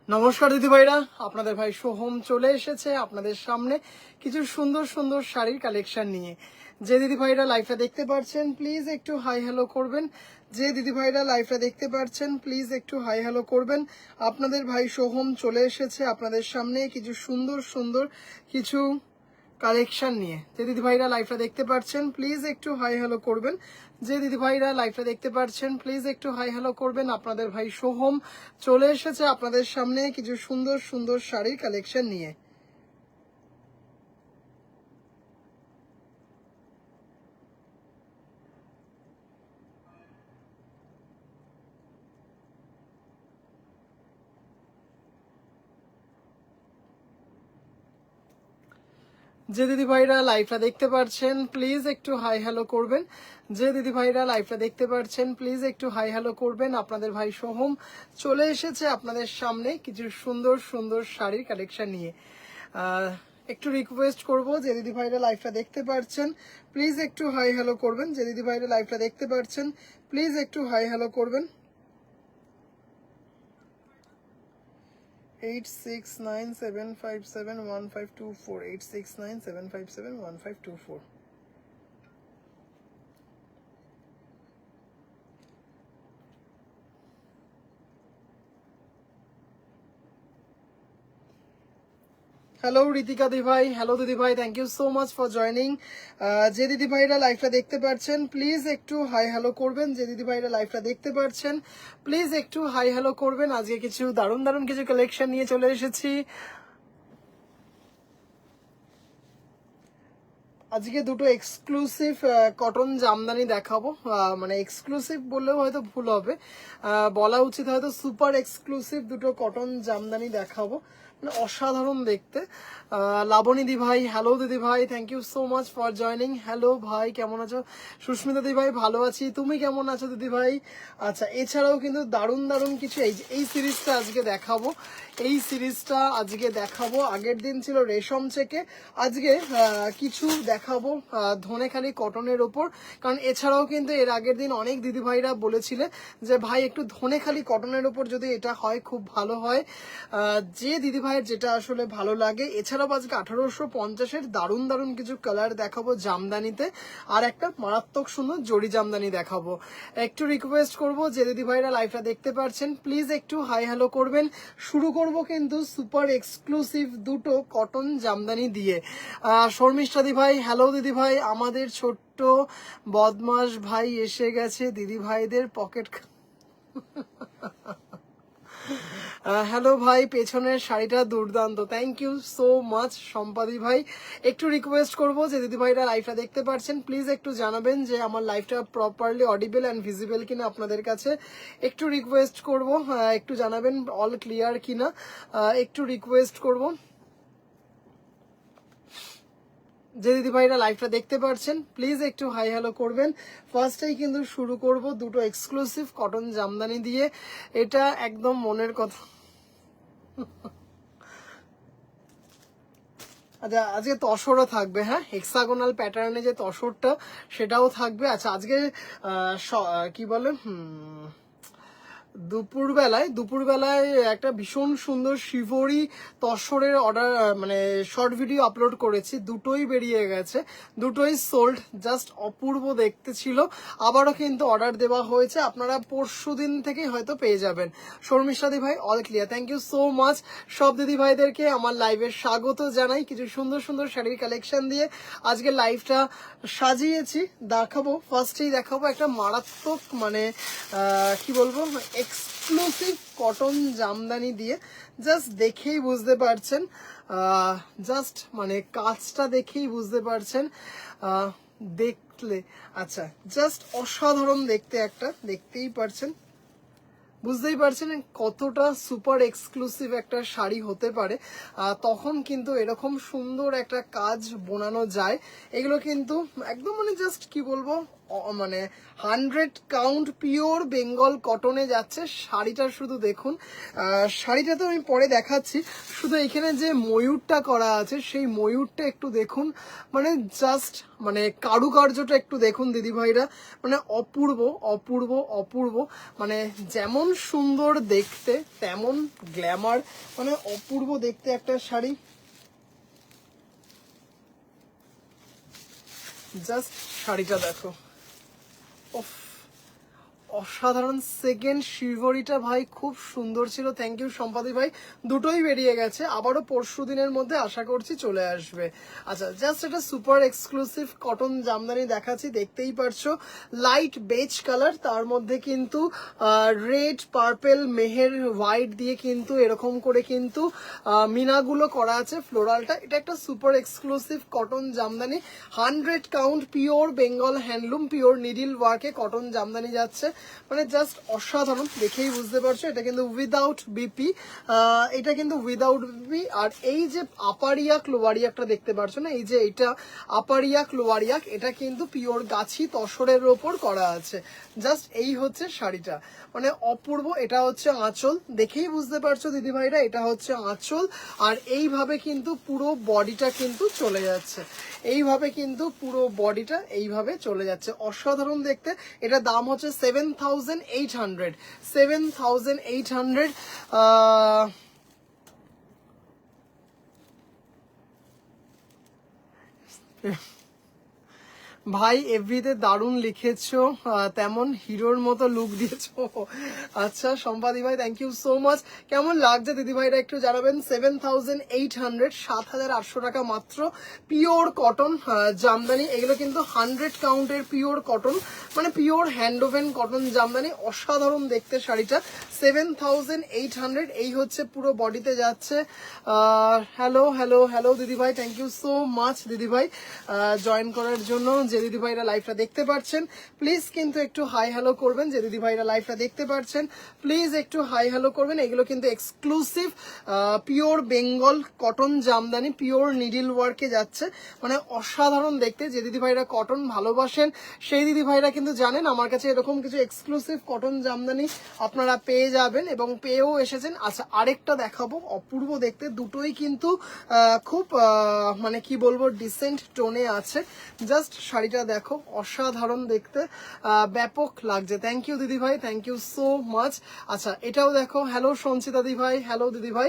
নমস্কার দিদি ভাইরা, আপনাদের ভাই সোহম চলে এসেছে আপনাদের সামনে কিছু সুন্দর সুন্দর শাড়ির কালেকশন নিয়ে। যে দিদি ভাইরা লাইভটা দেখতে পাচ্ছেন প্লিজ একটু হাই হ্যালো করবেন। যে দিদি ভাইরা লাইভটা দেখতে পাচ্ছেন প্লিজ একটু হাই হ্যালো করবেন। আপনাদের ভাই সোহম চলে এসেছে আপনাদের সামনে কিছু সুন্দর সুন্দর কিছু কালেকশন নিয়ে। যে দিদি ভাইরা লাইভটা দেখতে পাচ্ছেন প্লিজ একটু হাই হ্যালো করবেন। যে দিদি ভাইরা লাইভটা দেখতে পাচ্ছেন প্লিজ একটু হাই হ্যালো করবেন। আপনাদের ভাই সোহম চলে এসেছে আপনাদের সামনে কিছু সুন্দর সুন্দর শাড়ির কালেকশন নিয়ে। যে দিদি ভাইরা লাইভটা দেখতে পাচ্ছেন প্লিজ একটু হাই হ্যালো করবেন। যে দিদি ভাইরা লাইভটা দেখতে পাচ্ছেন প্লিজ একটু হাই হ্যালো করবেন। আপনাদের ভাই সোহম চলে এসেছে আপনাদের সামনে কিছু সুন্দর সুন্দর শাড়ির কালেকশন নিয়ে। একটু রিকোয়েস্ট করব যে দিদি ভাইরা লাইভটা দেখতে পাচ্ছেন প্লিজ একটু হাই হ্যালো করবেন। যে দিদি ভাইরা লাইভটা দেখতে পাচ্ছেন প্লিজ একটু হাই হ্যালো করবেন। 8697571524 8697571524। হ্যালো রিতিকা দি ভাই, হ্যালো দিদি ভাই, thank you so much for joining. যে দিদি ভাইরা লাইভটা দেখতে পাচ্ছেন প্লিজ একটু হাই হ্যালো করবেন। যে দিদি ভাইরা লাইভটা দেখতে পাচ্ছেন প্লিজ একটু হাই হ্যালো করবেন। আজকে কিছু দারুণ দারুণ কিছু কালেকশন নিয়ে চলে এসেছি। আজকে দুটো এক্সক্লুসিভ কটন জামদানি দেখাবো। মানে এক্সক্লুসিভ বললেও হয়তো ভুল হবে, বলা উচিত হয়তো সুপার এক্সক্লুসিভ দুটো কটন জামদানি দেখাবো, মানে অসাধারণ দেখতে। লাবণী দি ভাই, হ্যালো দিদি ভাই, thank you so much for joining. Hello ভাই, কেমন আছো? সুস্মিতা দি ভাই, ভালো আছি, তুমি কেমন আছো দিদি ভাই? আচ্ছা, এছাড়াও কিন্তু দারুণ দারুণ কিছু এই সিরিজটা আজকে দেখাবো। এই সিরিজটা আজকে দেখাবো। আগের দিন ছিল রেশম থেকে, আজকে কিছু দেখাবো ধনেখালি কটনের ওপর। কারণ এছাড়াও কিন্তু এর আগের দিন অনেক দিদিভাইরা বলেছিলে যে ভাই একটু ধনেখালি কটনের ওপর যদি এটা হয় খুব ভালো হয়, যে দিদিভাইয়ের যেটা আসলে ভালো লাগে। এছাড়াও আজকে 1850-এর দারুণ দারুণ কিছু কালার দেখাবো জামদানিতে, আর একটা মারাত্মক সুন্দর জড়ি জামদানি দেখাবো। একটু রিকোয়েস্ট করব যে দিদিভাইরা লাইভটা দেখতে পাচ্ছেন প্লিজ একটু হাই হ্যালো করবেন। শুরু করব কিন্তু সুপার এক্সক্লুসিভ দুটো কটন জামদানি দিয়ে। শর্মিষ্ঠা দি ভাই, হ্যালো দিদি ভাই, আমাদের ছোট্ট বদমাস ভাই এসে গেছে দিদি ভাইদের পকেট। হ্যালো ভাই, পেছনের শাড়িটা দুর্দান্ত, থ্যাংক ইউ সো মাচ সম্পাদি ভাই। একটু রিকোয়েস্ট করব যে দিদি ভাইরা লাইভটা দেখতে পাচ্ছেন প্লিজ একটু জানাবেন যে আমার লাইভটা প্রপারলি অডিবল অ্যান্ড ভিজিবল কিনা আপনাদের কাছে। একটু রিকোয়েস্ট করব, একটু জানাবেন অল ক্লিয়ার কিনা, একটু রিকোয়েস্ট করব। যে দিদি ভাইরা লাইভটা দেখতে পাচ্ছেন প্লিজ একটু হাই হ্যালো করবেন। ফার্স্টেই কিন্তু শুরু করব দুটো এক্সক্লুসিভ কটন জামদানি দিয়ে। এটা একদম মনের কথা। আচ্ছা, আজকে তসরও থাকবে, হ্যাঁ, হেক্সাগোনাল প্যাটার্নে যে তসরটা সেটাও থাকবে। আচ্ছা, আজকে কি বলে দুপুরবেলায় একটা ভীষণ সুন্দর শিভরি তসরের অর্ডার, মানে শর্ট ভিডিও আপলোড করেছি, দুটোই বেরিয়ে গেছে, দুটোই সোল্ড, জাস্ট অপূর্ব দেখতে ছিল। আবারও কিন্তু অর্ডার দেওয়া হয়েছে, আপনারা পরশু দিন থেকেই হয়তো পেয়ে যাবেন। শর্মিষ্ঠা দি ভাই, all clear, thank you so much. সব দিদি ভাইদেরকে আমার লাইভে স্বাগত জানাই কিছু সুন্দর সুন্দর শাড়ির কালেকশন দিয়ে। আজকে লাইভটা সাজিয়েছি, দেখাবো ফার্স্টেই দেখাবো একটা মারাত্মক, মানে কি বলবো, এক্সক্লুসিভ কটন জামদানি দিয়ে। জাস্ট দেখেই বুঝতে পারছেন, জাস্ট মানে কাজটা দেখেই বুঝতে পারছেন, দেখলে আচ্ছা জাস্ট অসাধারণ দেখতে, একটা দেখতেই পারছেন, বুঝতেই পারছেন কতটা সুপার এক্সক্লুসিভ একটা শাড়ি হতে পারে। তখন কিন্তু এরকম সুন্দর একটা কাজ বোনানো যায়। এগুলো কিন্তু একদম মানে জাস্ট কি বলবো, মানে 100 কাউন্ট পিওর বেঙ্গল কটনে যাচ্ছে। শাড়িটা শুধু দেখুন, শাড়িটা তো আমি পরে দেখাচ্ছি, শুধু এখানে যে ময়ূরটা করা আছে সেই ময়ূরটা একটু দেখুন, মানে জাস্ট মানে কারুকার্যটা একটু দেখুন দিদিভাইরা, মানে অপূর্ব অপূর্ব অপূর্ব, মানে যেমন সুন্দর দেখতে তেমন গ্ল্যামার, মানে অপূর্ব দেখতে একটা শাড়ি। জাস্ট শাড়িটা দেখো, অসাধারণ। সেকেন্ড শিভরিটা ভাই খুব সুন্দর ছিল, থ্যাংক ইউ সম্পাদি ভাই, দুটোই বেরিয়ে গেছে, আবারও পরশু দিনের মধ্যে আশা করছি চলে আসবে। আচ্ছা, জাস্ট এটা সুপার এক্সক্লুসিভ কটন জামদানি দেখাচ্ছি, দেখতেই পারছো লাইট বেজ কালার, তার মধ্যে কিন্তু রেড পার্পেল মেহের হোয়াইট দিয়ে কিন্তু এরকম করে কিন্তু মিনাগুলো করা আছে, ফ্লোরালটা। এটা একটা super exclusive cotton jamdani, 100 count pure Bengal handloom pure needle ওয়ার্কে কটন জামদানি যাচ্ছে, মানে জাস্ট অসাধারণ, দেখেই বুঝতে পারছো এটা কিন্তু উইদাউট বিপি, এটা কিন্তু উইদাউট বিপি। আর এই যে আপার ইয়াক লোয়ার ইয়াকটা দেখতে পারছো না, এই যে এটা আপার ইয়াক লোয়ার ইয়াক, এটা কিন্তু পিওর গাছি তসরের ওপর করা আছে। জাস্ট এই হচ্ছে শাড়িটা, মানে অপূর্ব। এটা হচ্ছে আঁচল, দেখেই বুঝতে পারছো দিদিভাইরা, এটা হচ্ছে আঁচল। আর এইভাবে কিন্তু পুরো বডিটা কিন্তু চলে যাচ্ছে, এইভাবে কিন্তু পুরো বডিটা এইভাবে চলে যাচ্ছে, অসাধারণ দেখতে। এটা দাম হচ্ছে 7,800, 7,800। ভাই এভরিতে দারুণ লিখেছো, তেমন হিরোর মতো লুক দিয়েছো। আচ্ছা সম্পাদি ভাই, থ্যাংক ইউ সো মাচ। কেমন লাগছে দিদিভাইরা একটু জানাবেন। 7,800, 7,800 টাকা মাত্র, পিওর কটন জামদানি। এগুলো কিন্তু 100 কাউন্টের পিওর কটন, মানে পিওর হ্যান্ডওভেন কটন জামদানি, অসাধারণ দেখতে শাড়িটা। 7,800, এই হচ্ছে পুরো বডিতে যাচ্ছে। হ্যালো হ্যালো হ্যালো দিদিভাই, থ্যাংক ইউ সো মাচ দিদিভাই জয়েন করার জন্য। যে দিদিভাইরা লাইভটা দেখতে পাচ্ছেন প্লিজ কিন্তু একটু হাই হ্যালো করবেন, যে দিদিভাইরা লাইভটা দেখতে পাচ্ছেন প্লিজ একটু হাই হ্যালো করবেন। এগুলো কিন্তু exclusive pure Bengal cotton jamdani, pure needle ওয়ার্কে যাচ্ছে, মানে অসাধারণ দেখতে। যে দিদিভাইরা কটন ভালোবাসেন সেই দিদিভাইরা কিন্তু জানেন আমার কাছে এরকম কিছু এক্সক্লুসিভ কটন জামদানি আপনারা পেয়ে যাবেন এবং পেয়েও এসেছেন। আচ্ছা, আরেকটা দেখাবো, অপূর্ব দেখতে, দুটোই কিন্তু খুব মানে কি বলবো ডিসেন্ট টোনে আছে। জাস্ট শাড়িটা দেখো, অসাধারণ দেখতে, ব্যাপক লাগছে। থ্যাংক ইউ দিদি ভাই, থ্যাংক ইউ সো মাচ। আচ্ছা, এটাও দেখো, হ্যালো সঞ্চিতা দি ভাই, হ্যালো দিদি ভাই,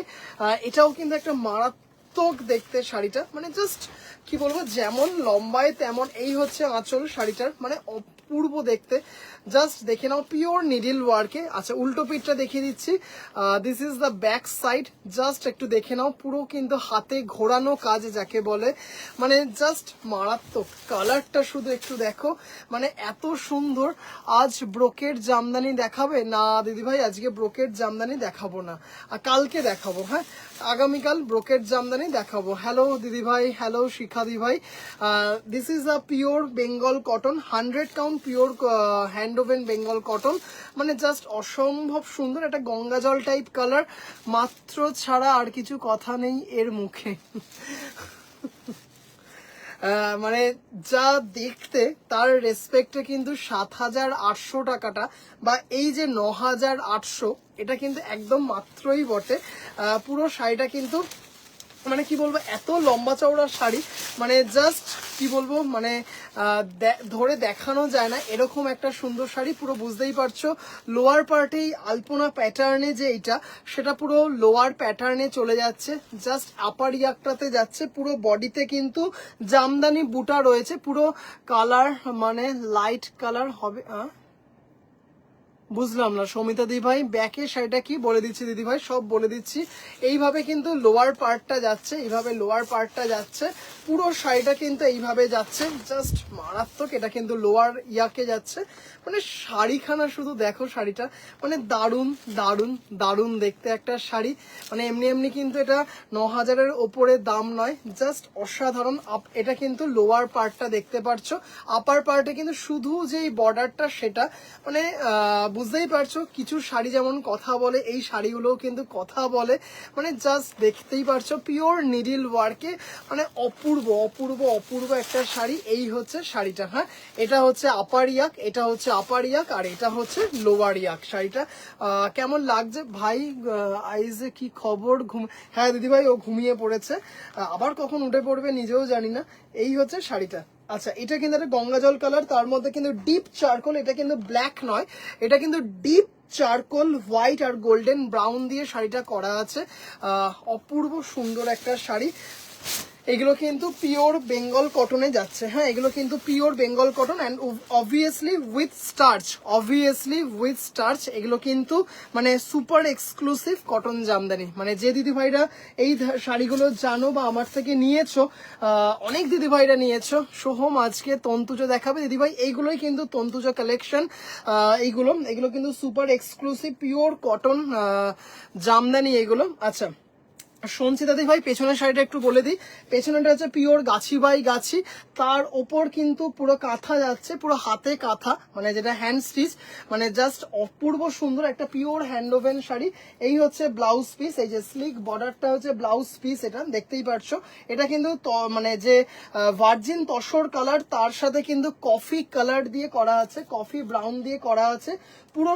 এটাও কিন্তু একটা মারাত্মক দেখতে শাড়িটা, মানে জাস্ট কি বলবো, যেমন লম্বায় তেমন। এই হচ্ছে আঁচল শাড়িটার, মানে অপূর্ব দেখতে, জাস্ট দেখে নাও পিওর নিডিল ওয়ার্কে। আচ্ছা, উল্টো পিঠটা দেখিয়ে দিচ্ছি, this is the back side, just একটু দেখে নাও, পুরো কিন্তু হাতে ঘোরানো কাজ যাকে বলে, মানে জাস্ট মারাত্মক। কালারটা শুধু একটু দেখো, মানে এত সুন্দর। আজ ব্রোকেট জামদানি দেখাবে না দিদিভাই, আজকে ব্রোকেট জামদানি দেখাবো না, কালকে দেখাবো, হ্যাঁ আগামীকাল ব্রোকেট জামদানি দেখাবো। হ্যালো দিদিভাই, হ্যালো শিখা দিভাই, this is a pure Bengal cotton, 100 count pure handwoven Bengal cotton, মানে জাস্ট অসম্ভব সুন্দর, একটা গঙ্গা জল টাইপ কালার, মাত্র ছাড়া আর কিছু কথা নেই এর মুখে। মানে যা দেখতে তার রেসপেক্টে কিন্তু 7,800 টাকাটা বা এই যে 9,800, এটা কিন্তু একদম মাত্রই বটে। পুরো শাড়িটা কিন্তু মানে কি বলবো, এত লম্বা চওড়া শাড়ি, মানে জাস্ট কি বলবো, মানে ধরে দেখানো যায় না এরকম একটা সুন্দর শাড়ি। পুরো বুঝতেই পারছো লোয়ার পার্টেই আলপনা প্যাটার্নে যে এটা, সেটা পুরো লোয়ার প্যাটার্নে চলে যাচ্ছে, জাস্ট আপার ইয়াকটাতে যাচ্ছে। পুরো বডিতে কিন্তু জামদানি বুটা রয়েছে, পুরো কালার মানে লাইট কালার হবে। বুঝলাম না সমিতা দি ভাই, ব্যাকের শাড়িটা কি বলে দিচ্ছি দিদি ভাই, সব বলে দিচ্ছি। এইভাবে কিন্তু লোয়ার পার্টটা যাচ্ছে, এইভাবে লোয়ার পার্টটা যাচ্ছে, পুরো শাড়িটা কিন্তু এইভাবে যাচ্ছে, জাস্ট মারাত্মক। এটা কিন্তু লোয়ার ইয়াকে যাচ্ছে, মানে শাড়িখানা শুধু দেখো, শাড়িটা মানে দারুণ দারুণ দারুণ দেখতে একটা শাড়ি, মানে এমনি এমনি কিন্তু এটা 9,000-এর ওপরে দাম নয়, জাস্ট অসাধারণ। এটা কিন্তু লোয়ার পার্টটা দেখতে পাচ্ছ, আপার পার্টে কিন্তু শুধু যেই বর্ডারটা সেটা মানে বুঝতেই পারছো কিছু শাড়ি যেমন কথা বলে, এই শাড়িগুলোও কিন্তু কথা বলে, মানে জাস্ট দেখতেই পারছো পিওর নিডিল ওয়ার্কে, মানে অপূর্ব অপূর্ব অপূর্ব একটা শাড়ি। এই হচ্ছে শাড়িটা, হ্যাঁ এটা হচ্ছে আপার ইয়াক, এটা হচ্ছে আপার ইয়াক, আর এটা হচ্ছে লোয়ার ইয়াক। শাড়িটা কেমন লাগছে ভাই? আইজে কি খবর? হ্যাঁ দিদিভাই ও ঘুমিয়ে পড়েছে, আবার কখন উঠে পড়বে নিজেও জানি না। এই হচ্ছে শাড়িটা। আচ্ছা এটা কিন্তু একটা গঙ্গা জল কালার, তার মধ্যে কিন্তু ডিপ চারকোল, এটা কিন্তু ব্ল্যাক নয়, এটা কিন্তু ডিপ চারকোল হোয়াইট আর গোল্ডেন ব্রাউন দিয়ে শাড়িটা করা আছে। অপূর্ব সুন্দর একটা শাড়ি। এগুলো কিন্তু পিওর বেঙ্গল কটনে যাচ্ছে, হ্যাঁ এগুলো কিন্তু pure Bengal cotton and obviously with starch, obviously with starch. এগুলো কিন্তু মানে সুপার এক্সক্লুসিভ কটন জামদানি। মানে যে দিদিভাইরা এই শাড়িগুলো জানো বা আমার থেকে নিয়েছো, অনেক দিদিভাইরা নিয়েছো, সোহম আজকে তন্তুজো দেখাবে দিদিভাই। এইগুলোই কিন্তু তন্তুজো কালেকশন। এগুলো কিন্তু super exclusive pure cotton Jamdani এগুলো। আচ্ছা সঞ্চিতা দি ভাই পেছনের শাড়িটা একটু বলে দিই। পেছনেটা হচ্ছে পিওর গাছি বাই গাছি, তার ওপর কিন্তু পুরো কাঁথা যাচ্ছে, পুরো হাতে কাঁথা, মানে যেটা হ্যান্ড স্টিচ, মানে জাস্ট অপূর্ব সুন্দর একটা পিওর হ্যান্ড ওভেন শাড়ি। এই হচ্ছে ব্লাউজ পিস, এই যে স্লিক বর্ডারটা হচ্ছে ব্লাউজ পিস, এটা দেখতেই পারছো। এটা কিন্তু মানে যে ভার্জিন তসর কালার, তার সাথে কিন্তু কফি কালার দিয়ে করা আছে, কফি ব্রাউন দিয়ে করা আছে পুরো।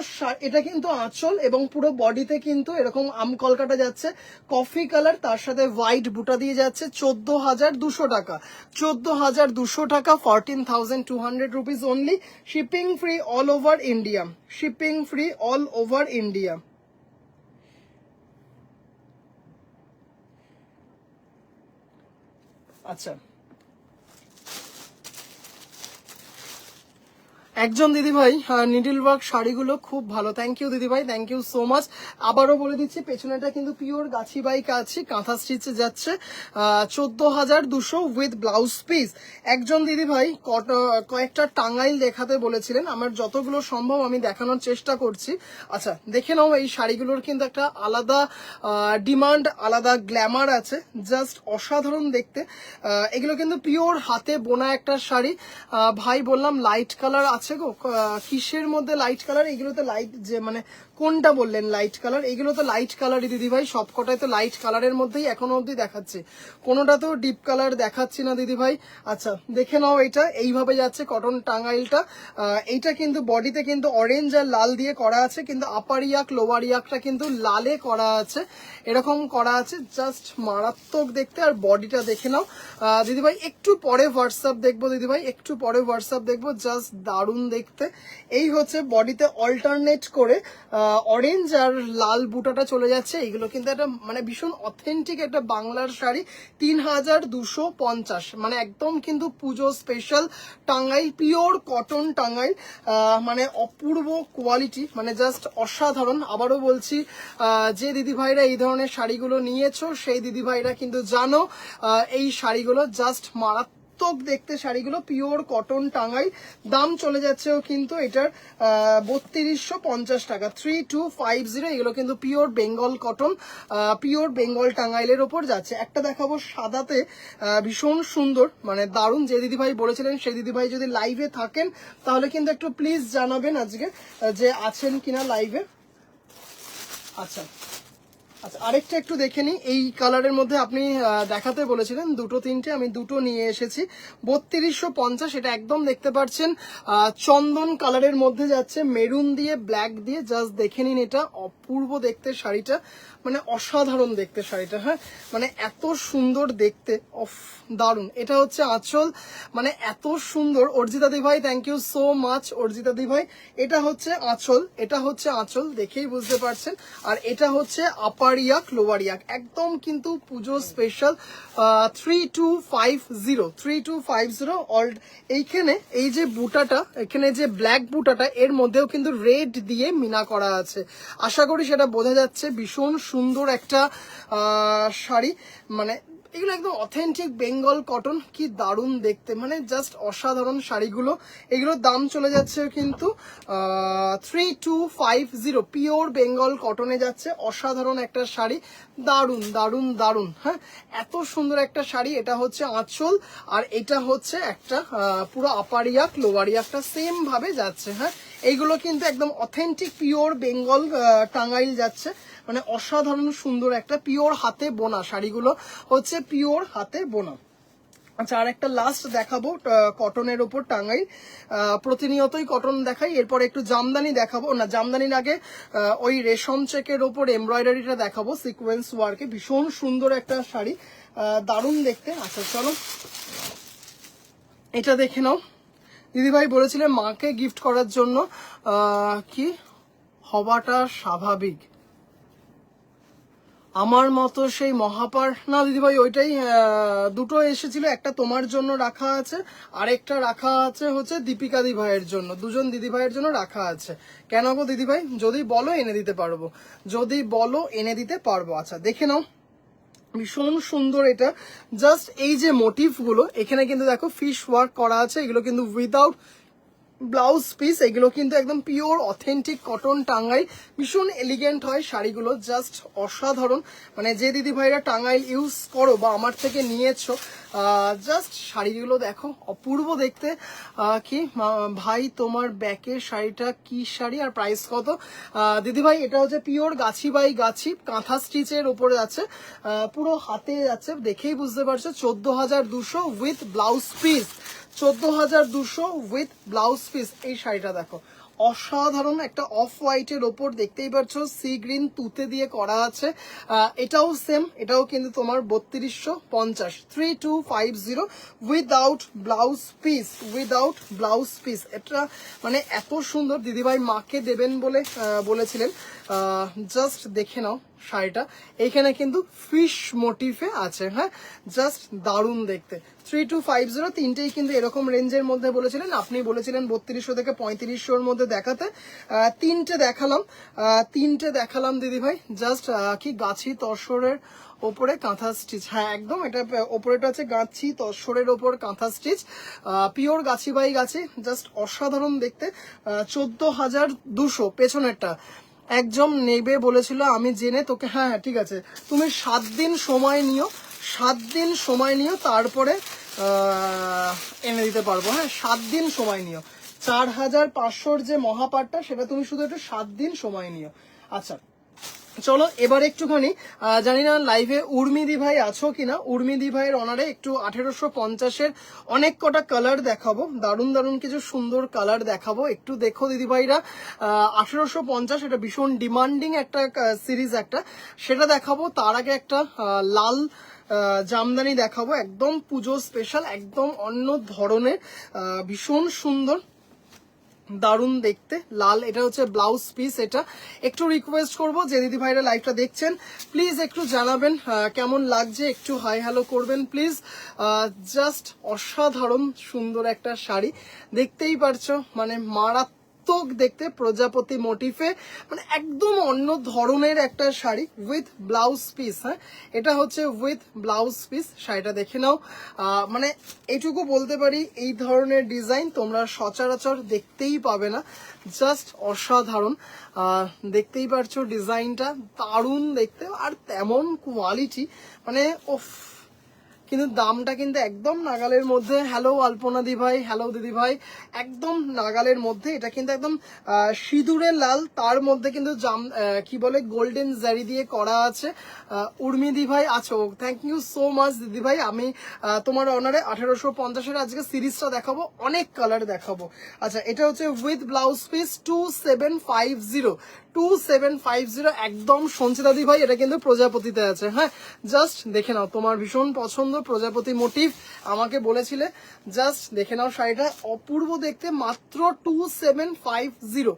এটা কিন্তু আঁচল এবং পুরো বডিতে কিন্তু এরকম আম কলকাটা যাচ্ছে কফি কালার, তার সাথে হোয়াইট বুটা দিয়ে যাচ্ছে। 14,200 টাকা, 14,200 টাকা, 14,200 rupees only. Shipping free all over India, shipping free all over India. আচ্ছা একজন দিদিভাই নিডল ওয়ার্ক শাড়িগুলো খুব ভালো, থ্যাংক ইউ দিদিভাই, থ্যাংক ইউ সো মাচ। আবারও বলে দিচ্ছি পেছনেটা কিন্তু পিওর গাছি বাই কাছি কাঁথা স্টিচে যাচ্ছে, 14,200 উইথ ব্লাউজ পিস। একজন দিদিভাই কয়েকটা টাঙ্গাইল দেখাতে বলেছিলেন, আমার যতগুলো সম্ভব আমি দেখানোর চেষ্টা করছি। আচ্ছা দেখে নাও, এই শাড়িগুলোর কিন্তু একটা আলাদা ডিমান্ড, আলাদা গ্ল্যামার আছে, জাস্ট অসাধারণ দেখতে। এগুলো কিন্তু পিওর হাতে বোনা একটা শাড়ি। ভাই বললাম লাইট কালার আছে গো, কিসের মধ্যে লাইট কালার? এগুলোতে লাইট, যে মানে কোনটা বললেন লাইট কালার? এগুলো তো লাইট কালারই দিদি ভাই, সবকটাই তো লাইট কালারের মধ্যেই এখনো অবধি দেখাচ্ছে, কোনোটা তো ডিপ কালার দেখাচ্ছি না দিদি ভাই। আচ্ছা দেখে নাও, এটা এইভাবে যাচ্ছে কটন টাঙ্গাইলটা। এইটা কিন্তু বডিতে কিন্তু অরেঞ্জ আর লাল দিয়ে করা আছে, কিন্তু আপার ইয়াক লোয়ার ইয়াকটা কিন্তু লালে করা আছে, এরকম করা আছে, জাস্ট মারাত্মক দেখতে। আর বডিটা দেখে নাও দিদিভাই, একটু পরে হোয়াটসঅ্যাপ দেখবো দিদিভাই, একটু পরে হোয়াটসঅ্যাপ দেখবো, জাস্ট দারুণ দেখতে। এই হচ্ছে বডিতে অল্টারনেট করে অরেঞ্জ আর লাল বুটাটা চলে যাচ্ছে। এগুলো কিন্তু একটা মানে ভীষণ অথেন্টিক একটা বাংলার শাড়ি। 3,250, মানে একদম কিন্তু পুজো special Tangail, pure cotton Tangail, মানে অপূর্ব কোয়ালিটি, মানে জাস্ট অসাধারণ। আবারও বলছি যে দিদিভাইরা এই ধরনের শাড়িগুলো নিয়েছো, সেই দিদিভাইরা কিন্তু জানো এই শাড়িগুলো জাস্ট মারাত্মক দেখতে শাড়িগুলো, পিওর কটন টাঙ্গাইল। দাম চলে যাচ্ছেও কিন্তু এটার 3250 টাকা, 3250। এগুলো কিন্তু pure Bengal cotton, pure Bengal টাঙ্গাইলের ওপর যাচ্ছে। একটা দেখাবো সাদাতে, ভীষণ সুন্দর, মানে দারুণ। যে দিদিভাই বলেছিলেন সেই দিদিভাই যদি লাইভে থাকেন তাহলে কিন্তু একটু প্লিজ জানাবেন আজকে যে আছেন কিনা লাইভে। আচ্ছা আচ্ছা আরেকটা একটু দেখে নিই, এই কালারের মধ্যে আপনি দেখাতে বলেছিলেন দুটো তিনটে, আমি দুটো নিয়ে এসেছি। 3250, এটা একদম দেখতে পাচ্ছেন চন্দন কালারের মধ্যে যাচ্ছে, মেরুন দিয়ে ব্ল্যাক দিয়ে, জাস্ট দেখে নিন, এটা অপূর্ব দেখতে শাড়িটা, মানে অসাধারণ দেখতে শাড়িটা, হ্যাঁ মানে এত সুন্দর দেখতে, অফ দারুণ। এটা হচ্ছে আঁচল, মানে এত সুন্দর। অর্জিতা দি ভাই thank you so much, Arjita দি ভাই। এটা হচ্ছে আঁচল, এটা হচ্ছে আঁচল, দেখেই বুঝতে পারছেন। আর এটা হচ্ছে আপার ইয়াক লোয়ার ইয়াক, একদম কিন্তু পুজো স্পেশাল। 3250 অল। এইখানে এই যে বুটাটা, এখানে যে ব্ল্যাক বুটাটা, এর মধ্যেও কিন্তু রেড দিয়ে মিনা করা আছে, আশা করি সেটা বোঝা যাচ্ছে। ভীষণ সুন্দর একটা শাড়ি, মানে এগুলো একদম অথেন্টিক বেঙ্গল কটন, কি দারুণ দেখতে, মানে জাস্ট অসাধারণ শাড়িগুলো। এগুলোর দাম চলে যাচ্ছে কিন্তু 3250, পিওর বেঙ্গল কটনে যাচ্ছে। অসাধারণ একটা শাড়ি, দারুণ দারুণ দারুণ। হ্যাঁ, এত সুন্দর একটা শাড়ি। এটা হচ্ছে আঁচল, আর এটা হচ্ছে একটা পুরো আপার ইয়াক লোয়ার ইয়াকটা সেম ভাবে যাচ্ছে। হ্যাঁ, এইগুলো কিন্তু একদম অথেন্টিক পিওর বেঙ্গল টাঙ্গাইল যাচ্ছে, মানে অসাধারণ সুন্দর একটা পিওর হাতে বোনা শাড়িগুলো হচ্ছে পিওর হাতে বোনা। আচ্ছা, আর একটা লাস্ট দেখাবো কটনের ওপর টাঙ্গাইল। প্রতিনিয়তই কটন দেখাই, এরপর একটু জামদানি দেখাবো, না জামদানির আগে ওই রেশম চেকের ওপর এমব্রয়ডারিটা দেখাবো, সিকোয়েন্স ওয়ার্কে ভীষণ সুন্দর একটা শাড়ি, দারুণ দেখতে। আচ্ছা চলো এটা দেখে নাও। দিদিভাই বলেছিলেন মাকে গিফট করার জন্য, কি হওয়াটা স্বাভাবিক, আমার মতো সেই মহাপার না দিদিভাই, ওইটাই দুটো এসেছিল, একটা তোমার জন্য রাখা আছে, আরেকটা রাখা আছে হচ্ছে দীপিকা দিদিভাইয়ের জন্য, দুজন দিদিভাইয়ের জন্য রাখা আছে। কেন গো দিদিভাই? যদি বলো এনে দিতে পারবো, যদি বলো এনে দিতে পারবো। আচ্ছা দেখে নাও, ভীষণ সুন্দর এটা। জাস্ট এই যে মোটিভ গুলো এখানে কিন্তু দেখো ফিশ ওয়ার্ক করা আছে, এগুলো কিন্তু উইদাউট ব্লাউজ পিস, এগুলো কিন্তু একদম পিওর অথেন্টিক কটন টাঙ্গাইল, ভীষণ এলিগেন্ট হয় শাড়িগুলো, জাস্ট অসাধারণ। মানে যে দিদি ভাইরা টাঙ্গাইল ইউজ করো বা আমার থেকে নিয়েছো, জাস্ট শাড়িগুলো দেখো অপূর্ব দেখতে। কি ভাই তোমার ব্যাকের শাড়িটা কি শাড়ি আর প্রাইস কত? দিদি ভাই এটা হচ্ছে পিওর গাছি বাই গাছি কাঁথা স্টিচের উপরে আছে, পুরো হাতে আছে, দেখেই বুঝতে পারছো। 14,200 with blouse piece, 14,200 with blouse piece. এই শাড়িটা দেখো অসাধারণ, একটা অফ হোয়াইটের ওপর দেখতেই পাচ্ছ সি গ্রিন তুতে দিয়ে করা আছে। এটাও সেম, এটাও কিন্তু তোমার 3250, 3250 without blouse piece, without blouse piece. এটা মানে এত সুন্দর, দিদিভাই মাকে দেবেন বলে বলেছিলেন। জাস্ট দেখে নাও শাড়িটা, এখানে কিন্তু ফিশ মোটিফে আছে। হ্যাঁ, জাস্ট দারুণ দেখতে। 3250, তিনটেই কিন্তু এরকম রেঞ্জের মধ্যে বলেছিলেন, আপনি বলেছিলেন 3200 থেকে 3500-র মধ্যে দেখাতে। তিনটে দেখালাম দিদিভাই। জাস্ট কি গাছি তসরের ওপরে কাঁথা স্টিচ, হ্যাঁ একদম, এটা ওপরেটা আছে গাছি তসরের ওপর কাঁথা stitch, pure Gachhi by Gachhi, just অসাধারণ দেখতে। 14,200 পেছনেরটা। একজন নেবে বলেছিল, আমি জেনে তোকে, হ্যাঁ হ্যাঁ ঠিক আছে, তুমি 7 দিন সময় নিও, 7 দিন সময় নিও, তারপরে এনে দিতে পারবো। হ্যাঁ 7 দিন সময় নিও। 4,500-র যে মহাপাটটা সেটা তুমি শুধু একটু 7 দিন সময় নিও। আচ্ছা চলো এবার একটুখানি, জানি না লাইভে উর্মিদি ভাই আছো কিনা, উর্মিদি ভাইয়ের অনারে একটু 1850-এর অনেক কটা কালার দেখাবো, দারুণ দারুণ কিছু সুন্দর কালার দেখাবো। একটু দেখো দিদি ভাইরা, 1850 এটা ভীষণ ডিমান্ডিং একটা সিরিজ একটা, সেটা দেখাবো। তার আগে একটা লাল জামদানি দেখাবো, একদম পুজো স্পেশাল, একদম অন্য ধরনের, ভীষণ সুন্দর দারুণ দেখতে লাল। এটা হচ্ছে ব্লাউজ পিস। এটা একটু রিকোয়েস্ট করব যে দিদি ভাইরা লাইভটা দেখছেন প্লিজ একটু জানাবেন কেমন লাগছে, একটু হাই হ্যালো করবেন প্লিজ। জাস্ট অসাধারণ সুন্দর একটা শাড়ি, দেখতেই পারছো, মানে মারাত্মক দেখতে, প্রজাপতি মোটিফে, মানে একদম অন্য ধরনের একটা শাড়ি উইথ ব্লাউজ পিস। হ্যাঁ এটা হচ্ছে উইথ ব্লাউজ পিস, শাড়িটা দেখে নাও। মানে এইটুকু বলতে পারি, এই ধরনের ডিজাইন তোমরা সচরাচর দেখতেই পাবে না, জাস্ট অসাধারণ। দেখতেই পারছো ডিজাইনটা দারুণ দেখতে, আর তেমন কোয়ালিটি, মানে ওফ, কিন্তু দামটা কিন্তু একদম নাগালের মধ্যে। হ্যালো আলপনা দি ভাই, হ্যালো দিদি ভাই, একদম নাগালের মধ্যে। এটা কিন্তু একদম সিঁদুরের লাল, তার মধ্যে কিন্তু কি বলে গোল্ডেন জারি দিয়ে করা আছে। উর্মি দি ভাই আছো, থ্যাংক ইউ সো মাচ দিদি ভাই। আমি তোমার অনারে 1850-এর আজকে সিরিজটা দেখাবো, অনেক কালার দেখাবো। আচ্ছা এটা হচ্ছে উইথ ব্লাউজ পিস 2750, 2750 একদম। সঞ্চিতা দি ভাই এটা কিন্তু প্রজাপতিতে আছে। হ্যাঁ জাস্ট দেখে নাও, তোমার ভীষণ পছন্দ প্রজাপতি মোটিভ, আমাকে বলেছিলে। জাস্ট দেখে নাও শাড়িটা অপূর্ব দেখতে, মাত্র 2750।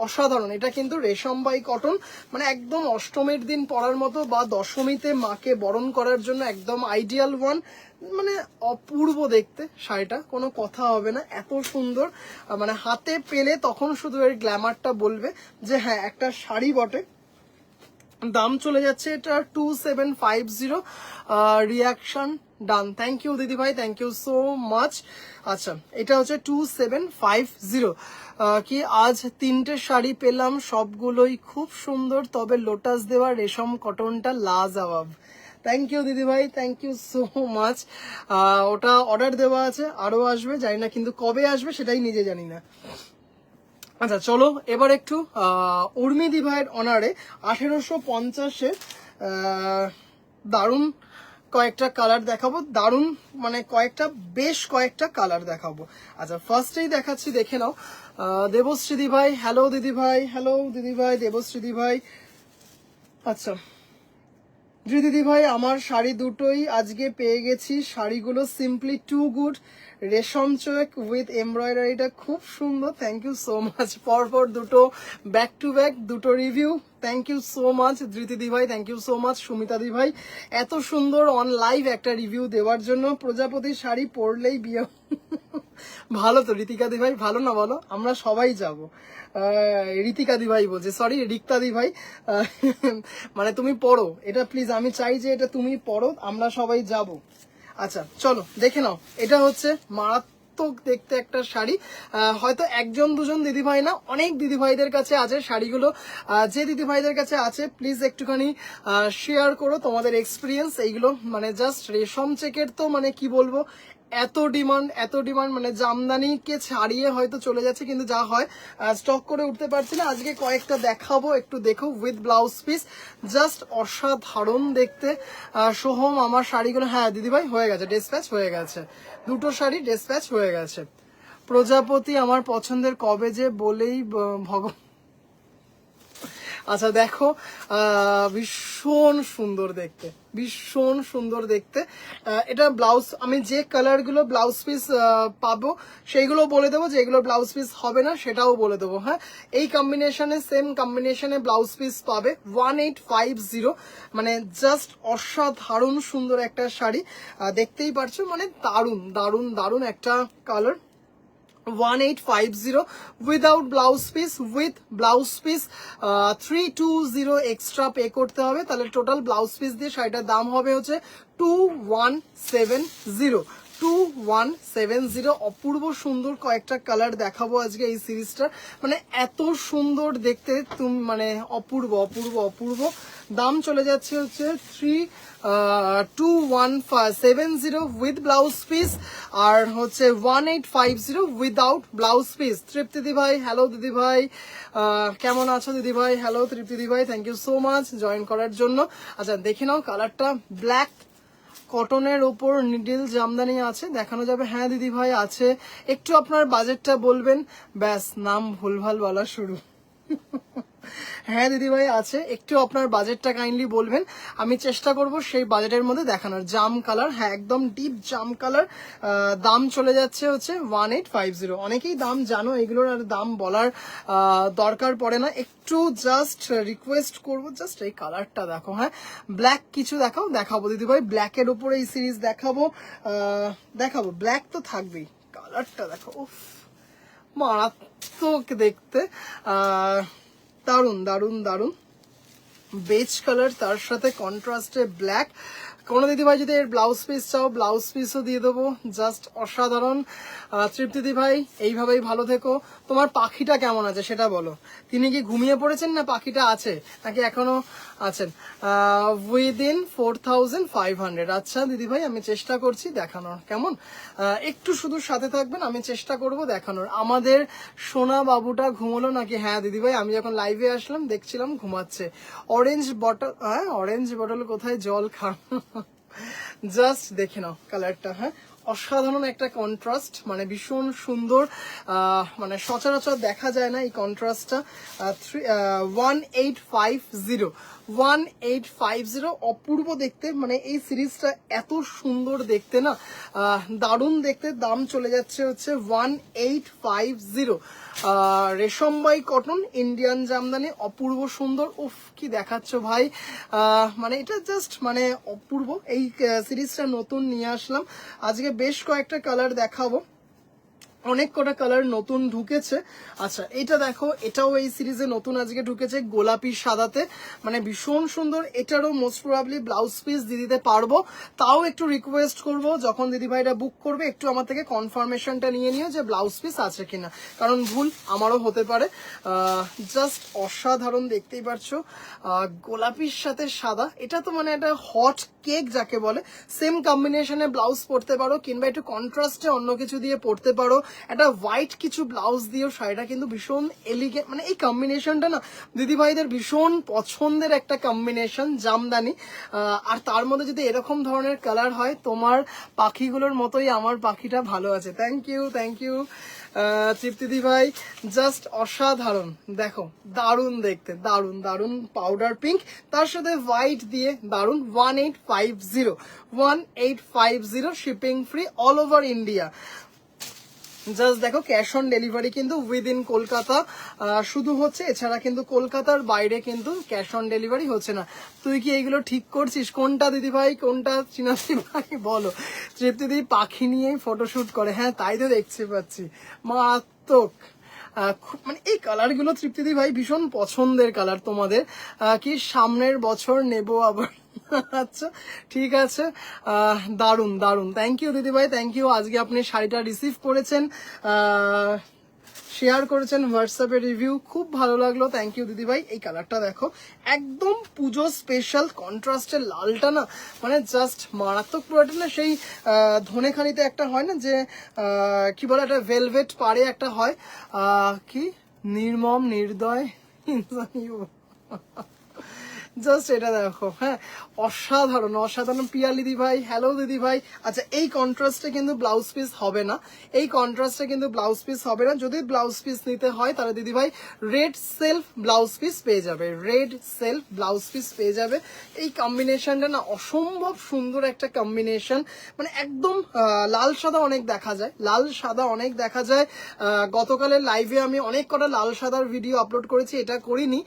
অসাধারণ। এটা কিন্তু রেশম বাই কটন, মানে একদম অষ্টমীর দিন পরার মতো বা দশমীতে মাকে বরণ করার জন্য একদম আইডিয়াল ওয়ান, মানে অপূর্ব দেখতে শাড়িটা, কোনো কথা হবে না, এত সুন্দর। মানে হাতে পেলে তখন শুধু এর গ্ল্যামারটা বলবে যে হ্যাঁ একটা শাড়ি বটে। দাম চলে যাচ্ছে এটা 2750। রিয়াকশন ডান, থ্যাংক ইউ দিদি ভাই, থ্যাংক ইউ সো মাচ। আচ্ছা এটা হচ্ছে 2750। কি আজ 3টে শাড়ি পেলাম, সবগুলোই খুব সুন্দর, তবে লোটাস দেওয়া রেশম কটনটা লাজবাব। থ্যাংক ইউ দিদি ভাই, থ্যাংক ইউ সো মাচ। ওটা অর্ডার দেওয়া আছে, আরো আসবে, জানি না কিন্তু কবে আসবে সেটাই নিজে জানি না। আচ্ছা চলো এবার একটু উর্মিদি ভাইয়ের অনারে 1850-এ দারুণ কয়েকটা কালার দেখাবো, দারুণ মানে বেশ কয়েকটা কালার দেখাবো। আচ্ছা ফার্স্টেই দেখাচ্ছি, দেখে নাও। দেবশ্রী ভাই, হ্যালো দিদি ভাই, হ্যালো দিদি ভাই, দেবশ্রী ভাই। আচ্ছা দিদি ভাই, আমার শাড়ি দুটোই আজকে পেয়ে গেছি, শাড়িগুলো সিম্পলি টু গুড, রেশম চোয়েক উইথ এমব্রয়ডারিটা খুব সুন্দর, থ্যাংক ইউ সো মাচ। পরপর দুটো ব্যাক টু ব্যাক দুটো review, thank you so much Dhriti দি ভাই, thank you so much Sumita দি ভাই, এত সুন্দর অন লাইভ একটা রিভিউ দেওয়ার জন্য। প্রজাপতি শাড়ি পরলেই বিয়ে ভালো তো ঋতিকা দি ভাই, ভালো না বলো? আমরা সবাই যাব। ঋতিকা দি ভাই বলছে, সরি রিক্তা দি ভাই, মানে তুমি পড়ো এটা প্লিজ, আমি চাই যে এটা তুমি পড়ো, আমরা সবাই যাব। আচ্ছা চলো দেখে নাও, এটা হচ্ছে মারাত্মক দেখতে একটা শাড়ি। হয়তো একজন দুজন দিদিভাই না, অনেক দিদিভাইদের কাছে আছে শাড়িগুলো। যে দিদিভাইদের কাছে আছে প্লিজ একটুখানি শেয়ার করো তোমাদের এক্সপিরিয়েন্স। এইগুলো মানে জাস্ট রেশম চেকের তো মানে কি বলবো, এত ডিমান্ড, মানে জামদানিকে ছাড়িয়ে হয়তো চলে যাচ্ছে, কিন্তু যা হয় স্টক করে উঠতে পারছি না। আজকে কয়েকটা দেখাবো, একটু দেখো উইথ ব্লাউজ পিস, জাস্ট অসাধারণ দেখতে। সোহম আমার শাড়িগুলো, হ্যাঁ দিদিভাই হয়ে গেছে, ডিসপ্যাচ হয়ে গেছে, দুটো শাড়ি ডিসপ্যাচ হয়ে গেছে। প্রজাপতি আমার পছন্দের, কবে যে বলেই ভগবান। আচ্ছা দেখো, ভীষণ সুন্দর দেখতে, ভীষণ সুন্দর দেখতে। এটা ব্লাউজ, আমি যে কালারগুলো ব্লাউজ পিস পাবো সেইগুলো বলে দেবো, যেগুলো ব্লাউজ পিস হবে না সেটাও বলে দেবো। হ্যাঁ এই কম্বিনেশনে, সেম কম্বিনেশনে ব্লাউজ পিস পাবে 1850। মানে জাস্ট অসাধারণ সুন্দর একটা শাড়ি, দেখতেই পারছো, মানে দারুণ দারুণ দারুণ একটা colour. 1850 without blouse piece, with blouse piece 320 extra pay করতে হবে, তাহলে টোটাল ব্লাউজ পিস দিয়ে শাড়িটার দাম হবে হচ্ছে 2170। 2170। অপূর্ব সুন্দর কয়েকটা কালার দেখাবো আজকে এই সিরিজটার, মানে এত সুন্দর দেখতে, তুমি মানে অপূর্ব অপূর্ব অপূর্ব। দাম চলে যাচ্ছে হচ্ছে 2170 উইথ ব্লাউজ পিস, আর হচ্ছে 1850 উইদাউট ব্লাউজ পিস। তৃপ্তি দি ভাই, হ্যালো দিদি ভাই, কেমন আছো দিদি ভাই? হ্যালো তৃপ্তি দি ভাই, thank you so much join করার জন্য। আচ্ছা দেখে নাও কালারটা, ব্ল্যাক কটনের ওপর নিডল জামদানি আছে, দেখানো যাবে? হ্যাঁ দিদি ভাই আছে, একটু আপনার বাজেটটা বলবেন, ব্যাস নাম ভুলভাল বলা শুরু। হ্যাঁ দিদি ভাই আছে, একটু আপনার বাজেটটা কাইন্ডলি বলবেন, আমি চেষ্টা করব সেই বাজেটের মধ্যে দেখানোর। জাম কালার, হ্যাঁ একদম ডিপ জাম কালার। দাম চলে যাচ্ছে হচ্ছে 1850। অনেকেই দাম জানো, এগুলোর আর দাম বলার দরকার পড়ে না, একটু জাস্ট রিকোয়েস্ট করবো, জাস্ট এই কালারটা দেখো। হ্যাঁ ব্ল্যাক কিছু দেখাবো দিদি ভাই, ব্ল্যাকের উপরে এই সিরিজ দেখাবো, ব্ল্যাক তো থাকবেই। কালারটা দেখো, উফ মারাত্মক দেখতে, দারুন দারুন দারুন বেজ কালার, তার সাথে কন্ট্রাস্টে ব্ল্যাক। কোনো দিদিভাই যদি এর ব্লাউজ পিস চাও, ব্লাউজ পিসও দিয়ে দেবো, জাস্ট অসাধারণ। তৃপ্তি দি ভাই এইভাবেই ভালো থেকো। তোমার পাখিটা কেমন আছে সেটা বলো, তিনি কি ঘুমিয়ে পড়েছেন না পাখিটা আছে নাকি এখনো আছেন? উইদিন 4500। আচ্ছা দিদি ভাই আমি চেষ্টা করছি দেখানোর, কেমন একটু শুধু সাথে থাকবেন, আমি চেষ্টা করব দেখানোর। আমাদের সোনা বাবুটা ঘুমোলো নাকি? হ্যাঁ দিদি ভাই আমি যখন লাইভে আসলাম দেখছিলাম ঘুমাচ্ছে। অরেঞ্জ বটল, হ্যাঁ অরেঞ্জ বটল কোথায়, জল খান। জাস্ট দেখে নাও কালারটা, হ্যাঁ অসাধারণ একটা কন্ট্রাস্ট, মানে ভীষণ সুন্দর, মানে সচরাচর দেখা যায় না এই কন্ট্রাস্টটা। 1850 অপূর্ব দেখতে, মানে এই সিরিজটা এত সুন্দর দেখতে না, দারুণ দেখতে। দাম চলে যাচ্ছে হচ্ছে 1850। রেশমবাই কটন, ইন্ডিয়ান জামদানি, অপূর্ব সুন্দর। উফ কি দেখাচ্ছ ভাই, মানে এটা জাস্ট মানে অপূর্ব। এই সিরিজটা নতুন নিয়ে আসলাম আজকে, বেশ কয়েকটা কালার দেখাবো। অনেক কটা কালার নতুন ঢুকেছে। আচ্ছা এটা দেখো, এটাও এই সিরিজে নতুন আজকে ঢুকেছে গোলাপি সাদাতে, মানে ভীষণ সুন্দর। এটারও মোস্ট প্রবাবলি ব্লাউজ পিস দিয়ে দিতে পারবো। তাও একটু রিকোয়েস্ট করব যখন দিদিভাইরা বুক করবে একটু আমার থেকে কনফার্মেশনটা নিয়ে নিও যে ব্লাউজ পিস আছে কিনা, কারণ ভুল আমারও হতে পারে। জাস্ট অসাধারণ, দেখতেই পারছো গোলাপির সাথে সাদা, এটা তো মানে একটা হট কেক যাকে বলে। সেম কম্বিনেশনে ব্লাউজ পরতে পারো, কিংবা একটু কন্ট্রাস্টে অন্য কিছু দিয়ে পরতে পারো। একটা হোয়াইট কিছু ব্লাউজ দিয়েও শাড়িটা কিন্তু ভীষণ এলিগেন্ট, মানে এই কম্বিনেশনটা না দিদিভাইদের ভীষণ পছন্দের একটা কম্বিনেশন, জামদানি। আর তার মধ্যে যদি এরকম ধরনের কালার হয়, তোমার পাখিগুলোর মতোই আমার পাখিটা ভালো আছে। থ্যাংক ইউ, থ্যাংক ইউ তৃপ্তি দি ভাই, জাস্ট অসাধারণ। দেখো দারুণ দেখতে, দারুণ দারুণ পাউডার পিঙ্ক, তার সাথে হোয়াইট দিয়ে দারুণ। 1850 shipping free all over India. Just দেখো ক্যাশ অন ডেলিভারি কিন্তু উইদিন কলকাতা শুধু হচ্ছে, এছাড়া কিন্তু কলকাতার বাইরে কিন্তু ক্যাশ অন ডেলিভারি হচ্ছে না। তুই কি এইগুলো ঠিক করছিস? কোনটা দিদি ভাই, কোনটা চিনাতি ভাই বলো? তৃপ্তি দিদি পাখি নিয়েই ফটোশুট করে, হ্যাঁ তাই তো দেখতে পাচ্ছি, মারাত্মক। মানে এই কালারগুলো তৃপ্তিদি ভাই ভীষণ পছন্দের কালার তোমাদের। কি সামনের বছর নেব আবার? আচ্ছা ঠিক আছে, দারুন দারুন, থ্যাংক ইউ দিদি ভাই, থ্যাংক ইউ। আজকে আপনি শাড়িটা রিসিভ করেছেন, শেয়ার করেছেন হোয়াটসঅ্যাপে রিভিউ, খুব ভালো লাগলো, থ্যাংক ইউ দিদি ভাই। এই কালারটা দেখো একদম পুজো স্পেশাল কন্ট্রাস্টের লালটা না, মানে জাস্ট মারাত্মক। পুরোটা না সেই ধনেখালিতে একটা হয় না যে কি বলে, একটা ভেলভেট পাড়ে একটা হয়, কি নির্মম নির্দয় জাস্ট এটা দেখো, হ্যাঁ অসাধারণ অসাধারণ। পিয়ালি দিদি ভাই, হ্যালো দিদি ভাই। আচ্ছা এই কন্ট্রাস্টে কিন্তু ব্লাউজ পিস হবে না, এই কন্ট্রাস্টে কিন্তু ব্লাউজ পিস হবে না। যদি ব্লাউজ পিস নিতে হয় তাহলে দিদি ভাই রেড সেলফ ব্লাউজ পিস পেয়ে যাবে, রেড সেলফ ব্লাউজ পিস পেয়ে যাবে। এই কম্বিনেশনটা না অসম্ভব সুন্দর একটা কম্বিনেশন, মানে একদম লাল সাদা অনেক দেখা যায়, লাল সাদা অনেক দেখা যায়। গতকালের লাইভে আমি অনেক কটা লাল সাদার ভিডিও আপলোড করেছি, এটা করিনি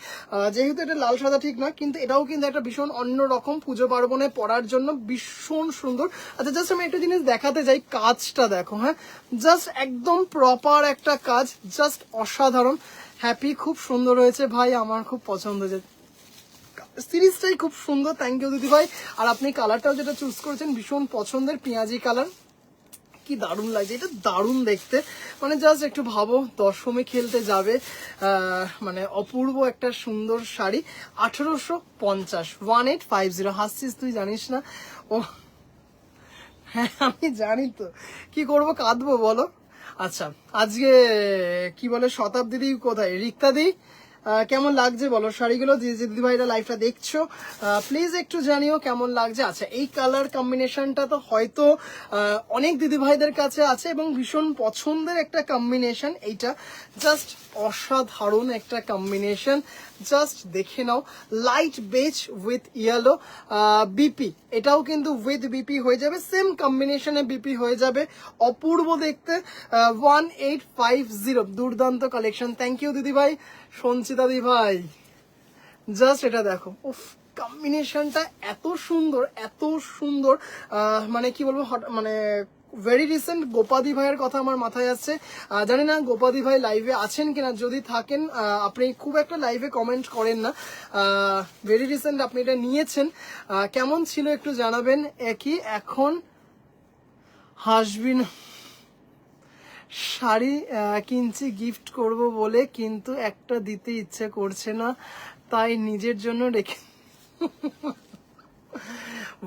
যেহেতু এটা লাল সাদা ঠিক না, কিন্তু এটাও কিন্তু একটা ভীষণ অন্যরকম পুজো পার্বণে পরার জন্য ভীষণ সুন্দর। আচ্ছা জাস্ট আমি একটা জিনিস দেখাতে চাই, কাজটা দেখো, হ্যাঁ জাস্ট একদম প্রপার একটা কাজ, জাস্ট অসাধারণ। হ্যাপি, খুব সুন্দর হয়েছে ভাই, আমার খুব পছন্দ হয়েছে, সিরিজটাই খুব সুন্দর। থ্যাংক ইউ দিদি ভাই। আর আপনি কালারটাও যেটা চুজ করেছেন ভীষণ পছন্দের, পেঁয়াজি কালার, কি দারুণ লাগছে, এটা দারুণ দেখতে। মানে জাস্ট একটু ভাবো দশমী খেলতে যাবে, মানে অপূর্ব একটা সুন্দর শাড়ি। 1850, 1850। হাসছিস তুই, জানিস না? ও হ্যাঁ আমি জানি তো, কি করব, কাঁদবো বলো? আচ্ছা আজকে কি বলে শতাব্দী কোথায়, রিক্তা দি কেমন লাগছে বলো শাড়িগুলো? যে যে দিদিভাইরা লাইভটা দেখছো প্লিজ একটু জানিও কেমন লাগছে। আচ্ছা এই কালার কম্বিনেশনটা তো হয়তো অনেক দিদিভাইদের কাছে আছে এবং ভীষণ পছন্দের একটা কম্বিনেশন এইটা, জাস্ট অসাধারণ একটা কম্বিনেশন। জাস্ট দেখে নাও, লাইট বেজ উইথ ইয়েলো বিপি, এটাও কিন্তু উইথ বিপি হয়ে যাবে, সেম কম্বিনেশনে বিপি হয়ে যাবে, অপূর্ব দেখতে। 1850, দুর্দান্ত কালেকশন। থ্যাংক ইউ দিদি ভাই। সঞ্চিতা দি ভাই জাস্ট এটা দেখো, উফ কম্বিনেশনটা এত সুন্দর, এত সুন্দর, মানে কি বলবো, মানে ভেরি রিসেন্ট গোপাদি ভাইয়ের কথা আমার মাথায় আসছে। জানি না গোপাদি ভাই লাইভে আছেন কিনা, যদি থাকেন আপনি খুব একটা লাইভে কমেন্ট করেন না, ভেরি রিসেন্ট আপনি এটা নিয়েছেন, কেমন ছিল একটু জানাবেন। একই এখন হাসবি না, শাড়ি কিনছি গিফট করব বলে, কিন্তু একটা দিতে ইচ্ছে করছে না, তাই নিজের জন্য রেখে।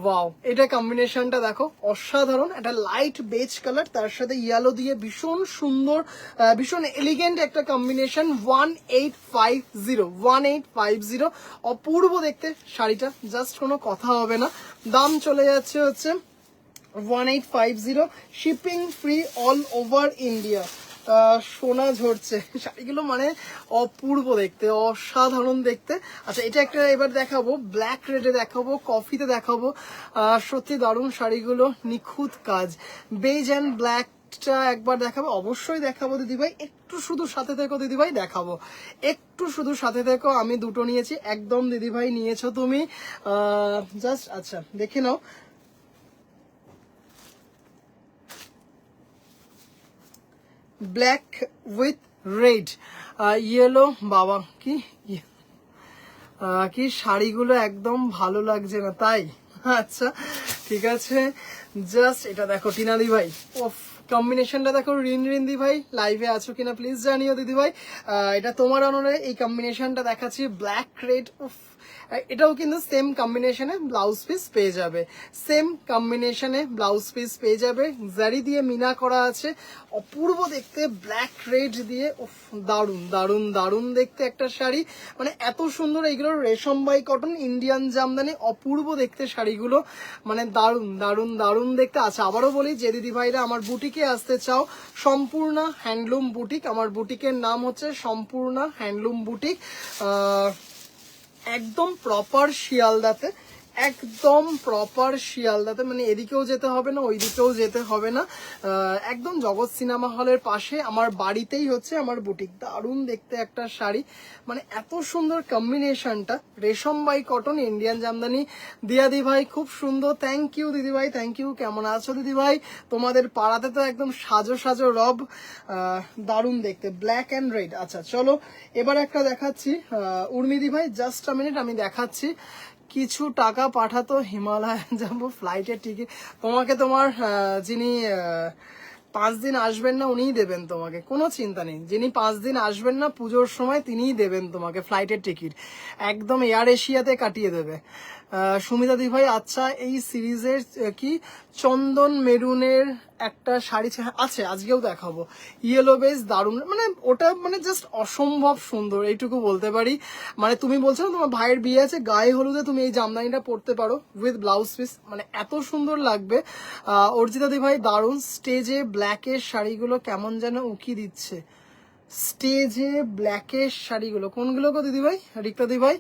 ওয়াও, এটা কম্বিনেশনটা দেখো অসাধারণ, একটা লাইট বেজ কালার তার সাথে ইয়েলো দিয়ে ভীষণ সুন্দর, ভীষণ এলিগেন্ট একটা কম্বিনেশন। 1850, অপূর্ব দেখতে শাড়িটা, জাস্ট কোনো কথা হবে না। দাম চলে যাচ্ছে হচ্ছে 1850, shipping free all over India. সোনা ঝরছে শাড়িগুলো, মানে অপূর্ব দেখতে, অসাধারণ দেখতে। আচ্ছা এটা একটা এবার দেখাবো, ব্ল্যাক রেডে দেখাবো, কফিতে দেখাবো, সত্যি দারুণ শাড়িগুলো, নিখুঁত কাজ, বেজ অ্যান্ড ব্ল্যাকটা একবার দেখাবো, অবশ্যই দেখাবো দিদিভাই, একটু শুধু সাথে থেকো দিদিভাই, দেখাবো, একটু শুধু সাথে থেকো। আমি দুটো নিয়েছি, একদম দিদিভাই নিয়েছো তুমি, জাস্ট আচ্ছা দেখে নাও। ব্ল্যাক উইথ রেড, ইয়েলো, বাবা কি কি শাড়িগুলো একদম ভালো লাগছে না তাই? আচ্ছা ঠিক আছে, জাস্ট এটা দেখো টিনাদি ভাই, ওফ কম্বিনেশনটা দেখো। রিন রিন দি ভাই লাইভে আছো কিনা প্লিজ জানিও দিদি ভাই। এটা তোমার অনরে এই কম্বিনেশনটা দেখাচ্ছি, ব্ল্যাক রেড। উফ, এটাও কিন্তু সেম কম্বিনেশনে ব্লাউজ পিস পেয়ে যাবে, সেম কম্বিনেশনে ব্লাউজ পিস পেয়ে যাবে। জারি দিয়ে মিনা করা আছে, অপূর্ব দেখতে, ব্ল্যাক রেড দিয়ে। উফ, দারুন দারুন দারুন দেখতে একটা শাড়ি, মানে এত সুন্দর। এইগুলো রেশম বাই কটন, ইন্ডিয়ান জামদানি, অপূর্ব দেখতে শাড়িগুলো, মানে দারুন দারুন দারুন দেখতে। আচ্ছা আবারও বলি, যে দিদি ভাইরা আমার বুটিকে আসতে চাও, সম্পূর্ণা হ্যান্ডলুম বুটিক, আমার বুটিকের নাম হচ্ছে সম্পূর্ণা হ্যান্ডলুম বুটিক, একদম প্রপার শিয়ালদাতে, একদম প্রপার শিয়ালদাতে, মানে এদিকেও যেতে হবে না ওইদিকেও যেতে হবে না, একদম জগৎ সিনেমা হলের পাশে আমার বাড়িতেই হচ্ছে আমার বুটিক। দারুণ দেখতে একটা শাড়ি, মানে এত সুন্দর কম্বিনেশনটা, রেশম বাই কটন ইন্ডিয়ান জামদানি। দিয়াদি ভাই খুব সুন্দর, থ্যাংক ইউ দিদি ভাই, থ্যাংক ইউ। কেমন আছো দিদি ভাই? তোমাদের পাড়াতে তো একদম সাজো সাজো রব, দারুণ দেখতে, ব্ল্যাক অ্যান্ড রেড। আচ্ছা চলো এবার একটা দেখাচ্ছি, উর্মিদি ভাই জাস্ট আ মিনিট, আমি দেখাচ্ছি। কিছু টাকা পাঠাতো, হিমালয় যাবো, ফ্লাইটের টিকিট তোমাকে, তোমার যিনি 5 দিন আসবেন না উনিই দেবেন তোমাকে, কোনো চিন্তা নেই। যিনি 5 দিন আসবেন না পুজোর সময় তিনিই দেবেন তোমাকে ফ্লাইটের টিকিট, একদম এয়ার এশিয়াতে কাটিয়ে দেবে। সুমিতা দি ভাই, আচ্ছা এই সিরিজের কি চন্দন মেরুনের একটা শাড়ি আছে, আজকেও দেখাবো, ইয়েলো বেস, দারুণ, মানে ওটা মানে জাস্ট অসম্ভব সুন্দর, এইটুকু বলতে পারি। মানে তুমি বলছো না তোমার ভাইয়ের বিয়ে আছে, গায়ে হলুদে তুমি এই জামদানিটা পরতে পারো উইথ ব্লাউজ পিস, মানে এত সুন্দর লাগবে। অর্জিতা দি ভাই দারুণ, স্টেজে ব্ল্যাকের শাড়িগুলো কেমন যেন উকি দিচ্ছে, স্টেজে ব্ল্যাকের শাড়িগুলো কোনগুলো গো দিদি ভাই? রিক্তা দি ভাই,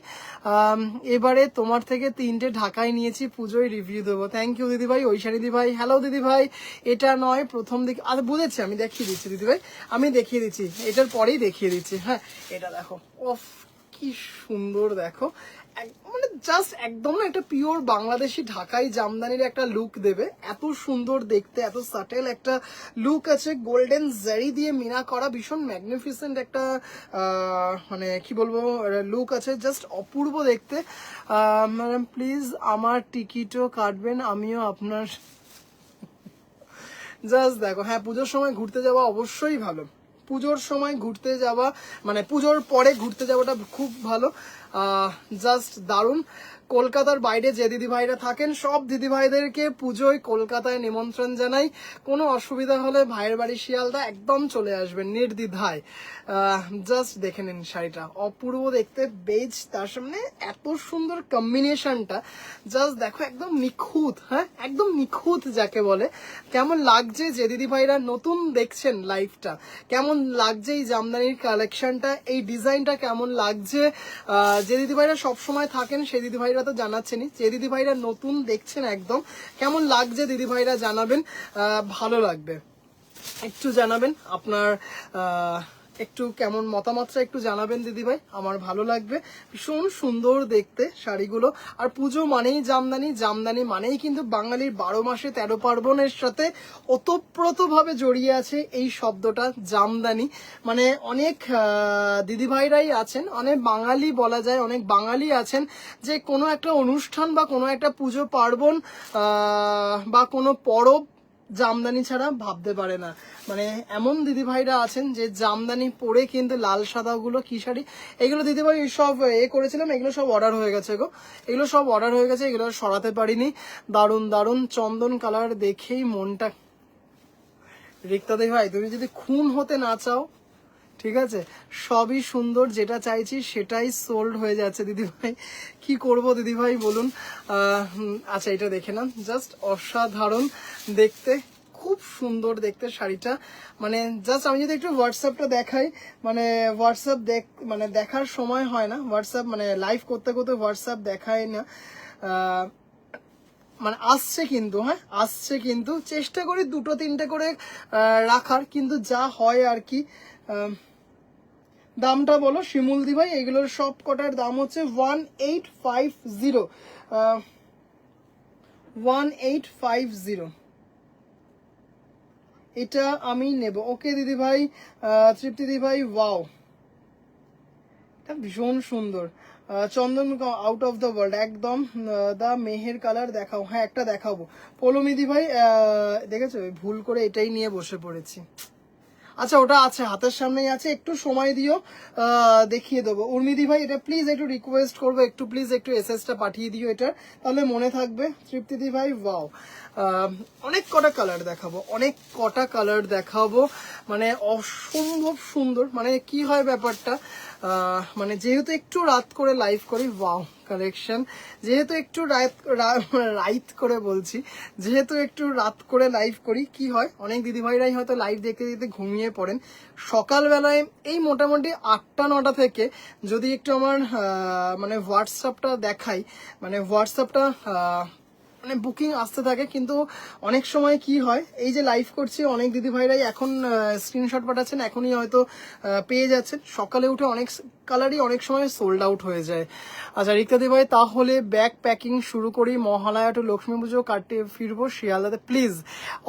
এবারে তোমার থেকে 3টে ঢাকায় নিয়েছি, পুজোয় রিভিউ দেবো, থ্যাংক ইউ দিদি ভাই। ঐশানী দি ভাই, হ্যালো দিদি ভাই, এটা নয় প্রথম দিকে, আচ্ছা বুঝেছি, আমি দেখিয়ে দিচ্ছি দিদি ভাই, আমি দেখিয়ে দিচ্ছি, এটার পরেই দেখিয়ে দিচ্ছি। হ্যাঁ এটা দেখো, ওফ কি সুন্দর দেখো, মানে জাস্ট একদম না একটা পিওর বাংলাদেশি ঢাকাই জামদানির একটা লুক দেবে, এত সুন্দর দেখতে, এত সাটেল একটা লুক আছে, গোল্ডেন জারি দিয়ে মিনা করা, ভীষণ ম্যাগনিফিসেন্ট একটা মানে কি বলবো লুক আছে, জাস্ট অপূর্ব দেখতে। ম্যাডাম প্লিজ আমার টিকিটও কাটবেন, আমিও আপনার। জাস্ট দেখো, হ্যাঁ পুজোর সময় ঘুরতে যাওয়া অবশ্যই ভালো, পুজোর সময় ঘুরতে যাওয়া, মানে পুজোর পরে ঘুরতে যাওয়াটা খুব ভালো, জাস্ট দারুণ। কলকাতার বাইরে যে দিদি ভাইরা থাকেন সব দিদি ভাইদেরকে পুজোয় কলকাতায় নিমন্ত্রণ জানাই, কোনো অসুবিধা হলে ভাইয়ের বাড়ি শিয়ালদা একদম চলে আসবেন নির্দ্বিধায়। জাস্ট দেখে নিন শাড়িটা, অপূর্ব দেখতে, বেজ তার সামনে এত সুন্দর কম্বিনেশনটা, জাস্ট দেখো একদম নিখুঁত, হ্যাঁ একদম নিখুঁত যাকে বলে। কেমন লাগছে যে দিদি ভাইরা নতুন দেখছেন লাইভটা, কেমন লাগছে এই জামদানির কালেকশনটা, এই ডিজাইনটা কেমন লাগছে? যে দিদি ভাইরা সবসময় থাকেন সেই দিদি ভাইরা তো জানাচ্ছেনই, যে দিদি ভাইরা নতুন দেখছেন একদম কেমন লাগছে দিদি ভাইরা জানাবেন, ভালো লাগবে, একটু জানাবেন আপনার একটু কেমন মতামতটা একটু জানাবেন দিদি ভাই, আমার ভালো লাগবে। ভীষণ সুন্দর দেখতে শাড়িগুলো, আর পুজো মানেই জামদানি, জামদানি মানেই কিন্তু বাঙালির 12 মাসে 13 পার্বণের সাথে ওতপ্রোতভাবে জড়িয়ে আছে এই শব্দটা জামদানি। মানে অনেক দিদি ভাইরাই আছেন, অনেক বাঙালি বলা যায়, অনেক বাঙালি আছেন যে কোনো একটা অনুষ্ঠান বা কোনো একটা পুজো পার্বণ বা কোনো পরব জামদানি ছাড়া ভাবতে পারে না। মানে এমন দিদি ভাইরা আছেন যে জামদানি পরে কিন্তু লাল সাদা গুলো কি শাড়ি, এগুলো দিদি ভাই সব করেছিলাম, এগুলো সব অর্ডার হয়ে গেছে গো, এগুলো সব অর্ডার হয়ে গেছে, এগুলো সরাতে পারিনি। দারুণ দারুণ চন্দন কালার দেখেই মনটা। রিক্তা দি ভাই তুমি যদি খুন হতে না চাও, ঠিক আছে, সবই সুন্দর, যেটা চাইছি সেটাই সোল্ড হয়ে যাচ্ছে দিদি ভাই, কি করব দিদি ভাই বলুন। আচ্ছা এটা দেখে নাম, জাস্ট অসাধারণ দেখতে, খুব সুন্দর দেখতে শাড়িটা। মানে জাস্ট আমি যদি একটু হোয়াটসঅ্যাপটা দেখাই, মানে হোয়াটসঅ্যাপ মানে দেখার সময় হয় না, হোয়াটসঅ্যাপ মানে লাইভ করতে করতে হোয়াটসঅ্যাপ দেখায় না, মানে আসছে কিন্তু, হ্যাঁ আসছে কিন্তু, চেষ্টা করি 2-3টে করে রাখার, কিন্তু যা হয় আর কি। দামটা বলো শিমুল দি ভাই, এগুলোর সব কটার দাম হচ্ছে 1850, 1850। এটা আমি নেব। ওকে দিদি ভাই, তৃপ্তি দিদি ভাই, ওয়াও, এটা ভীষণ সুন্দর। চন্দন আউট অফ দ্য ওয়ার্ল্ড, একদম দা মেহের কালার দেখাও। হ্যাঁ একটা দেখাবো। পৌলমিদি ভাই দেখেছো ভুল করে এটাই নিয়ে বসে পড়েছি। আচ্ছা ওটা আছে হাতের সামনেই আছে, একটু সময় দিও, দেখিয়ে দেবো। উর্মিদি ভাই এটা প্লিজ একটু রিকোয়েস্ট করবো, একটু প্লিজ একটু এসএসটা পাঠিয়ে দিও এটার, তাহলে মনে থাকবে। তৃপ্তিদি ভাই ওয়াও, অনেক কটা কালার দেখাবো, অনেক কটা কালার দেখাবো, মানে অসম্ভব সুন্দর। মানে কি হয় ব্যাপারটা, মানে যেহেতু একটু রাত করে লাইভ করি, ওয়াও কালেকশন, যেহেতু একটু রাত করে বলছি, যেহেতু একটু রাত করে লাইভ করি, কি হয় অনেক দিদিভাইরাই হয়তো লাইভ দেখতে দেখতে ঘুমিয়ে পড়েন। সকালবেলায় এই মোটামুটি 8টা-9টা থেকে যদি একটু আমার মানে হোয়াটসঅ্যাপটা দেখাই, মানে হোয়াটসঅ্যাপটা মানে বুকিং আসতে থাকে, কিন্তু অনেক সময় কি হয় এই যে লাইভ করছি অনেক দিদি ভাইরাই এখন স্ক্রিনশট পাঠাচ্ছেন, এখনই হয়তো পেয়ে যাচ্ছেন। সকালে উঠে অনেক কালারই অনেক সময় সোল্ড আউট হয়ে যায়। আচ্ছা রিক্তা দি ভাই তাহলে ব্যাগ প্যাকিং শুরু করি, মহালয়া টু লক্ষ্মী পুজো কাটিয়ে ফিরবো শিয়ালদাতে, please.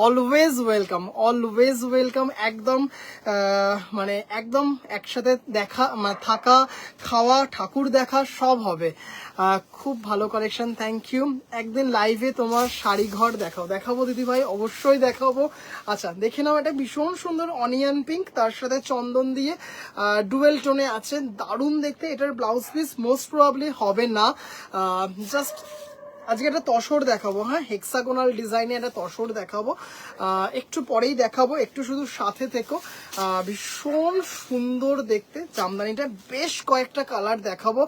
Always welcome, always welcome. একদম মানে একদম একসাথে দেখা থাকা, খাওয়া, ঠাকুর দেখা সব হবে। খুব ভালো কালেকশন, থ্যাংক ইউ। একদিন লাইভে তোমার শাড়ি ঘর দেখাও। দেখাবো দিদি ভাই, অবশ্যই দেখাবো। আচ্ছা দেখে নাও, এটা ভীষণ সুন্দর অনিয়ন পিঙ্ক, তার সাথে চন্দন দিয়ে ডুয়েল টোনে আছে, দারুণ দেখতে। এটার ব্লাউজ পিস মোস্ট প্রবাবলি হবে না, জাস্ট আজকে একটা তসর দেখাবো। হ্যাঁ হেক্সাগোনাল ডিজাইনে একটা তসর দেখাবো, একটু পরেই দেখাবো, একটু শুধু সাথে থেকো। ভীষণ সুন্দর দেখতে জামদানিটা, বেশ কয়েকটা কালার দেখাবো।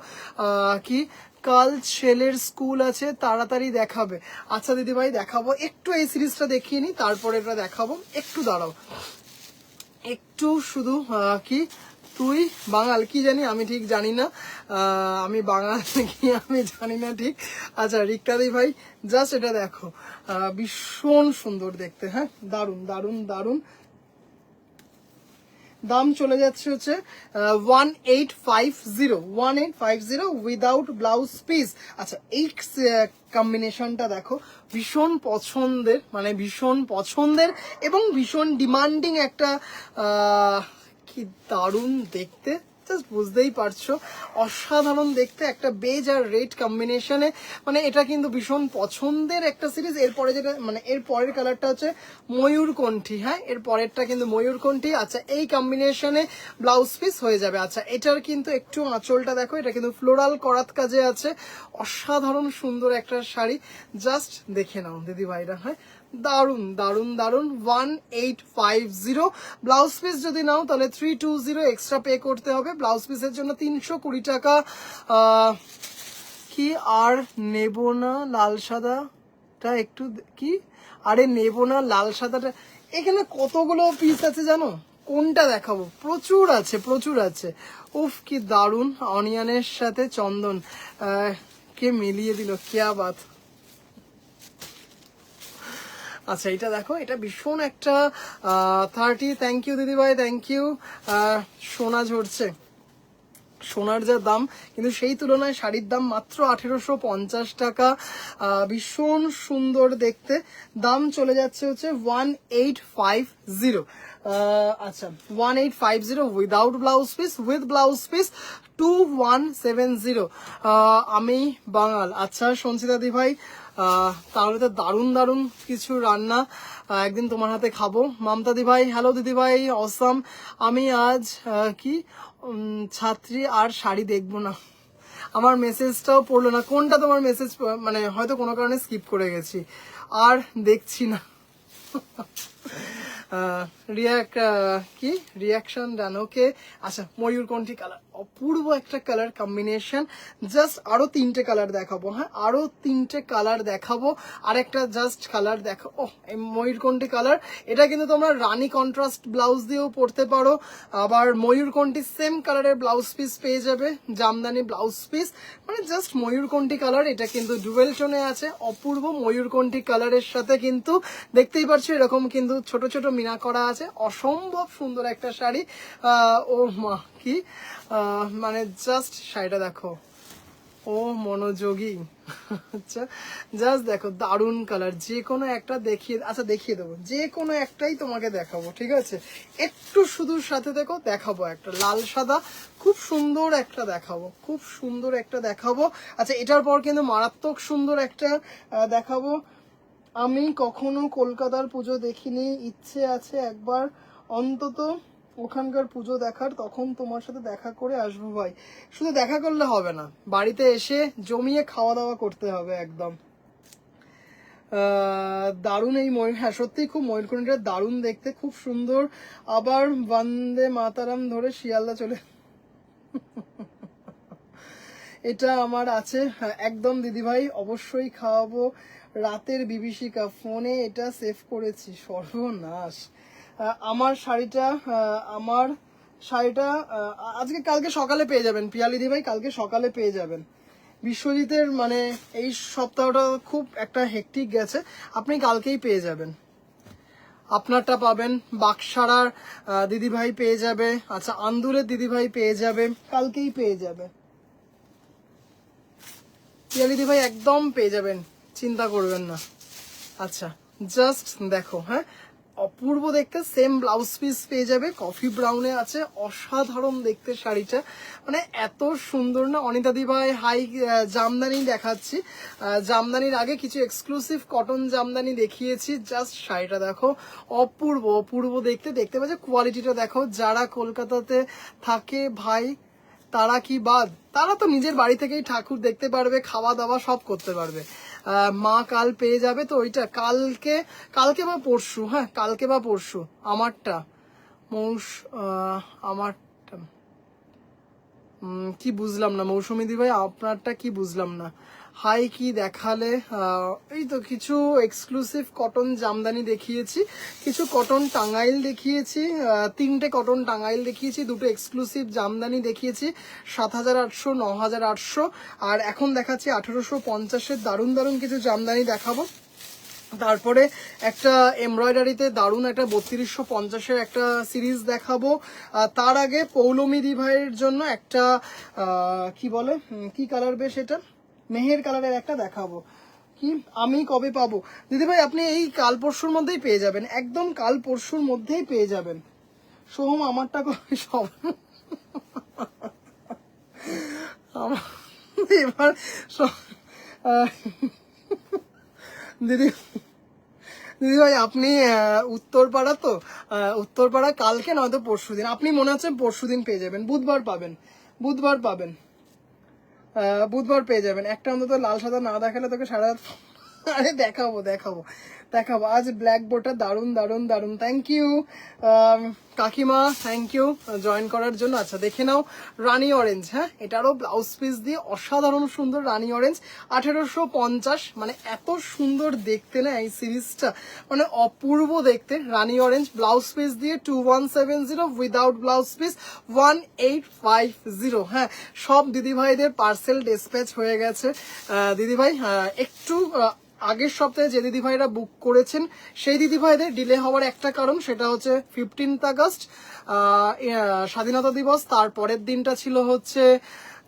কি কাল ছেলের স্কুল আছে, তাড়াতাড়ি দেখাবে। আচ্ছা দিদি ভাই দেখাবো, একটু এই সিরিজটা দেখিয়ে নি, তারপরে এটা দেখাবো। একটু দাঁড়াও, একটু শুধু কি তুই বাঙাল কি জানি, আমি ঠিক জানি না, আমি বাঙাল কি আমি জানি না ঠিক। আচ্ছা রিক্তাদি ভাই জাস্ট এটা দেখো, ভীষণ সুন্দর দেখতে। হ্যাঁ দারুন দারুন দারুন। দাম চলে যাচ্ছে হচ্ছে 1850 উইদাউট ব্লাউজ পিস। আচ্ছা এই কম্বিনেশনটা দেখো, ভীষণ পছন্দের, মানে ভীষণ পছন্দের এবং ভীষণ ডিমান্ডিং একটা, কি দারুণ দেখতে, জাস্ট বুঝতেই পারছো, অসাধারণ দেখতে একটা বেজ আর রেড কম্বিনেশনে। মানে এটা কিন্তু ভীষণ পছন্দের একটা সিরিজ। এরপরে যেটা মানে এর পরের কালারটা হচ্ছে ময়ূরকণ্ঠী। হ্যাঁ এর পরেরটা কিন্তু ময়ূরকণ্ঠী। আচ্ছা এই কম্বিনেশনে ব্লাউজ পিস হয়ে যাবে। আচ্ছা এটার কিন্তু একটু আঁচলটা দেখো, এটা কিন্তু ফ্লোরাল করাত কাজে আছে, অসাধারণ সুন্দর একটা শাড়ি, জাস্ট দেখে নাও দিদি ভাইরা। হ্যাঁ দারুন দারুন দারুন। 1850 ব্লাউজ পিস যদি নাও তাহলে 320 এক্সট্রা পে করতে হবে। ব্লাউজ পিসের জন্য 320 টাকা। কি আর নেব না লাল সাদাটা, একটু কি আরে নেব না লাল সাদাটা, এখানে কতগুলো পিস আছে জানো, কোনটা দেখাবো, প্রচুর আছে প্রচুর আছে। উফ কি দারুন, অনিয়নের সাথে চন্দন কে মিলিয়ে দিল, কিয়া বাত। আচ্ছা এটা দেখো, এটা ভীষণ একটা 30, থ্যাংক ইউ দিদি ভাই, থ্যাংক ইউ। সোনা ঝরছে, সোনার যা দাম, কিন্তু সেই তুলনায় শাড়ির দাম মাত্র 1850 টাকা। ভীষণ সুন্দর দেখতে। দাম চলে যাচ্ছে হচ্ছে 1850। আচ্ছা 1850 without blouse piece, with blouse piece 2170। আমি বাঙাল। আচ্ছা সঞ্চিতা দি ভাই, তাহলে তো দারুণ দারুণ কিছু রান্না একদিন তোমার হাতে খাবো। মমতা দি ভাই, হ্যালো দিদি ভাই, অসাম। আমি আজ কি ছাত্রী, আর শাড়ি দেখবো না। আমার মেসেজটাও পড়লো না, কোনটা তোমার মেসেজ, মানে হয়তো কোনো কারণে স্কিপ করে গেছি, আর দেখছি না। কি রিয়াকশন ডান, ওকে। আচ্ছা ময়ূরকণ্ঠী কালার, অপূর্ব একটা কালার কম্বিনেশন। জাস্ট আরো 3টে কালার দেখাবো। হ্যাঁ আরো 3টে কালার দেখাবো, আর একটা জাস্ট কালার দেখো, ও ময়ূরকণ্ঠী কালার। এটা কিন্তু তোমরা রানী কন্ট্রাস্ট ব্লাউজ দিয়েও পরতে পারো, আবার ময়ূরকণ্ঠী সেম কালারের ব্লাউজ পিস পেয়ে যাবে, জামদানি ব্লাউজ পিস, মানে জাস্ট ময়ূরকণ্ঠী কালার। এটা কিন্তু ডুয়েল টোনে আছে, অপূর্ব ময়ূরকণ্ঠী কালারের সাথে কিন্তু দেখতেই পাচ্ছ এরকম কিন্তু ছোট ছোট মিনা করা আছে, অসম্ভব সুন্দর একটা শাড়ি। ও মা কি মানে জাস্ট শাড়িটা দেখো, ও মনোযোগী। আচ্ছা জাস্ট দেখো দারুন কালার, যে কোনো একটা দেখিয়ে, আচ্ছা দেখিয়ে দেবো, যে কোনো একটাই তোমাকে দেখাবো, ঠিক আছে? একটু শুধু সাথে দেখো, দেখাবো একটা লাল সাদা খুব সুন্দর একটা দেখাবো, খুব সুন্দর একটা দেখাবো। আচ্ছা এটার পর কিন্তু মারাত্মক সুন্দর একটা দেখাবো। আমি কখনো কলকাতার পুজো দেখিনি, ইচ্ছে আছে একবার অন্তত ওখানকার পুজো দেখার, তখন তোমার সাথে দেখা করে আসবো ভাই। শুধু দেখা করলে হবে না, বাড়িতে এসে জমিয়ে খাওয়া দাওয়া করতে হবে একদম। দারুণ এই ময়ূর, হ্যাঁ সত্যি খুব ময়ূরকণ্ঠীটা দারুণ দেখতে, খুব সুন্দর। আবার বন্দে মাতারাম ধরে শিয়ালদা চলে এটা আমার আছে, হ্যাঁ একদম দিদিভাই অবশ্যই খাওয়াবো। রাতের বিভীষিকা ফোনে এটা সেভ করেছি, সর্বনাশ। আমার শাড়িটা আমার শাড়িটা আজকে কালকে সকালে পেয়ে যাবেন পিয়ালি দিদিভাই, কালকে সকালে পেয়ে যাবেন। বিশ্বজিতের মানে এই সপ্তাহটা খুব একটা হেক্টিক গেছে, আপনি কালকেই পেয়ে যাবেন। আপনারটা পাবেন, বাক্সারার দিদিভাই পেয়ে যাবে, আচ্ছা আন্দুলের দিদিভাই পেয়ে যাবে, কালকেই পেয়ে যাবে। পিয়ালিদি ভাই একদম পেয়ে যাবেন, চিন্তা করবেন না। আচ্ছা জাস্ট দেখো, হ্যাঁ অপূর্ব দেখতে, সেম ব্লাউজ পিস পেয়ে যাবে, কফি ব্রাউনে আছে, অসাধারণ দেখতে শাড়িটা, মানে এত সুন্দর না। অনিতা দি ভাই হাই, জামদানি দেখাচ্ছি, জামদানির আগে কিছু এক্সক্লুসিভ কটন জামদানি দেখিয়েছি, জাস্ট শাড়িটা দেখো, অপূর্ব অপূর্ব দেখতে, দেখতে পাচ্ছে কোয়ালিটিটা দেখো। যারা কলকাতাতে থাকে ভাই তারা কি বাদ, তারা তো নিজের বাড়ি থেকেই ঠাকুর দেখতে পারবে, খাওয়া দাওয়া সব করতে পারবে। মা কাল পেয়ে যাবে তো ওইটা, কালকে কালকে বা পরশু, হ্যাঁ কালকে বা পরশু। আমারটা আমারটা কি বুঝলাম না মৌসুমী দি ভাই, আপনারটা কি বুঝলাম না। হাই কি দেখালে? এই তো কিছু এক্সক্লুসিভ কটন জামদানি দেখিয়েছি, কিছু কটন টাঙ্গাইল দেখিয়েছি, 3টে কটন টাঙ্গাইল দেখিয়েছি, 2টো এক্সক্লুসিভ জামদানি দেখিয়েছি, 7,800, 9,800, আর এখন দেখাচ্ছি 1850-এর দারুণ দারুণ কিছু জামদানি দেখাবো। তারপরে একটা এমব্রয়ডারিতে দারুণ একটা 3250-এর একটা সিরিজ দেখাবো। তার আগে পৌলমী দি ভাইয়ের জন্য একটা কি বলে, কি কালার বেশ, এটা মেহের কালারের একটা দেখাবো। কি আমি কবে পাবো দিদি ভাই? আপনি এই কাল পরশুর মধ্যেই পেয়ে যাবেন, একদম কাল পরশুর মধ্যেই পেয়ে যাবেন। সোহম আমারটা কবে? সব এবার দিদি দিদি ভাই আপনি উত্তরপাড়া তো, উত্তরপাড়া কালকে নয়তো পরশুদিন, আপনি মনে হচ্ছে পরশুদিন পেয়ে যাবেন, বুধবার পাবেন, বুধবার পাবেন, বুধবার পেয়ে যাবেন। একটা অন্তত লাল সাদা না দেখালে তোকে সারা রাত আরে দেখাবো দেখাবো দেখাবো। আজ ব্ল্যাক বোর্ডটা দারুন দারুন দারুন, থ্যাংক ইউ কাকিমা, থ্যাংক ইউ জয়েন করার জন্য। আচ্ছা দেখে নাও রানী অরেঞ্জ, হ্যাঁ এটারও ব্লাউজ পিস দিয়ে অসাধারণ সুন্দর রানী অরেঞ্জ, 1850, মানে এত সুন্দর দেখতে না এই সিরিজটা, মানে অপূর্ব দেখতে। রানী অরেঞ্জ ব্লাউজ পিস দিয়ে 2170, উইদাউট ব্লাউজ পিস 1850। হ্যাঁ সব দিদিভাইদের পার্সেল ডিসপ্যাচ হয়ে গেছে। দিদিভাই একটু আগের সপ্তাহে যে দিদিভাইরা বুক করেছেন সেই দিদিভাইদের ডিলে হওয়ার একটা কারণ, সেটা হচ্ছে 15 আগস্ট স্বাধীনতা দিবস, তার পরের দিনটা ছিল হচ্ছে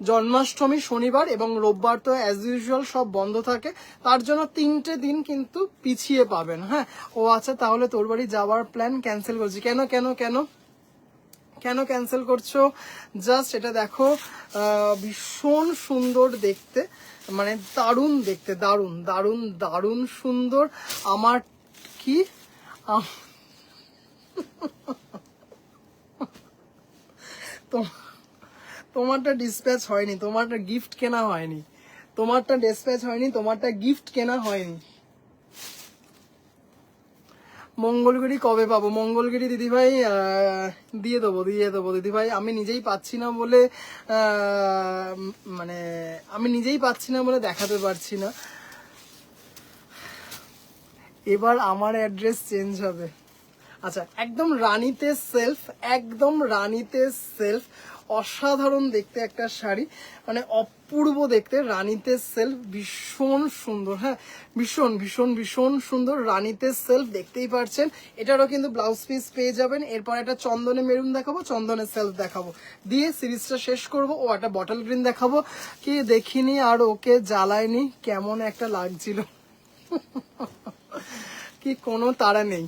জন্মাষ্টমী শনিবার, এবং রোববার তো অ্যাজ ইউজুয়াল সব বন্ধ থাকে, তার জন্য 3টে দিন কিন্তু পিছিয়ে পাবেন। হ্যাঁ ও আচ্ছা, তাহলে তোর বাড়ি যাওয়ার প্ল্যান ক্যান্সেল করছি কেন? কেন কেন কেন ক্যান্সেল করছো? জাস্ট এটা দেখো, ভীষণ সুন্দর দেখতে, মানে দারুণ দেখতে, দারুণ দারুণ দারুণ সুন্দর। আমার কি তোমারটা ডিসপ্যাচ হয়নি, তোমারটা গিফট কেনা হয়নি, তোমারটা ডিসপ্যাচ হয়নি, তোমারটা গিফট কেনা হয়নি। মঙ্গলগিরি কবে পাবো? মঙ্গলগিরি দিদিভাই দিয়ে দেবো দিদিভাই, আমি নিজেই পাচ্ছি না বলে, মানে আমি নিজেই পাচ্ছি না বলে দেখাতে পারছি না। এবার আমার অ্যাড্রেস চেঞ্জ হবে। আচ্ছা একদম রানীতে সেলফ, একদম রানীতে সেলফ, অসাধারণ দেখতে একটা শাড়ি, মানে অপূর্ব দেখতে, রানীতে সেলফ, ভীষণ সুন্দর। হ্যাঁ, ভীষণ ভীষণ ভীষণ সুন্দর রানীতে সেলফ, দেখতেই পারছেন। এটারও কিন্তু ব্লাউজ পিস পেয়ে যাবেন। এরপর একটা চন্দনে মেরুন দেখাবো, চন্দনে সেলফ দেখাবো, দিয়ে সিরিজটা শেষ করব। ও একটা বটল গ্রিন দেখাবো, কি দেখিনি আর ওকে জ্বালায়নি, কেমন একটা লাগছিল। কি কোনো তাড়া নেই,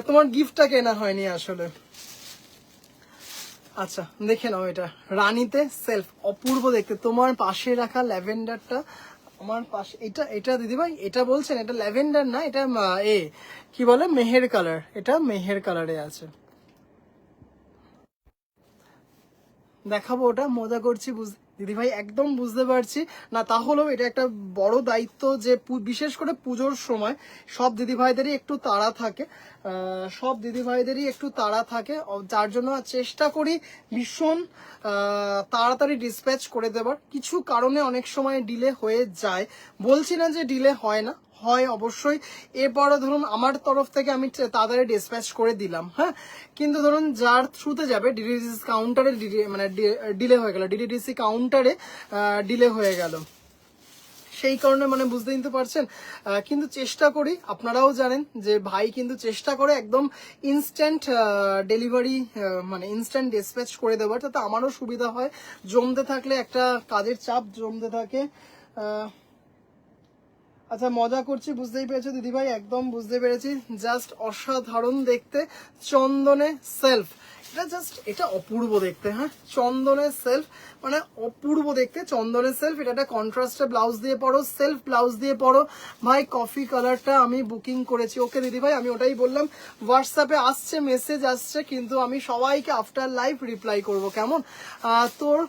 তোমার গিফটটা কেনা হয়নি আসলে। আচ্ছা দেখে নাও, এটা রানীতে সেলফ, অপূর্ব দেখতে। তোমার পাশে রাখা ল্যাভেন্ডারটা, আমার পাশে এটা, এটা দিদিভাই এটা বলছেন এটা ল্যাভেন্ডার না, এটা কি বলে মেহের কালার, এটা মেহের কালারে আছে। দেখাবো, ওটা মজা করছি দিদি ভাই, একদম বুঝতে পারছি না। তাহলেও এটা একটা বড় দায়িত্ব যে বিশেষ করে পুজোর সময় সব দিদি ভাইদেরই একটু তাড়া থাকে, সব দিদি ভাইদেরই একটু তাড়া থাকে, যার জন্য চেষ্টা করি ভীষণ তাড়াতাড়ি ডিসপ্যাচ করে দেবার। কিছু কারণে অনেক সময় ডিলে হয়ে যায়, বলছি না যে ডিলে হয় না, হয় অবশ্যই। এরপরে ধরুন আমার তরফ থেকে আমি তাড়াতাড়ি ডিসপ্যাচ করে দিলাম, হ্যাঁ, কিন্তু ধরুন যার থ্রুতে যাবে ডিডিডিসি কাউন্টারে মানে ডিলে হয়ে গেল, ডিডিডিসি কাউন্টারে ডিলে হয়ে গেল, সেই কারণে মানে বুঝতে নিতে পারছেন। কিন্তু চেষ্টা করি, আপনারাও জানেন যে ভাই কিন্তু চেষ্টা করে একদম ইনস্ট্যান্ট ডেলিভারি, মানে ইনস্ট্যান্ট ডিসপ্যাচ করে দেওয়ার, তাতে আমারও সুবিধা হয়। জমতে থাকলে একটা কাজের চাপ জমতে থাকে। আচ্ছা মজা করছি, বুঝতেই পেরেছো দিদিভাই, একদম বুঝতে পেরেছি। জাস্ট অসাধারণ দেখতে, চন্দনে সেলফ, এটা জাস্ট এটা অপূর্ব দেখতে। হ্যাঁ, চন্দনের সেলফ মানে অপূর্ব দেখতে, চন্দনের সেলফ। এটা একটা কন্ট্রাস্টে ব্লাউজ দিয়ে পরো, সেলফ ব্লাউজ দিয়ে পরো। ভাই কফি কালারটা আমি বুকিং করেছি, ওকে দিদিভাই, আমি ওটাই বললাম। হোয়াটসঅ্যাপে আসছে, মেসেজ আসছে, কিন্তু আমি সবাইকে আফটার লাইভ রিপ্লাই করব, কেমন? তোর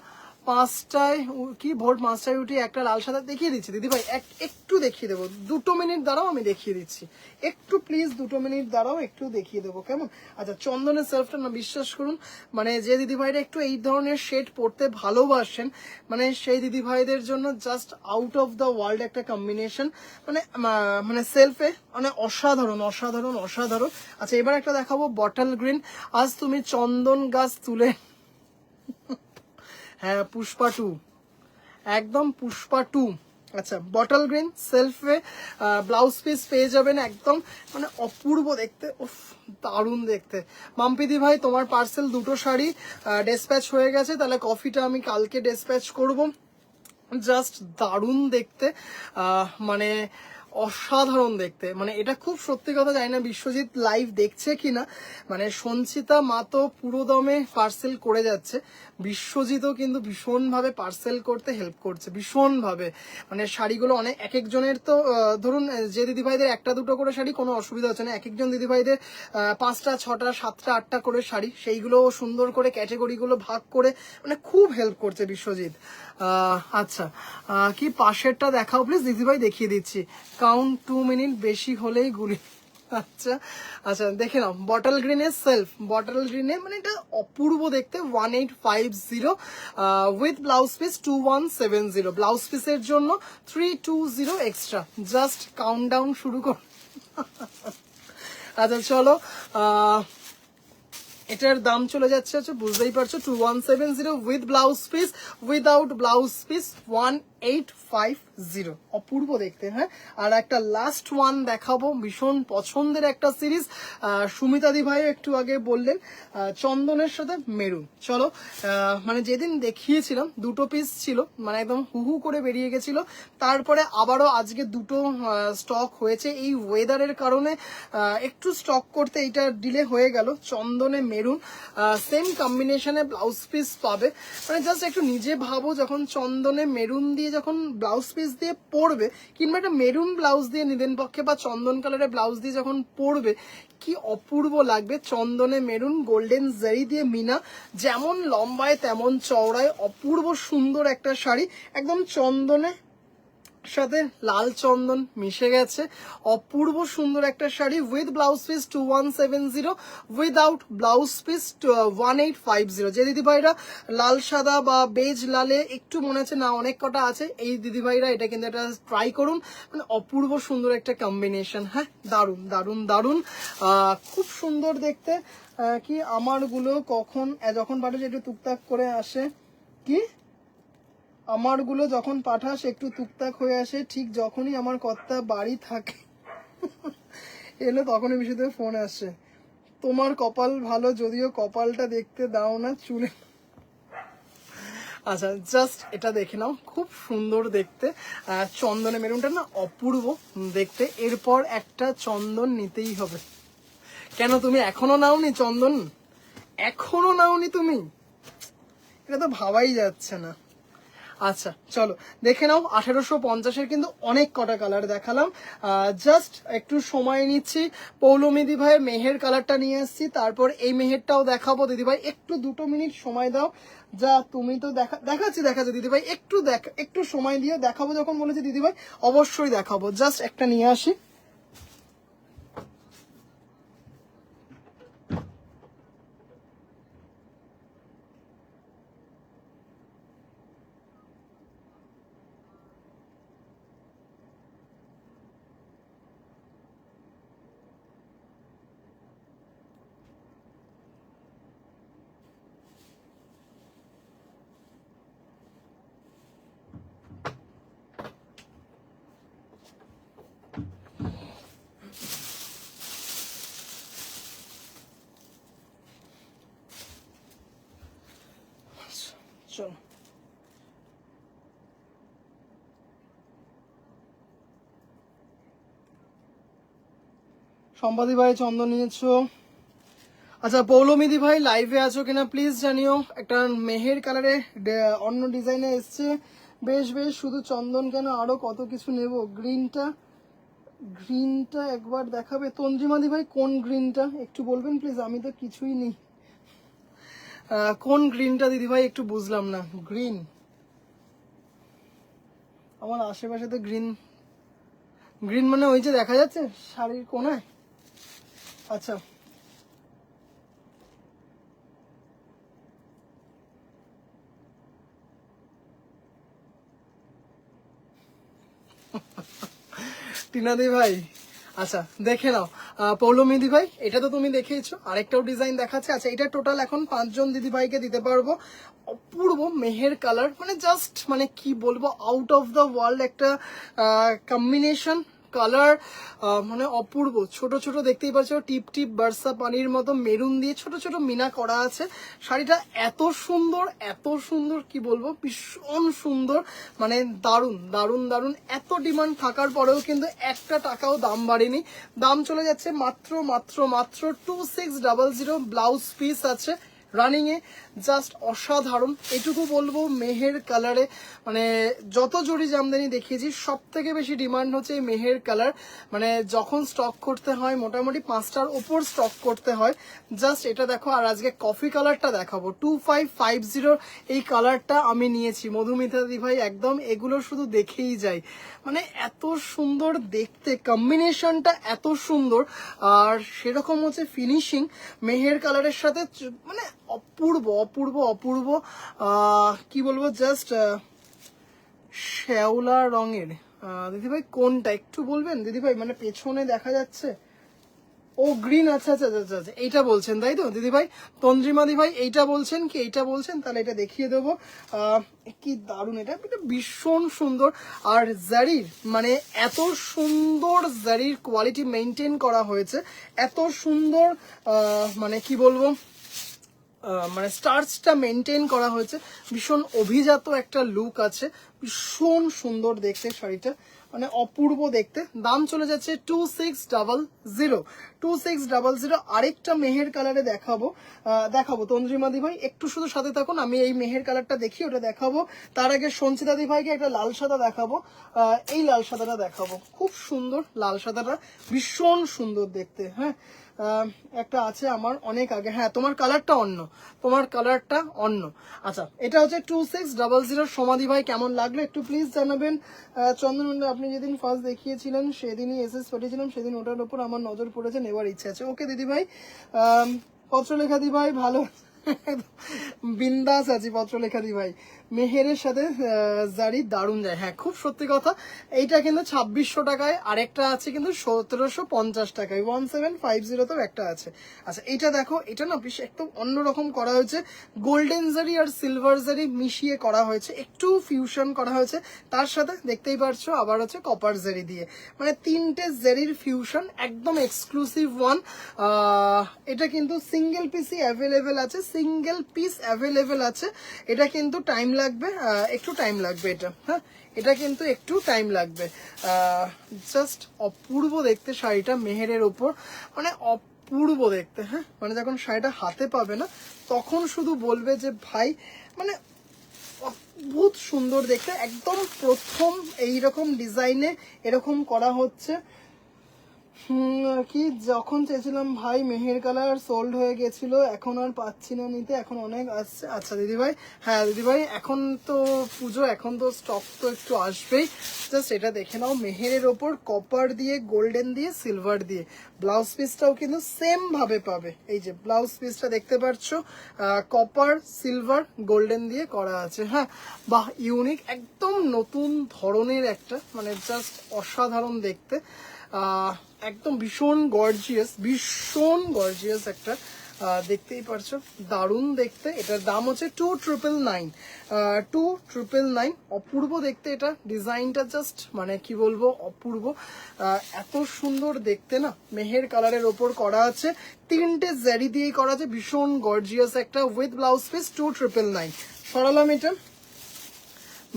5টায় কি ভোর 5টায় উঠে একটা লাল সাদা দেখিয়ে দিচ্ছি দিদিভাই, একটু দেখিয়ে দেবো, 2 মিনিট দাঁড়াও, আমি দেখিয়ে দিচ্ছি, একটু প্লিজ 2 মিনিট দাঁড়াও, একটু দেখিয়ে দেবো, কেমন? আচ্ছা চন্দনের সেলফটা না, বিশ্বাস করুন, মানে যে দিদিভাইরা একটু এই ধরনের শেড পরতে ভালোবাসেন, মানে সেই দিদিভাইদের জন্য just out of the world একটা কম্বিনেশন, মানে মানে সেলফে মানে অসাধারণ অসাধারণ অসাধারণ। আচ্ছা এবার একটা দেখাবো বটল গ্রিন। আজ তুমি চন্দন গাছ তুলে, হ্যাঁ পুষ্পা 2, একদম পুষ্পা 2। আচ্ছা বটল গ্রিন সেলফে ব্লাউজ পিস পেয়ে যাবেন, একদম মানে অপূর্ব দেখতে, উফ দারুণ দেখতে। মাম্পিদি ভাই তোমার পার্সেল 2টো শাড়ি ডেসপ্যাচ হয়ে গেছে, তাহলে কফিটা আমি কালকে ডেসপ্যাচ করব। জাস্ট দারুণ দেখতে, মানে অসাধারণ দেখতে, মানে এটা খুব সত্যি কথা, জানি না বিশ্বজিৎ লাইভ দেখছে কিনা, মানে সঞ্চিতা মা তো পুরো দমে পার্সেল করে যাচ্ছে, বিশ্বজিৎও কিন্তু ভীষণভাবে পার্সেল করতে হেল্প করছে, ভীষণভাবে। মানে শাড়িগুলো অনেক এক একজনের তো ধরুন যে দিদিভাইদের 1-2 করে শাড়ি কোনো অসুবিধা হচ্ছে না, এক একজন দিদিভাইদের 5টা 6টা 7টা 8টা করে শাড়ি, সেইগুলো সুন্দর করে ক্যাটাগরিগুলো ভাগ করে মানে খুব হেল্প করছে বিশ্বজিৎ। আচ্ছা কি পাশেরটা দেখাও প্লিজ দিদিভাই, দেখিয়ে দিচ্ছি, কাউন্ট 2 মিনিট, বেশি হলেই গুলি। আচ্ছা আচ্ছা দেখে নাও, বটল গ্রিনের সেলফ, বটল গ্রিনে মানে এটা অপূর্ব দেখতে, 1850 উইথ ব্লাউজ পিস 2170, ব্লাউজ পিসের জন্য 320 এক্সট্রা। জাস্ট কাউন্টডাউন শুরু কর। আচ্ছা চলো, এটার দাম চলে যাচ্ছে হচ্ছে বুঝতেই পারছো 2170 with blouse piece, without blouse piece 1850, অপূর্ব দেখতে। হ্যাঁ, আর একটা লাস্ট ওয়ান দেখাবো, ভীষণ পছন্দের একটা সিরিজ, সুমিতাদি ভাইও একটু আগে বললেন চন্দনের সাথে মেরুন। চলো মানে যেদিন দেখিয়েছিলাম 2টো পিস ছিল, মানে একদম হুহু করে বেরিয়ে গেছিল, তারপরে আবারও আজকে 2টো স্টক হয়েছে, এই ওয়েদারের কারণে একটু স্টক করতে এইটা ডিলে হয়ে গেল। চন্দনে মেরুন সেম কম্বিনেশনে ব্লাউজ পিস পাবে, মানে জাস্ট একটু নিজে ভাবো, যখন চন্দনে মেরুন দিয়ে যখন ব্লাউজ পিস দিয়ে পরবে, কিংবা একটা মেরুন ব্লাউজ দিয়ে নিদেন পক্ষে বা চন্দন কালারের ব্লাউজ দিয়ে যখন পরবে, কি অপূর্ব লাগবে। চন্দনে মেরুন, গোল্ডেন জারি দিয়ে মিনা, যেমন লম্বায় তেমন চওড়ায়, অপূর্ব সুন্দর একটা শাড়ি, একদম চন্দনে সাথে লাল চন্দন মিশে গেছে, অপূর্ব সুন্দর একটা sari with blouse piece 2170, without blouse piece 1850। যে দিদিভাইরা লাল সাদা বা বেজ লালে একটু মনে হচ্ছে না অনেক কটা আছে, এই দিদিভাইরা এটা কিন্তু এটা ট্রাই করুন, মানে অপূর্ব সুন্দর একটা কম্বিনেশন। হ্যাঁ, দারুন দারুন দারুন, খুব সুন্দর দেখতে। কি আমারগুলো কখন যখন পাঠাস একটু টুকটাক করে আসে, কি আমারগুলো যখন পাঠাস একটু টুকটাক হয়ে আসে, ঠিক যখনই আমার কর্তা বাড়ি থাকে এলো তখনই বিষয়তে ফোন আসে। তোমার কপাল ভালো, যদিও কপালটা দেখতে দাও না চুলে। আচ্ছা, জাস্ট এটা দেখে নাও, খুব সুন্দর দেখতে। চন্দনে মেরুনটা না অপূর্ব দেখতে। এরপর একটা চন্দন নিতেই হবে। কেন তুমি এখনো নাওনি চন্দন? এখনো নাওনি তুমি? এটা তো ভাবাই যাচ্ছে না। আচ্ছা চলো দেখে নাও, 1850-এর কিন্তু অনেক কটা কালার দেখালাম। জাস্ট একটু সময় নিচ্ছি, পৌলমী দিদিভাইয়ের মেহের কালারটা নিয়ে আসছি, তারপর এই মেহেরটাও দেখাবো। দিদিভাই একটু 2 মিনিট সময় দাও। যা তুমি তো দেখাচ্ছি দিদিভাই, একটু সময় দিয়ে দেখাবো। যখন বলেছি দিদিভাই অবশ্যই দেখাবো, জাস্ট একটা নিয়ে আসি। চলো, সম্পাদি ভাই চন্দন নিয়েছো? আচ্ছা পৌলমিদি ভাই লাইভে আছো কিনা প্লিজ জানিও। একটা মেহের কালারে অন্য ডিজাইনে এসছে, বেশ বেশ। শুধু চন্দন কেন, আরো কত কিছু নেব। গ্রিনটা একবার দেখাবে তঞ্জিমাদি ভাই? কোন গ্রিনটা একটু বলবেন প্লিজ, আমি তো কিছুই নেই। কোন গ্রিনটা দিদি ভাই একটু বুঝলাম না। গ্রিন আমার আশেপাশে তো গ্রিন মানে ওই যে দেখা যাচ্ছে শাড়ির কোনায়। আচ্ছা টিনাদি ভাই, আচ্ছা দেখে নাও। পৌলমী দি ভাই এটা তো তুমি দেখেইছো, আরেকটাও ডিজাইন দেখাচ্ছে। আচ্ছা এটা টোটাল এখন 5 জন দিদি ভাইকে দিতে পারবো। অপূর্ব মেহের কালার, মানে জাস্ট মানে কি বলবো, আউট অফ দ্য ওয়ার্ল্ড একটা কম্বিনেশন কালার, মানে অপূর্ব। ছোট ছোট দেখতেই পাচ্ছ টিপ টিপ বার্সা পানির মতো মেরুন দিয়ে ছোট ছোট মিনা করা আছে। শাড়িটা এত সুন্দর কি বলবো, ভীষণ সুন্দর, মানে দারুন দারুন দারুন। এত ডিমান্ড থাকার পরেও কিন্তু একটা টাকাও দাম বাড়েনি, দাম চলে যাচ্ছে মাত্র মাত্র মাত্র 2600। ব্লাউজ পিস আছে রানিং এ, জাস্ট অসাধারণ। এটুকু বলবো মেহের কালারে, মানে যত জড়ি জামদানি দেখিয়েছি সব থেকে বেশি ডিমান্ড হচ্ছে এই মেহের কালার। মানে যখন স্টক করতে হয় মোটামুটি 5টার ওপর স্টক করতে হয়। জাস্ট এটা দেখো, আর আজকে কফি কালারটা দেখাবো 2550। এই কালারটা আমি নিয়েছি মধুমিতা দি ভাই, একদম এগুলো শুধু দেখেই যাই, মানে এত সুন্দর দেখতে, কম্বিনেশনটা এত সুন্দর, আর সেরকম হচ্ছে ফিনিশিং মেহের কালারের সাথে, মানে অপূর্ব অপূর্ব অপূর্ব। কি বলবো, জাস্ট শ্যাওলা রঙের। দিদিভাই কোনটা একটু বলবেন দিদিভাই, মানে পেছনে দেখা যাচ্ছে। ও গ্রিন, আচ্ছা আচ্ছা আচ্ছা আচ্ছা, এইটা বলছেন তাই তো দিদিভাই? তন্দ্রিমা দি ভাই এইটা বলছেন কি, এইটা বলছেন? তাহলে এটা দেখিয়ে দেবো। কি দারুণ, এটা এটা ভীষণ সুন্দর। আর জারির মানে এত সুন্দর জারির কোয়ালিটি মেনটেন করা হয়েছে, এত সুন্দর, মানে কি বলবো, মানে স্টার্চটা মেনটেন করা হয়েছে, ভীষণ অভিজাত একটা লুক আছে, ভীষণ সুন্দর দেখতে শাড়িটা। মানে অপূর্ব দেখতে। দাম চলে যাচ্ছে 2600, 2600। আরেকটা মেহের কালারে দেখাবো তন্দ্রিমা দি ভাই, একটু শুধু সাথে থাকুন, আমি এই মেহের কালারটা দেখি, ওটা দেখাবো। তার আগে সঞ্চিতা দি ভাইকে একটা লাল সাদা দেখাবো। এই লাল সাদাটা দেখাবো, খুব সুন্দর লাল সাদাটা, ভীষণ সুন্দর দেখতে। হ্যাঁ, একটা আছে আমার অনেক আগে, হ্যাঁ তোমার কালারটা অন্য। আচ্ছা, এটা হচ্ছে 2600। সমাধি ভাই কেমন লাগলো একটু প্লিজ জানাবেন। চন্দন আপনি যেদিন ফার্স্ট দেখিয়েছিলেন সেদিনই এসএস পাঠিয়েছিলাম, সেদিন ওটার উপর আমার নজর পড়েছে, নেবার ইচ্ছে আছে। ওকে দিদি ভাই, পত্রলেখা দি ভাই ভালো বিন্দাস আছি। পত্রলেখা দি ভাই, মেহেরের সাথে জারি দারুণ যায়। হ্যাঁ, খুব সত্যি কথা। এইটা কিন্তু 2600 টাকায়, আরেকটা আছে কিন্তু 1750 টাকায়, 1750 একটা আছে। আচ্ছা, এটা দেখো, এটা না বেশ একদম অন্যরকম করা হয়েছে, গোল্ডেন জারি আর সিলভার জারি মিশিয়ে করা হয়েছে, একটু ফিউশন করা হয়েছে। তার সাথে দেখতেই পারছো আবার হচ্ছে কপার জারি দিয়ে, মানে তিনটে জারির ফিউশন, একদম এক্সক্লুসিভ ওয়ান। এটা কিন্তু সিঙ্গেল পিসই অ্যাভেলেবেল আছে, এটা কিন্তু টাইম লাগবে, একটু টাইম লাগবে এটা। হ্যাঁ, এটা কিন্তু একটু টাইম লাগবে। জাস্ট অপূর্ব দেখতে শাড়িটা মেহেরের ওপর, মানে অপূর্ব দেখতে। হ্যাঁ, মানে যখন শাড়িটা হাতে পাবে না তখন শুধু বলবে যে ভাই, মানে অদ্ভুত সুন্দর দেখতে, একদম প্রথম এইরকম ডিজাইনে এরকম করা হচ্ছে। কি যখন চেয়েছিলাম ভাই মেহের কালার সোল্ড হয়ে গেছিল, এখন আর পাচ্ছি না নিতে, এখন অনেক আসছে। আচ্ছা দিদিভাই, হ্যাঁ দিদিভাই, এখন তো পুজো, এখন তো স্টক তো একটু আসবেই। জাস্ট এটা দেখে নাও, মেহেরের ওপর কপার দিয়ে, গোল্ডেন দিয়ে, সিলভার দিয়ে। ব্লাউজ পিসটাও কিন্তু সেম ভাবে পাবে, এই যে ব্লাউজ পিসটা দেখতে পাচ্ছ, কপার, সিলভার, গোল্ডেন দিয়ে করা আছে। হ্যাঁ, বাহ, ইউনিক, একদম নতুন ধরনের একটা, মানে জাস্ট অসাধারণ দেখতে। একদম ভীষণ গর্জিয়াস একটা, দেখতেই পারছো, দারুণ দেখতে। এটার দাম হচ্ছে 2999। অপূর্ব দেখতে, এটা ডিজাইনটা জাস্ট মানে কি বলবো, অপূর্ব, এত সুন্দর দেখতে না। মেহের কালারের ওপর করা আছে, তিনটে জারি দিয়েই করা আছে, ভীষণ গর্জিয়াস একটা, উইথ ব্লাউজ পিস 2999। সরালাম এটা।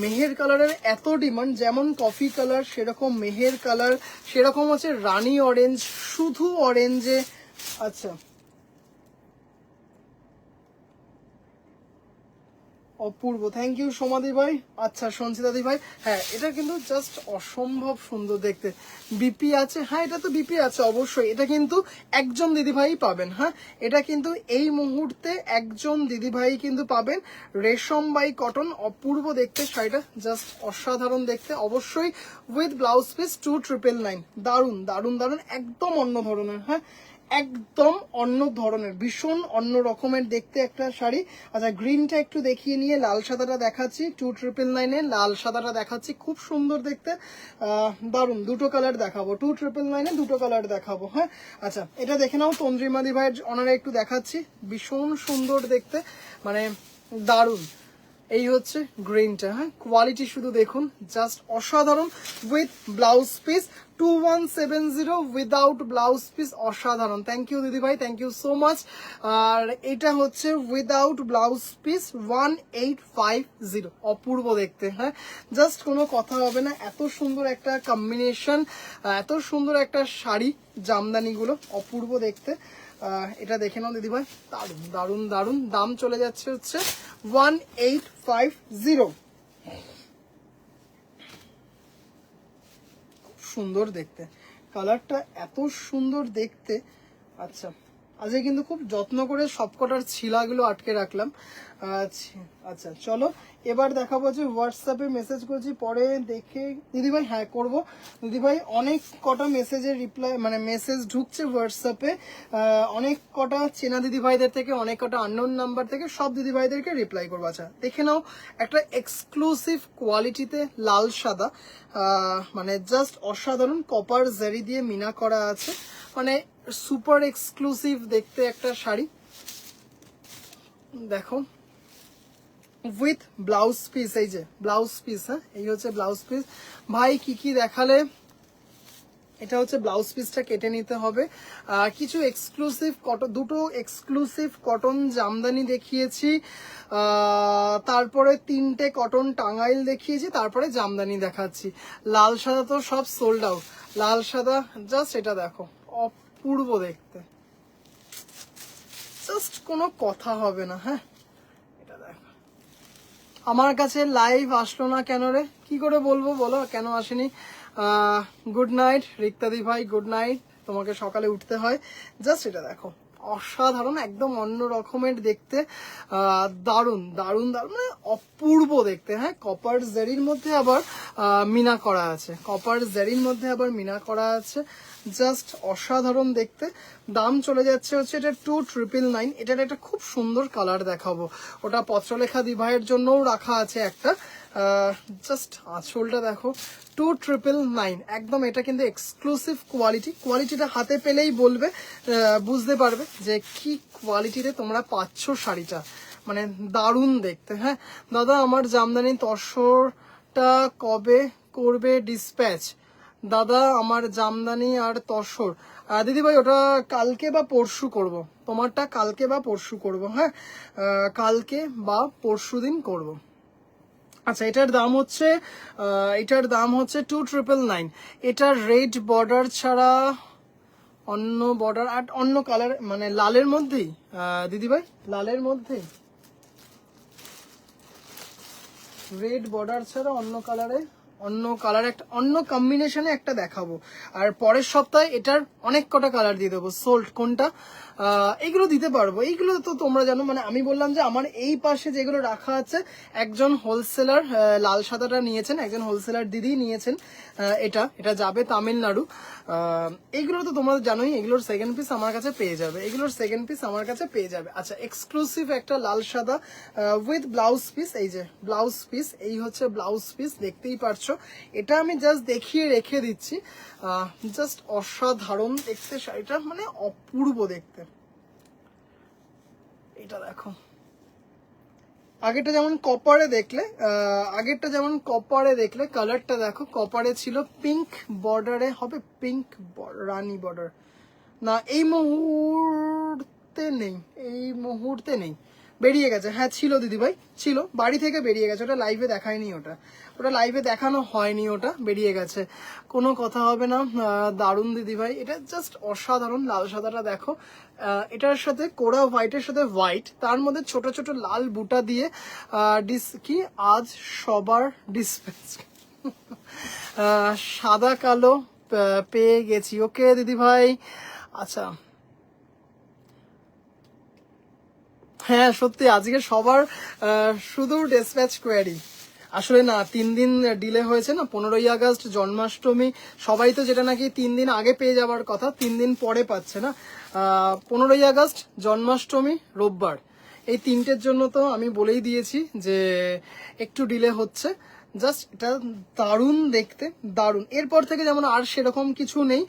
মেহের কালারের এত ডিমান্ড, যেমন কফি কালার সেরকম মেহের কালার, সেরকম হচ্ছে রানী অরেঞ্জ, শুধু অরেঞ্জে। আচ্ছা, অপূর্ব, থ্যাংক ইউ সোমাদি ভাই। আচ্ছা সঞ্চিতা দি ভাই, হ্যাঁ এটা কিন্তু জাস্ট অসম্ভব সুন্দর দেখতে। বিপি আছে, হ্যাঁ এটা তো বিপি আছে অবশ্যই, এটা কিন্তু একজন দিদিভাই পাবেন। হ্যাঁ, এটা কিন্তু এই মুহূর্তে একজন দিদিভাই কিন্তু পাবেন। রেশম বাই কটন, অপূর্ব দেখতে শাড়িটা, জাস্ট অসাধারণ দেখতে, অবশ্যই উইথ ব্লাউজ পিস 2999। দারুণ দারুণ দারুণ, একদম অন্য ধরনের। হ্যাঁ, একদম অন্য ধরনের, ভীষণ অন্য রকমের দেখতে একটা শাড়ি। আচ্ছা, গ্রিনটা একটু দেখিয়ে নিয়ে লাল সাদাটা দেখাচ্ছি, 2999 লাল সাদাটা দেখাচ্ছি, খুব সুন্দর দেখতে, দারুণ। দুটো কালার দেখাবো, 2999 দুটো কালার দেখাবো। হ্যাঁ, আচ্ছা এটা দেখে নাও, তন্দ্রিমাদি ভাইয়ের অনারে একটু দেখাচ্ছি, ভীষণ সুন্দর দেখতে, মানে দারুণ। এই হচ্ছে গ্রিনটা। হ্যাঁ, কোয়ালিটি শুধু দেখুন, জাস্ট অসাধারণ। With blouse piece 2170, without blouse piece অসাধারণ। থ্যাংক ইউ দিদি ভাই, থ্যাংক ইউ সো মাচ। আর এটা হচ্ছে উইদাউট ব্লাউজ পিস 1850, অপূর্ব দেখতে। হ্যাঁ, জাস্ট কোনো কথা হবে না, এত সুন্দর একটা কম্বিনেশন, এত সুন্দর একটা শাড়ি, জামদানিগুলো অপূর্ব দেখতে। এটা দেখে নাও দিদি ভাই, দারুন দারুন দারুন। দাম চলে যাচ্ছে হচ্ছে 1850। খুব সুন্দর দেখতে, কালারটা এত সুন্দর দেখতে। আচ্ছা, আজকে কিন্তু খুব যত্ন করে সবকটার ছিলাগুলো আটকে রাখলাম। আচ্ছা চলো, এবার দেখাবো যে হোয়াটসঅ্যাপে মেসেজ করেছি, পরে দেখে দিদিভাই, হ্যাঁ করবো দিদিভাই। অনেক কটা মেসেজের রিপ্লাই, মানে মেসেজ ঢুকছে হোয়াটসঅ্যাপে, অনেক কটা চেনা দিদিভাইদের থেকে, অনেক কটা আননোন নাম্বার থেকে, সব দিদিভাইদেরকে রিপ্লাই করবো। আচ্ছা দেখে নাও, একটা এক্সক্লুসিভ কোয়ালিটিতে লাল সাদা, মানে জাস্ট অসাধারণ, কপার জারি দিয়ে মিনা করা আছে, মানে সুপার এক্সক্লুসিভ দেখতে একটা শাড়ি। দেখো উইথ ব্লাউজ পিস, এই যে ব্লাউজ পিস। হ্যাঁ, এই হচ্ছে ব্লাউজ পিস। ভাই কি কি দেখালে, এটা হচ্ছে ব্লাউজ পিসটা কেটে নিতে হবে। কিছু এক্সক্লুসিভ কটন, দুটো এক্সক্লুসিভ কটন জামদানি দেখিয়েছি, তারপরে 3টে কটন টাঙ্গাইল দেখিয়েছি, তারপরে জামদানি দেখাচ্ছি। লাল সাদা তো সব সোল্ড আউট। লাল সাদা জাস্ট এটা দেখো, অপূর্ব দেখতে, জাস্ট কোনো কথা হবে না। হ্যাঁ, এটা দেখো। আমার কাছে লাইভ আসলো না কেন রে? কি করে বলবো বলো কেন আসেনি? গুড নাইট রিক্তাদি ভাই, গুড নাইট। তোমাকে সকালে উঠতে হয়। জাস্ট এটা দেখো, অসাধারণ, একদম অন্য রকমের দেখতে, দারুণ দারুণ দারুণ, মানে অপূর্ব দেখতে। হ্যাঁ, কপার জারির মধ্যে আবার মিনা করা আছে, কপার জারির মধ্যে আবার মিনা করা আছে, জাস্ট অসাধারণ দেখতে। দাম চলে যাচ্ছে হচ্ছে এটা 2999। এটার একটা খুব সুন্দর কালার দেখাবো, ওটা পত্রলেখা দিভাইয়ের জন্যও রাখা আছে একটা। জাস্ট আঁচলটা দেখো, 2999 একদম। এটা কিন্তু এক্সক্লুসিভ কোয়ালিটি, কোয়ালিটিটা হাতে পেলেই বলবে, বুঝতে পারবে যে কি কোয়ালিটিতে তোমরা পাচ্ছ শাড়িটা, মানে দারুণ দেখতে। হ্যাঁ দাদা, আমার জামদানি তসরটা কবে করবে ডিসপ্যাচ? দাদা আমার জামদানি আর তসর, দিদিভাই ওটা কালকে বা পরশু করব, তোমারটা কালকে বা পরশু করব। হ্যাঁ, কালকে বা পরশু দিন করবো। আচ্ছা, এটার দাম হচ্ছে 2999। এটার রেড বর্ডার ছাড়া অন্য বর্ডার আর অন্য কালার, মানে লালের মধ্যেই দিদিভাই, লালের মধ্যেই রেড বর্ডার ছাড়া অন্য কালার একটা অন্য কম্বিনেশনে একটা দেখাবো। আর পরের সপ্তাহে এটার অনেক কটা কালার দিয়ে দেবো। সোল্ট কোনটা, এইগুলো দিতে পারবো। এইগুলো তো তোমরা জানো, মানে আমি বললাম যে আমার এই পাশে যেগুলো রাখা আছে, একজন হোলসেলার লাল সাদাটা নিয়েছেন, একজন হোলসেলার দিদি নিয়েছেন। এটা যাবে তামিলনাড়ু। এইগুলো তো তোমরা জানোই, এগুলোর সেকেন্ড পিস আমার কাছে পেয়ে যাবে, আচ্ছা, এক্সক্লুসিভ একটা লাল সাদা উইথ ব্লাউজ পিস। এই যে ব্লাউজ পিস, এই হচ্ছে ব্লাউজ পিস, দেখতেই পারছো। এটা আমি জাস্ট দেখিয়ে রেখে দিচ্ছি, জাস্ট অসাধারণ দেখতে শাড়িটা, মানে অপূর্ব দেখতে। এটা দেখো, আগেরটা যেমন কপারে দেখলে কালারটা দেখো, কপারে ছিল, পিঙ্ক বর্ডারে হবে, পিঙ্ক রানী বর্ডার না, এই মুহূর্তে নেই, বেরিয়ে গেছে। হ্যাঁ ছিল দিদিভাই, ছিল, বাড়ি থেকে বেরিয়ে গেছে, ওটা লাইভে দেখায়নি, ওটা লাইভে দেখানো হয়নি, ওটা বেরিয়ে গেছে, কোনো কথা হবে না। দারুণ দিদিভাই, এটা জাস্ট অসাধারণ। লাল সাদাটা দেখো, এটার সাথে কোরা হোয়াইটের সাথে হোয়াইট, তার মধ্যে ছোট ছোট লাল বুটা দিয়ে কি আজ সবার ডিসপ্যাচ সাদা কালো পেয়ে গেছি। ওকে দিদিভাই, আচ্ছা। হ্যাঁ সত্যি, আজকে সবার শুধু ডিসপ্যাচ কোয়ারি। আসলে না, 3 দিন ডিলে হয়েছে না, 15ই আগস্ট জন্মাষ্টমী, সবাই তো যেটা নাকি 3 দিন আগে পেয়ে যাওয়ার কথা 3 দিন পরে পাচ্ছে না। 15ই আগস্ট, জন্মাষ্টমী, রোববার, এই 3টের জন্য তো আমি বলেই দিয়েছি যে একটু ডিলে হচ্ছে। জাস্ট এটা দারুণ দেখতে, দারুণ। এরপর থেকে যেমন আর সেরকম কিছু নেই,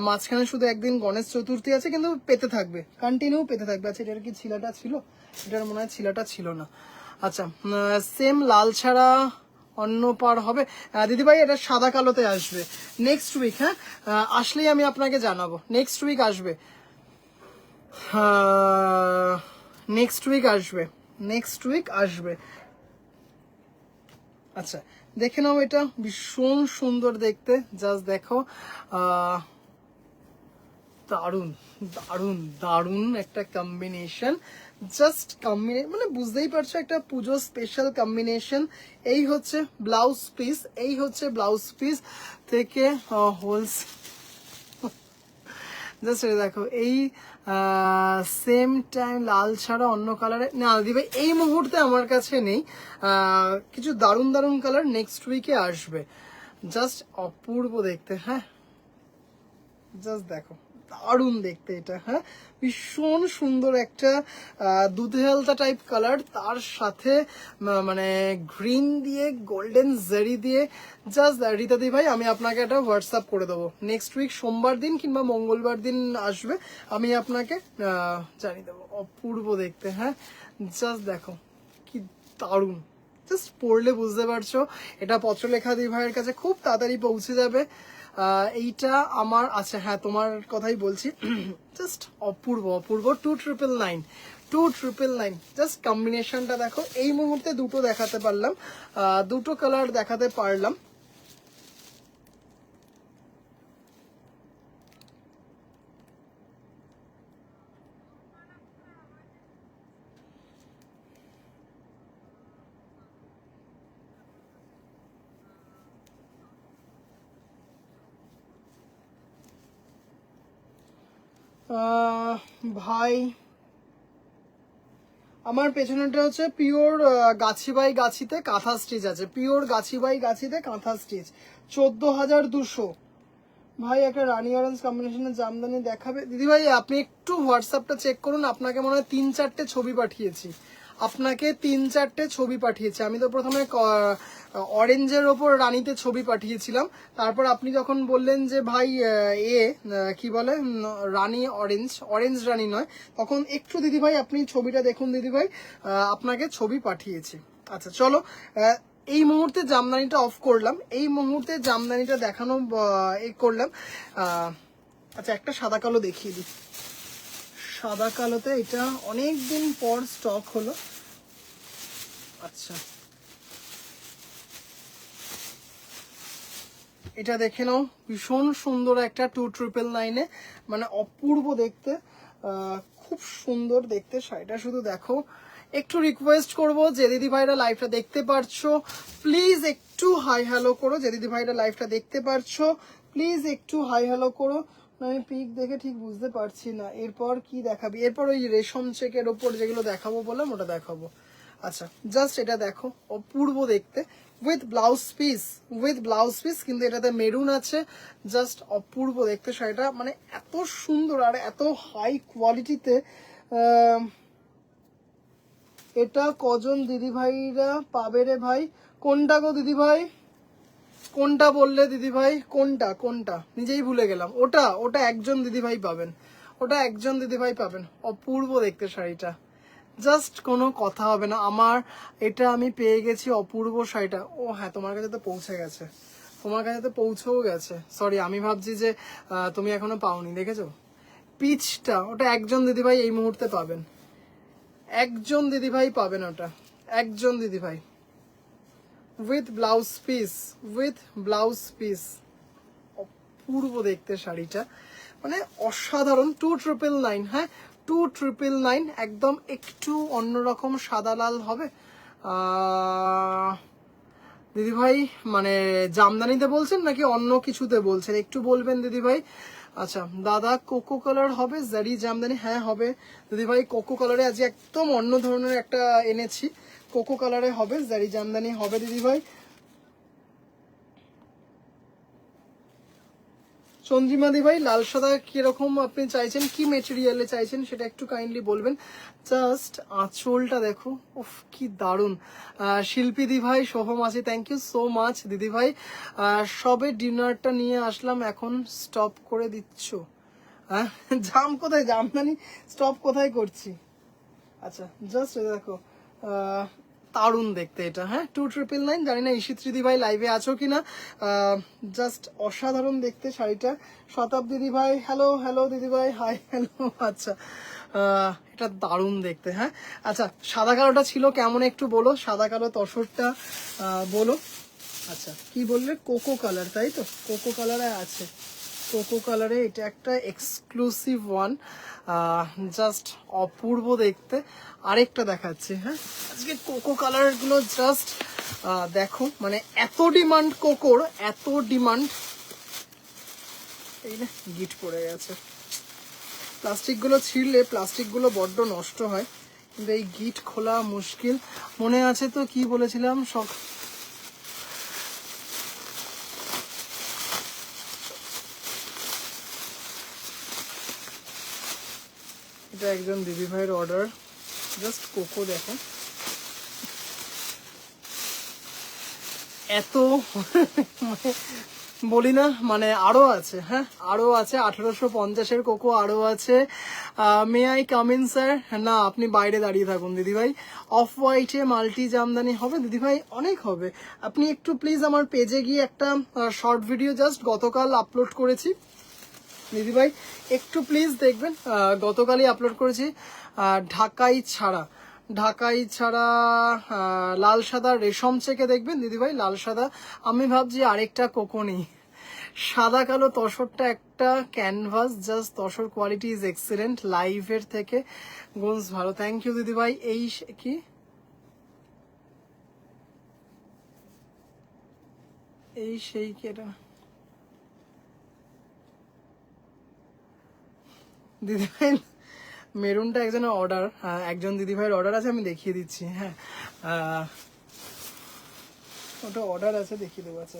মাঝখানে শুধু একদিন গণেশ চতুর্থী আছে, কিন্তু পেতে থাকবে, কন্টিনিউ পেতে থাকবে। আচ্ছা, এটার কি ছিলাটা ছিল? এটার মনে হয় ছিলাটা ছিল না। আচ্ছা, সেম লাল ছাড়া অন্য পার হবে দিদিভাই, এটা সাদা কালোতে আসবে নেক্সট উইক। হ্যাঁ, আসলেই আমি আপনাকে জানাবো, নেক্সট উইক আসবে, নেক্সট উইক আসবে। আচ্ছা, দেখে নাও, এটা ভীষণ সুন্দর দেখতে, জাস্ট দেখো, দারুন দারুন দারুন একটা কম্বিনেশন, জাস্ট মানে বুঝতেই পারছো, একটা পুজো স্পেশাল কম্বিনেশন। এই হচ্ছে ব্লাউজ পিস থেকে হোলসেল, জাস্ট দেখো, এই সেম টাইম লাল ছাড়া অন্য কালারে না দিবে, এই মুহূর্তে আমার কাছে নেই। কিছু দারুণ দারুণ কালার নেক্সট উইকে আসবে, জাস্ট অপূর্ব দেখতে। হ্যাঁ, জাস্ট দেখো, দারুণ দেখতে এটা। হ্যাঁ, ভীষণ সুন্দর একটা দুধে হালতা টাইপ কালার, তার সাথে মানে গ্রিন দিয়ে গোল্ডেন জারি দিয়ে, জাস্ট রীতাদি ভাই, আমি আপনাকে একটা হোয়াটসঅ্যাপ করে দেবো, নেক্সট উইক সোমবার দিন কিংবা মঙ্গলবার দিন আসবে, আমি আপনাকে জানিয়ে দেবো। অপূর্ব দেখতে। হ্যাঁ, জাস্ট দেখো কি দারুণ, জাস্ট পড়লে বুঝতে পারছো। এটা পত্রলেখা দি ভাইয়ের কাছে খুব তাড়াতাড়ি পৌঁছে যাবে। এইটা আমার, আচ্ছা হ্যাঁ তোমার কথাই বলছি। জাস্ট অপূর্ব অপূর্ব, 2999, 2999, জাস্ট কম্বিনেশনটা দেখো। এই মুহূর্তে দুটো দেখাতে পারলাম, দুটো কালার দেখাতে পারলাম। ভাই আমার পেছনেটা হচ্ছে পিওর গাছি বাই গাছিতে কাঁথা স্টিচ আছে, পিওর গাছি বাই গাছিতে কাঁথা স্টিচ, 14,200। ভাই একটা রানি অরেঞ্জ কম্বিনেশনের জামদানি দেখাবে দিদি ভাই? আপনি একটু হোয়াটসঅ্যাপটা চেক করুন, আপনাকে মনে হয় 3-4টে ছবি পাঠিয়েছি, আপনাকে 3-4টে ছবি পাঠিয়েছি। আমি তো প্রথমে অরেঞ্জের ওপর রানীতে ছবি পাঠিয়েছিলাম, তারপর আপনি যখন বললেন যে ভাই কি বলে রানী অরেঞ্জ, অরেঞ্জ রানী নয়, তখন একটু দিদি ভাই আপনি ছবিটা দেখুন দিদি ভাই, আপনাকে ছবি পাঠিয়েছি। আচ্ছা চলো, এই মুহূর্তে জামদানিটা অফ করলাম, এই মুহূর্তে জামদানিটা দেখানো করলাম। আচ্ছা একটা সাদা কালো দেখিয়ে দিই, সাদা কালোতে এটা অনেক দিন পর স্টক হলো। আচ্ছা এটা দেখে নাও, ভীষণ সুন্দর একটা 2999-এ, মানে অপূর্ব দেখতে, খুব সুন্দর দেখতে শাড়িটা, শুধু দেখো। একটু রিকোয়েস্ট করব যে দিদি ভাইরা লাইভটা দেখতে পারছো প্লিজ একটু হাই হ্যালো করো, যে দিদি ভাইরা লাইভটা দেখতে পারছো প্লিজ একটু হাই হ্যালো করো। আমি পিক দেখে ঠিক বুঝতে পারছি না, এরপর কি দেখাবি? এরপর ওই রেশম চেকের ওপর যেগুলো দেখাবো বললাম ওটা দেখাবো। আচ্ছা জাস্ট এটা দেখো, অপূর্ব দেখতে, with blouse piece, with blouse piece, কিন্তু এটাতে মেরুন আছে, জাস্ট অপূর্ব দেখতে শাড়িটা, মানে এত সুন্দর আর এত হাই কোয়ালিটিতে। এটা কজন দিদি ভাইরা পাবে রে ভাই? কোনটা গো দিদি ভাই, কোনটা বললে দিদি ভাই? কোনটা কোনটা নিজেই ভুলে গেলাম। ওটা ওটা একজন দিদি ভাই পাবেন, ওটা একজন দিদি ভাই পাবেন। অপূর্ব দেখতে শাড়িটা, জাস্ট কোনো কথা হবে না আমার। এটা আমি পেয়ে গেছি অপূর্ব শাড়িটা। ও হ্যাঁ তোমার কাছে তো পৌঁছে গেছে, তোমার কাছে তো পৌঁছেও গেছে, সরি আমি ভাবছি যে তুমি এখনো পাওনি। দেখেছো পিচটা, ওটা একজন দিদিভাই এই মুহূর্তে পাবেন, একজন দিদিভাই পাবেন, ওটা একজন দিদিভাই, with blouse piece, with blouse piece. অপূর্ব দেখতে শাড়িটা, মানে অসাধারণ। 2999, হ্যাঁ 2999, একদম একটু অন্যরকম সাদা লাল হবে। দিদিভাই মানে জামদানিতে বলছেন নাকি অন্য কিছুতে বলছেন একটু বলবেন দিদিভাই। আচ্ছা দাদা কোকো কালার হবে জারি জামদানি? হ্যাঁ হবে দিদিভাই, কোকো কালারে আজ একদম অন্য ধরনের একটা এনেছি, কোকো কালারে হবে, জারি জামদানি হবে দিদিভাই। চন্দ্রিমা দি ভাই লাল সাদা কিরকম আপনি চাইছেন, কি মেটেরিয়ালে চাইছেন সেটা একটু কাইন্ডলি বলবেন। জাস্ট আঁচলটা দেখো, উফ কি দারুন। শিল্পী দি ভাই, শোভম আছে, থ্যাংক ইউ সো মাচ দিদি ভাই। সবে ডিনারটা নিয়ে আসলাম, এখন স্টপ করে দিচ্ছ? জাম কোথায়, জামদানি স্টপ কোথায় করছি? আচ্ছা জাস্ট দেখো, দারুণ দেখতে এটা, হ্যাঁ 2999। জানি না ঈশিত দিদি ভাই লাইভে আছো কিনা, জাস্ট অসাধারণ দেখতে শাড়িটা। শতাব্দী দিদি ভাই হ্যালো, হ্যালো দিদি ভাই হাই হ্যালো। আচ্ছা এটা দারুণ দেখতে, হ্যাঁ। আচ্ছা সাদা কালোটা ছিল কেমন একটু বলো, সাদা কালো তসরটা বলো। আচ্ছা কি বললে, কোকো কালার তাই তো? কোকো কালারে আছে, কোকো কালারে, এটা একটা এক্সক্লুসিভ ওয়ান, জাস্ট অপূর্ব দেখতে। আরেকটা দেখাচ্ছি, হ্যাঁ আজকে কোকো কালার গুলো জাস্ট দেখো, মানে এত ডিমান্ড কোকোর, এত ডিমান্ড। এই না গিট পড়ে গেছে, প্লাস্টিক গুলো ছিঁড়লে প্লাস্টিক গুলো বড্ড নষ্ট হয়, কিন্তু এই গিট খোলা মুশকিল। মনে আছে তো কি বলেছিলাম সব, এটা একজন দিদি ভাইয়ের অর্ডার, জাস্ট কোকো দেখো, এত মানে বলি না মানে আরো আছে, হ্যাঁ আরো আছে, 1850-এর কোকো আরো আছে। May I come in sir? না, আপনি বাইরে দাঁড়িয়ে থাকুন দিদিভাই। অফ হোয়াইটে মাল্টি জামদানি হবে দিদিভাই, অনেক হবে। আপনি একটু প্লিজ আমার পেজে গিয়ে একটা শর্ট ভিডিও জাস্ট গতকাল আপলোড করেছি দিদিভাই, একটু প্লিজ দেখবেন। গতকালই আপলোড করেছি। ঢাকাই ছাড়া, ঢাকাই ছাড়া লাল সাদা রেশম চেকে দেখবেন দিদিভাই, লাল সাদা। আমি ভাবছি আরেকটা কোকো নেই, সাদা কালো তসরটা একটা canvas, just tussar quality is excellent, লাইভের থেকে গুনস ভালো। থ্যাংক ইউ দিদিভাই। এই কি এই সেই কেটা দিদিভাই, মেরুনটা একজনের অর্ডার, একজন দিদিভাইয়ের অর্ডার আছে, আমি দেখিয়ে দিচ্ছি। হ্যাঁ ওটা অর্ডার আছে, দেখিয়ে দেবো। আছে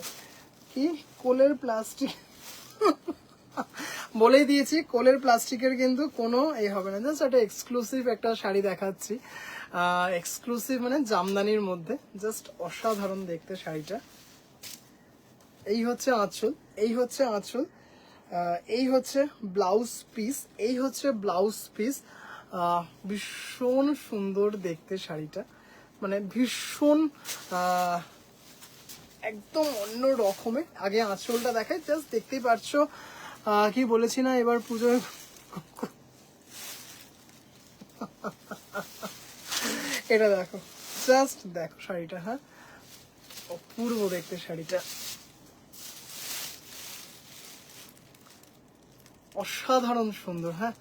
কি কোলের প্লাস্টিক বলেই দিয়েছি, কোলের প্লাস্টিকের কিন্তু কোনো হবে না, জাস্ট একটা এক্সক্লুসিভ একটা শাড়ি দেখাচ্ছি। এক্সক্লুসিভ মানে জামদানির মধ্যে, জাস্ট অসাধারণ দেখতে শাড়িটা। এই হচ্ছে আঁচল, এই হচ্ছে আঁচল, এই হচ্ছে ব্লাউজ পিস, এই হচ্ছে ব্লাউজ পিস। ভীষণ সুন্দর দেখতে শাড়িটা, মানে ভীষণ একদম অন্য রকমের। আগে আঁচলটা দেখাই, জাস্ট দেখতেই পারছো। কি বলেছি না এবার পুজোয় এটা দেখো, জাস্ট দেখো শাড়িটা, হ্যাঁ অপূর্ব দেখতে শাড়িটা, অসাধারণ সুন্দর। হ্যাঁ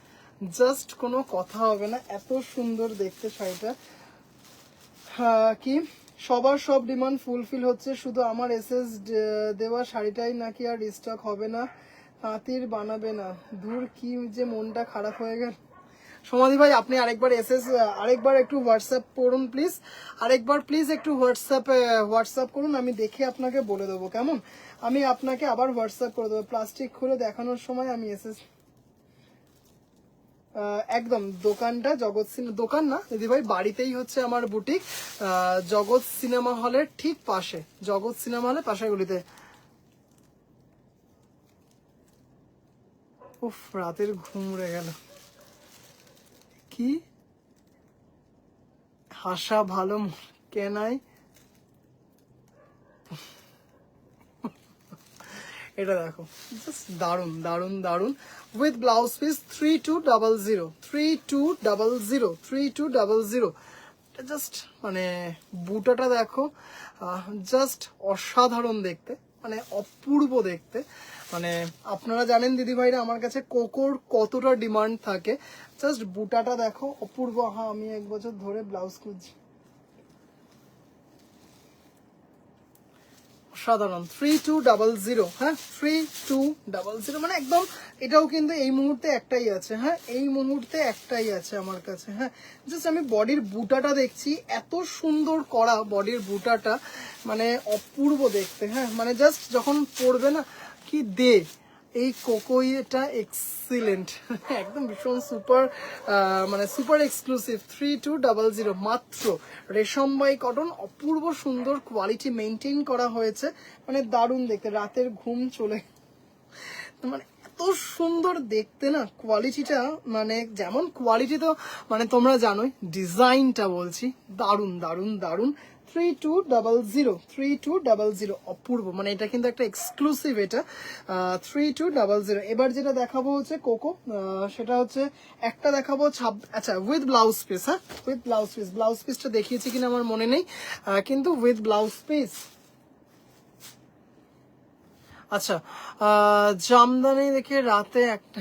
জাস্ট কোনো কথা হবে না, এত সুন্দর দেখতে শাড়িটা। কি সবার সব ডিমান্ড ফুলফিল হচ্ছে, শুধু আমার এসএস দেওয়া শাড়িটাই নাকি আর স্টক হবে না? তাঁতির বানাবে না? দূর, কি যে মনটা খারাপ হয়ে গেল। সমাধি ভাই আপনি আরেকবার এসএস, আরেকবার একটু হোয়াটসঅ্যাপ করুন প্লিজ, আরেকবার প্লিজ একটু হোয়াটসঅ্যাপ করুন, আমি দেখে আপনাকে বলে দেবো কেমন। আমি আপনাকে আবার হোয়াটসঅ্যাপ করে দেবো। প্লাস্টিক খুলে দেখানোর সময় আমি এসএস একদম, দোকানটা জগৎ সিনেমা, দোকান না দিদিভাই, বাড়িতেই হচ্ছে আমার বুটিক, জগৎ সিনেমা হলের ঠিক পাশে, জগৎ সিনেমা হলের পাশের গলিতে। উফ, রাতের ঘুম উড়ে গেল। কি হাসা ভালো কেনাই, এটা দেখো, জাস্ট দারুন দারুন দারুন, উইথ ব্লাউজ পিস 3200, 3200, 3200। জাস্ট মানে বুটাটা দেখো, জাস্ট অসাধারণ দেখতে, মানে অপূর্ব দেখতে। মানে আপনারা জানেন দিদিভাইরা আমার কাছে কোকোর কতটা ডিমান্ড থাকে, জাস্ট বুটাটা দেখো অপূর্ব। হ্যাঁ আমি 1 বছর ধরে ব্লাউজ খুঁজছি, সাধারণ 3200। হ্যাঁ 3200 মানে একদম, এটাও কিন্তু এই মুহূর্তে একটাই আছে। হ্যাঁ এই মুহূর্তে একটাই আছে আমার কাছে। হ্যাঁ জাস্ট আমি বডির বুটাটা দেখছি, এত সুন্দর করা বডির বুটাটা, মানে অপূর্ব দেখতে। হ্যাঁ মানে জাস্ট যখন পরবে না, কি দে এই কোকোইটা এক্সিলেন্ট, একদম ভীষণ সুপার, মানে সুপার এক্সক্লুসিভ 3200 মাত্র। রেশম বাই কটন, অপূর্ব সুন্দর কোয়ালিটি মেনটেন করা হয়েছে, মানে দারুণ দেখতে, রাতের ঘুম চলে, মানে এত সুন্দর দেখতে না কোয়ালিটিটা, মানে যেমন কোয়ালিটি তো মানে তোমরা জানোই, ডিজাইনটা বলছি দারুণ দারুণ দারুণ। 3200, 3200 অপূর্ব, মানে এটা কিন্তু একটা এক্সক্লুসিভ, এটা 3200। এবার যেটা দেখাবো হচ্ছে কোকো, সেটা হচ্ছে একটা দেখাবো আচ্ছা উইথ ব্লাউজ পিস। হ্যাঁ উইথ ব্লাউজ পিস, ব্লাউজ পিসটা দেখিয়েছি কিনা আমার মনে নেই, কিন্তু উইথ ব্লাউজ পিস। আচ্ছা জামদানি দেখে রাতে একটা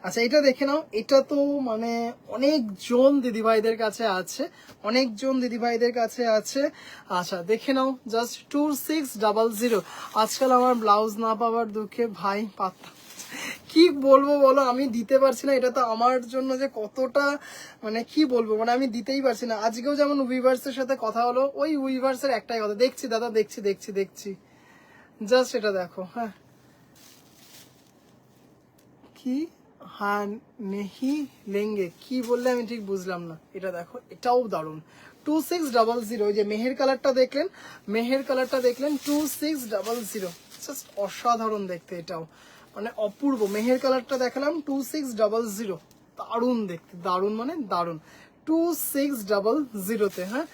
আচ্ছা এটা দেখে নাও, এটা তো মানে অনেকজন দিদিভাইদের কাছে আছে, অনেকজন দিদিভাইদের কাছে আছে। আচ্ছা দেখে নাও, জাস্ট 2600। আজকাল আমার ব্লাউজ না পাওয়ার দুঃখে ভাই পাত্তা, কি বলবো বলো, আমি দিতে পারছি না। এটা তো আমার জন্য যে কতটা, মানে কি বলবো, মানে আমি দিতেই পারছি না। আজকেও যেমন উইভার্সের সাথে কথা হলো, ওই উইভার্সের একটাই কথা, দেখছি দাদা দেখছি দেখছি দেখছি, জাস্ট এটা দেখো। হ্যাঁ কি, হ্যাঁ নেহি লেঙ্গে কি বললে আমি ঠিক বুঝলাম না, এটা দেখো এটাও দারুণ, 2600, ওই যে মেহের কালারটা দেখলেন, মেহের কালারটা দেখলেন 2600, জাস্ট অসাধারণ দেখতে, এটাও মানে অপূর্ব। মেহের কালারটা দেখালাম 2600, দারুণ দেখতে, দারুণ মানে দারুণ, 2600-তে। হ্যাঁ,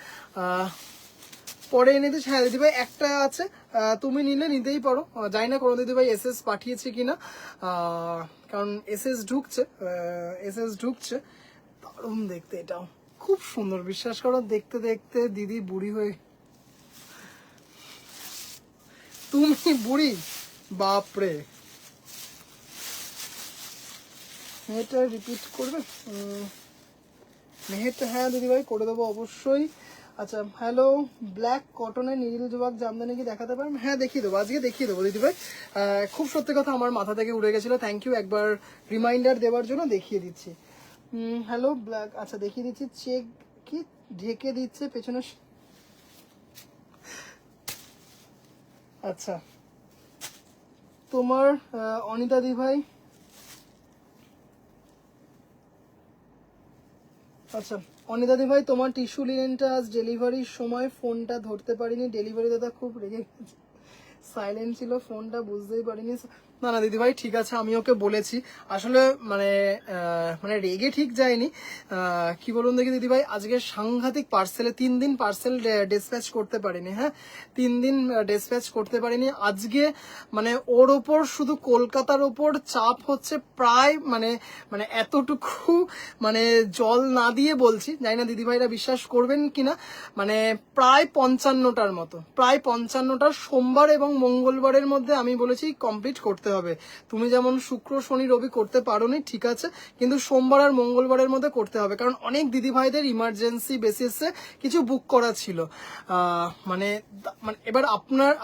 পরে এনে দিস। হ্যাঁ দিদিভাই একটা আছে, তুমি নিলে নিতেই পারো। জানি না কোনো দিদিভাই এসএস পাঠিয়েছে কিনা, কারণ এসএস ঢুকছে, এসএস ঢুকছে। দারুণ দেখতে, এটাও খুব সুন্দর, বিশ্বাস করো দেখতে দেখতে দিদি বুড়ি হয়ে, তুমি বুড়ি, বাপরে। মেহেরটা রিপিট করবে? মেহেরটা হ্যাঁ দিদিভাই করে দেবো অবশ্যই। আচ্ছা, হ্যালো, ব্ল্যাক কটনের নীল জবাব জামদানি কি দেখাতে পারেন? হ্যাঁ দেখিয়ে দেবো, আজকে দেখিয়ে দেবো দিদিভাই। খুব সত্যি কথা, আমার মাথা থেকে উড়ে গেছিলো, থ্যাংক ইউ একবার রিমাইন্ডার দেওয়ার জন্য, দেখিয়ে দিচ্ছি। হ্যালো ব্ল্যাক, আচ্ছা দেখিয়ে দিচ্ছি। চেক কি ঢেকে দিচ্ছে পেছনে, আচ্ছা তোমার অনিতা দিভাই, আচ্ছা অনিতা দি ভাই, তোমার টিস্যু লিনেনটা আজ ডেলিভারির সময় ফোনটা ধরতে পারিনি, ডেলিভারি দাদা খুব রেগে গেছে, সাইলেন্ট ছিল ফোনটা, বুঝতেই পারিনি। না না দিদি ভাই ঠিক আছে, আমি ওকে বলেছি আসলে, মানে মানে রেগে ঠিক যায়নি। কি বলুন দেখি দিদি ভাই, আজকে সাংঘাতিক পার্সেলে 3 দিন পার্সেল ডিসপ্যাচ করতে পারিনি। হ্যাঁ, 3 দিন ডিসপ্যাচ করতে পারিনি। আজকে মানে ওর ওপর শুধু কলকাতার ওপর চাপ হচ্ছে প্রায়, মানে মানে এতটুকু, মানে জল না দিয়ে বলছি, জানি না দিদি ভাইরা বিশ্বাস করবেন কিনা, মানে প্রায় 55টার মতো, প্রায় 55টার সোমবার এবং মঙ্গলবারের মধ্যে আমি বলেছি কমপ্লিট করতে হবে। তুমি যেমন শুক্র শনি রবি করতে পারোনি, ঠিক আছে, কিন্তু সোমবার আর মঙ্গলবারের মধ্যে করতে হবে, কারণ অনেক দিদি ভাইদের ইমার্জেন্সি বেসিসে কিছু বুক করা ছিল। মানে মানে এবার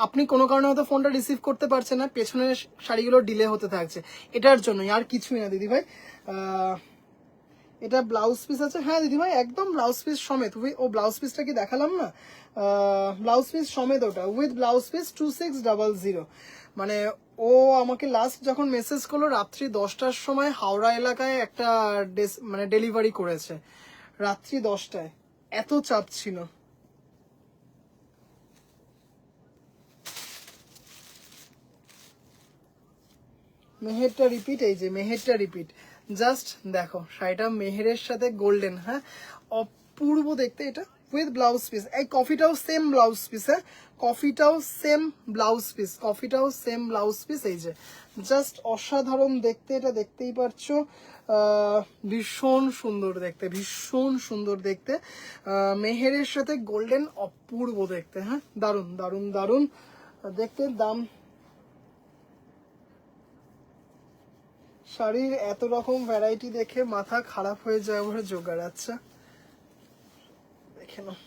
আপনি কোনো কারণে হয়তো ফোনটা রিসিভ করতে পারছেন না, পেছনের শাড়িগুলো ডিলে হতে থাকছে, এটার জন্যই, আর কিছুই না দিদি ভাই। এটা ব্লাউজ পিস আছে, হ্যাঁ দিদিভাই একদম ব্লাউজ পিস সমেত। ও ব্লাউজ পিসটা কি দেখালাম না, ব্লাউজ পিস সমেত ওটা, উইথ ব্লাউজ পিস 2600। মানে ও আমাকে লাস্ট যখন মেসেজ করলো রাত্রি 10টার সময় হাওড়া এলাকায় একটা মানে ডেলিভারি করেছে, রাত্রি 10টায়, এত চাপ ছিল। মেহেরটা রিপিট, এই যে মেহেরটা রিপিট, জাস্ট দেখো শাড়িটা মেহেরের সাথে গোল্ডেন, হ্যাঁ অপূর্ব দেখতে এটা, উইথ ব্লাউজ পিস। এই কফিটাও সেম ব্লাউজ পিস, হ্যাঁ কফিটাও সেম ব্লাউজ পিস, কফিটাও সেম ব্লাউজ পিস, এই যে জাস্ট অসাধারণ দেখতে, এটা দেখতেই পারছো, ভীষণ সুন্দর দেখতে, ভীষণ সুন্দর দেখতে, মেহেরের সাথে গোল্ডেন, অপূর্ব দেখতে, হ্যাঁ দারুণ দারুণ দারুণ দেখতে। দাম, শাড়ির এত রকম ভ্যারাইটি দেখে মাথা খারাপ হয়ে যায় আমার জোগাড়। আচ্ছা দেখে নাও,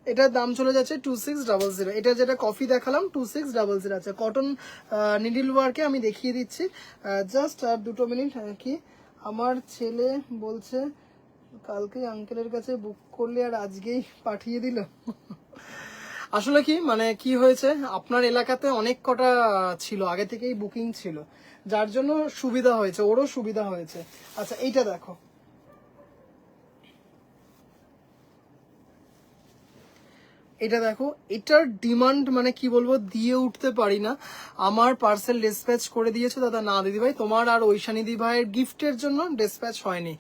এটার দাম চলে যাচ্ছে 2600। এটা যেটা কফি দেখালাম 2600 আছে, কটন নিডল ওয়ার্কে আমি দেখিয়ে দিচ্ছি, জাস্ট আর 2 মিনিট। কি আমার ছেলে বলছে কালকে আঙ্কেলের কাছে বুক করলে আর আজকেই পাঠিয়ে দিল। আসলে কি মানে কি হয়েছে, আপনার এলাকাতে অনেক কটা ছিল, আগে থেকেই বুকিং ছিল, যার জন্য সুবিধা হয়েছে, ওরও সুবিধা হয়েছে। আচ্ছা এইটা দেখো, এটা দেখো, এটার ডিমান্ড মানে কি বলবো, দিয়ে উঠতে পারি না। আমার পার্সেল ডিসপ্যাচ করে দিয়েছে দাদা। না দিদিভাই, তোমার আর ঐশানী দি ভাইয়ের গিফটের জন্য ডিসপ্যাচ হয়নি,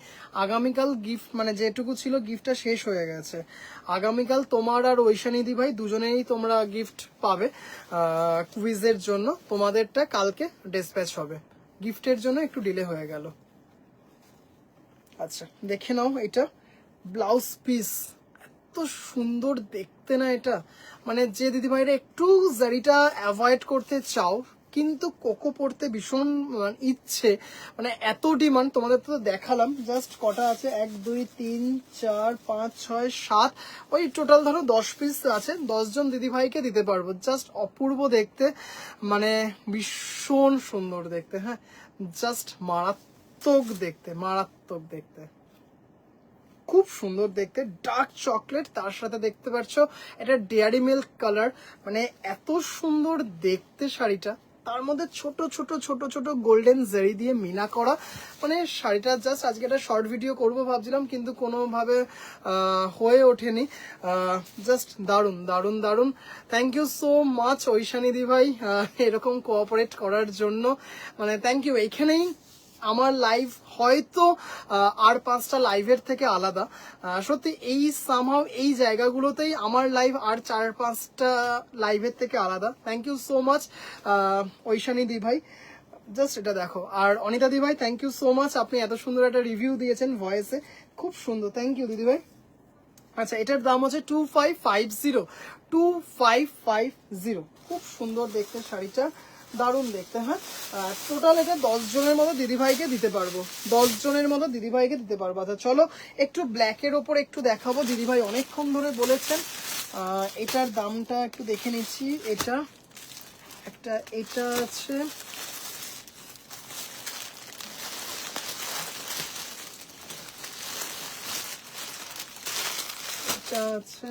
আগামীকাল গিফট মানে যেটুকু ছিল গিফটটা শেষ হয়ে গেছে। আগামীকাল তোমার আর ঐশানী দি ভাই দুজনেই তোমরা গিফট পাবে, কুইজের জন্য তোমাদেরটা কালকে ডিসপ্যাচ হবে, গিফটের জন্য একটু ডিলে হয়ে গেল। আচ্ছা দেখে নাও, এটা ব্লাউজ পিস, এত সুন্দর দেখতে না এটা, মানে যে দিদিভাইরা একটু জারিটা অ্যাভয়েড করতে চাও কিন্তু কোকো পড়তে ভীষণ ইচ্ছে, মানে এত ডিমান্ড, তোমাদের তো দেখালাম, জাস্ট কটা আছে 1 2 3 4 5 6 7, ওই টোটাল ধরো 10 পিস আছে, 10 জন দিদিভাইকে দিতে পারবো, জাস্ট অপূর্ব দেখতে, মানে ভীষণ সুন্দর দেখতে, হ্যাঁ জাস্ট মারাত্মক দেখতে, মারাত্মক দেখতে, খুব সুন্দর দেখতে, ডার্ক চকলেট, তার সাথে দেখতে পাচ্ছ এটা ডেয়ারি মিল্ক কালার, মানে এত সুন্দর দেখতে শাড়িটা, তার মধ্যে ছোট ছোট ছোট ছোট গোল্ডেন জারি দিয়ে মিনা করা, মানে শাড়িটা জাস্ট আজকে একটা শর্ট ভিডিও করব ভাবছিলাম, কিন্তু কোনোভাবে হয়ে ওঠেনি। জাস্ট দারুণ দারুণ দারুণ। থ্যাংক ইউ সো মাচ ঐশানিদি ভাই এরকম কোঅপারেট করার জন্য, মানে থ্যাংক ইউ। এইখানেই আমার লাইভ হয়তো আর 5টা লাইভের থেকে আলাদা, সত্যি এই সামহাও এই জায়গাগুলোতেই আমার লাইভ আর 4-5টা লাইভের থেকে আলাদা। Thank you so much Aishani দি ভাই, জাস্ট এটা দেখো। আর অনিতা দি ভাই থ্যাংক ইউ সো মাচ, আপনি এত সুন্দর একটা রিভিউ দিয়েছেন ভয়েসে, খুব সুন্দর, থ্যাংক ইউ দিদি ভাই। আচ্ছা, এটার দাম হচ্ছে 2550, খুব সুন্দর দেখতে শাড়িটা, দারুণ দেখতে। হ্যাঁ, টোটাল এটা 10 জনের মতো দিদিভাইকে দিতে পারবো, 10 জনের মতো দিদিভাইকে দিতে পারবো। আচ্ছা চলো একটু ব্ল্যাকের ওপর একটু দেখাবো, দিদিভাই অনেকক্ষণ ধরে বলেছেন। এটার দামটা একটু দেখে নিচ্ছি। এটা আছে, এটা আছে,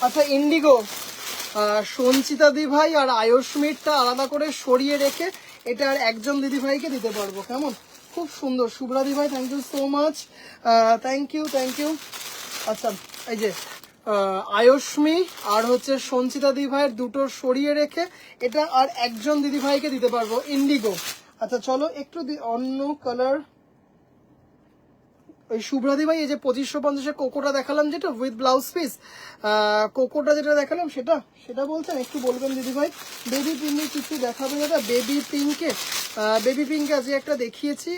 আচ্ছা ইন্ডিগো সঞ্চিতা দি ভাই আর আয়ুষ্মিরটা আলাদা করে সরিয়ে রেখে এটা আর একজন দিদি ভাইকে দিতে পারবো, কেমন? খুব সুন্দর। শুভ্রা দি ভাই thank you so much, thank you thank you. আচ্ছা এই যে আয়ুষ্মি আর হচ্ছে সঞ্চিতা দি ভাইয়ের দুটো সরিয়ে রেখে এটা আর একজন দিদি ভাইকে দিতে পারবো ইন্ডিগো। আচ্ছা চলো একটু অন্য কালার, ওই শুভ্রাদি ভাই এই যে 2550 কোকোটা দেখালাম যেটা উইথ ব্লাউজ পিস, কোকোটা যেটা দেখালাম সেটা বলছেন, একটু বলবেন দিদি ভাই। বেবি পিঙ্কে কিছু দেখাবে দাদা? বেবি পিঙ্কে আজকে একটা দেখিয়েছি,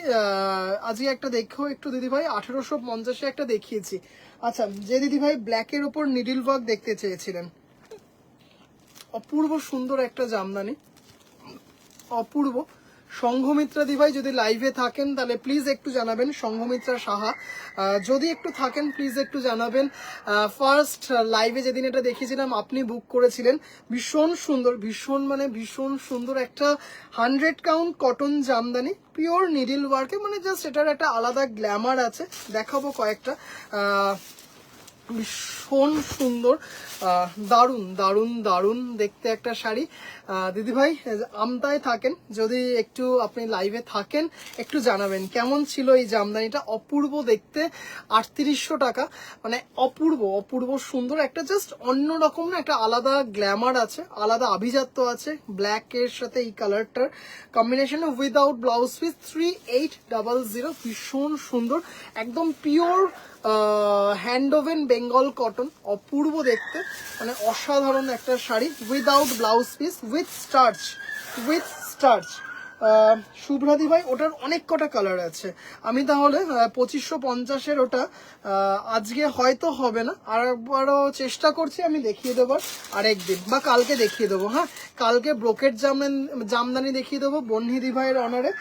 আজকে একটা দেখো একটু দিদি ভাই, 1850 একটা দেখিয়েছি। আচ্ছা, যে দিদি ভাই ব্ল্যাকের ওপর নিডল ওয়ার্ক দেখতে চেয়েছিলেন, অপূর্ব সুন্দর একটা জামদানি, অপূর্ব। সংঘমিত্রা দি ভাই যদি লাইভে থাকেন তাহলে প্লিজ একটু জানাবেন। সংঘমিত্রা সাহা যদি একটু থাকেন প্লিজ একটু জানাবেন। ফার্স্ট লাইভে যেদিন এটা দেখিয়েছিলাম আপনি বুক করেছিলেন, ভীষণ সুন্দর, ভীষণ সুন্দর একটা 100 count cotton jamdani, pure needle ওয়ার্কে, মানে জাস্ট এটার একটা আলাদা গ্ল্যামার আছে, দেখাবো কয়েকটা। ভীষণ সুন্দর, দারুণ দারুণ দারুণ দেখতে একটা শাড়ি। দিদিভাই আমতায় থাকেন, যদি একটু আপনি লাইভে থাকেন একটু জানাবেন কেমন ছিল এই জামদানিটা, অপূর্ব দেখতে, 3800 টাকা, মানে অপূর্ব সুন্দর একটা, জাস্ট অন্যরকম না, একটা আলাদা গ্ল্যামার আছে, আলাদা আভিজাত্য আছে ব্ল্যাকের সাথে এই কালারটার কম্বিনেশন উইদাউট ব্লাউজ পিস, 3800, ভীষণ সুন্দর, একদম pure hand woven Bengal cotton, অপূর্ব দেখতে, মানে অসাধারণ একটা শাড়ি without blouse piece with starch. শুভ্রাদি ভাই ওটার অনেক কটা কালার আছে, আমি তাহলে 2550 ওটা আজকে হয়তো হবে না, আর একবারও চেষ্টা করছি আমি দেখিয়ে দেবো আরেকদিন, বা কালকে দেখিয়ে দেবো। হ্যাঁ, কালকে ব্রোকেট জামদানি দেখিয়ে দেবো বন্নিদি ভাইয়ের অনারে।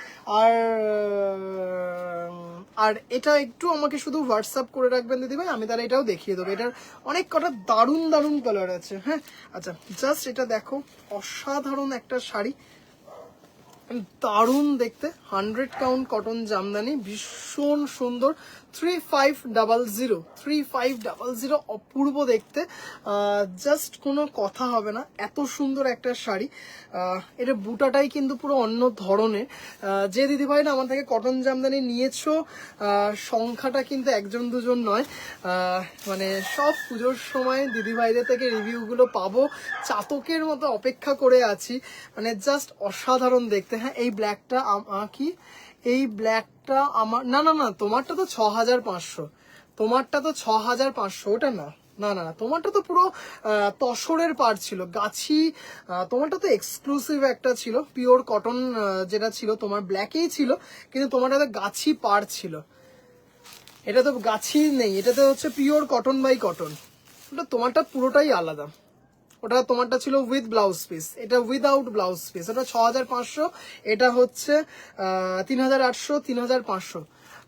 আর এটা একটু আমাকে শুধু হোয়াটসঅ্যাপ করে রাখবেন দিদিভাই, আমি তাহলে এটাও দেখিয়ে দেবো। এটার অনেক কটা দারুণ দারুণ কালার আছে। হ্যাঁ, আচ্ছা জাস্ট এটা দেখো, অসাধারণ একটা শাড়ি, দারুণ দেখতে, 100 কাউন্ট কটন জামদানি, ভীষণ সুন্দর, 3500, অপূর্ব দেখতে, জাস্ট কোনো কথা হবে না, এত সুন্দর একটা শাড়ি। এটা বুটাটাই কিন্তু পুরো অন্য ধরনের। যে দিদিভাইরা আমার থেকে কটন জামদানি নিয়েছো, সংখ্যাটা কিন্তু একজন দুজন নয়, মানে সব পুজোর সময় দিদিভাইদের থেকে রিভিউগুলো পাবো, চাতকের মতো অপেক্ষা করে আছি, মানে জাস্ট অসাধারণ দেখতে। হ্যাঁ, এই ব্ল্যাকটা কি, এই ব্ল্যাকটা আমার, না না না তোমারটা তো 6500, তোমারটা তো 6500, ওটা না না না তোমারটা তো পুরো তসরের পার ছিল, গাছি, তোমারটা তো এক্সক্লুসিভ একটা ছিল, পিওর কটন যেটা ছিল তোমার ব্ল্যাকেই ছিল, কিন্তু তোমারটা তো গাছি পার ছিল, এটা তো গাছি নেই, এটাতে হচ্ছে পিওর কটন বাই কটন, ওটা তোমারটা পুরোটাই আলাদা, ওটা তোমারটা ছিল উইথ ব্লাউজ পিস, এটা উইদাউট ব্লাউজ পিস, ওটা 6500, এটা হচ্ছে 3800, 3500।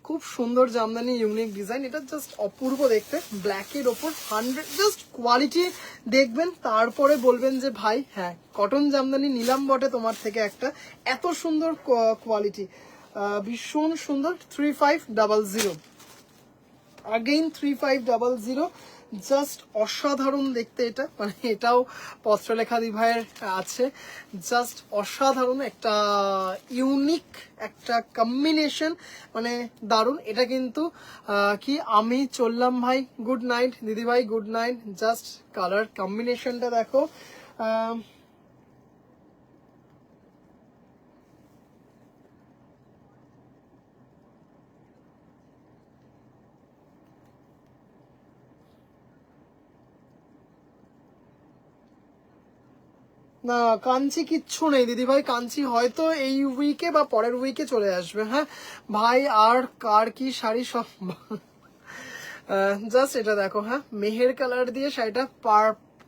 খুব সুন্দর জামদানি, ইউনিক ডিজাইন, এটা জাস্ট অপূর্ব দেখতে, ব্ল্যাকের ওপর 100, জাস্ট কোয়ালিটি দেখবেন তারপরে বলবেন যে ভাই হ্যাঁ কটন জামদানি নিলাম বটে তোমার থেকে একটা, এত সুন্দর কোয়ালিটি। ভীষণ সুন্দর 3500 अगेन 3500 জাস্ট অসাধারণ দেখতে এটা মানে এটাও পত্রলেখা দিভাইয়ের আছে জাস্ট অসাধারণ একটা ইউনিক একটা কম্বিনেশন মানে দারুণ এটা কিন্তু কি আমি চললাম ভাই গুড নাইট দিদি ভাই গুড নাইট জাস্ট কালার কম্বিনেশনটা দেখো না কাঞ্চি কিচ্ছু নেই দিদি ভাই কাঞ্চি হয়তো এই উইকে বা পরের উইকে চলে আসবে হ্যাঁ ভাই আর কার কি শাড়ি সব জাস্ট এটা দেখো হ্যাঁ মেহের কালার দিয়ে শাড়িটা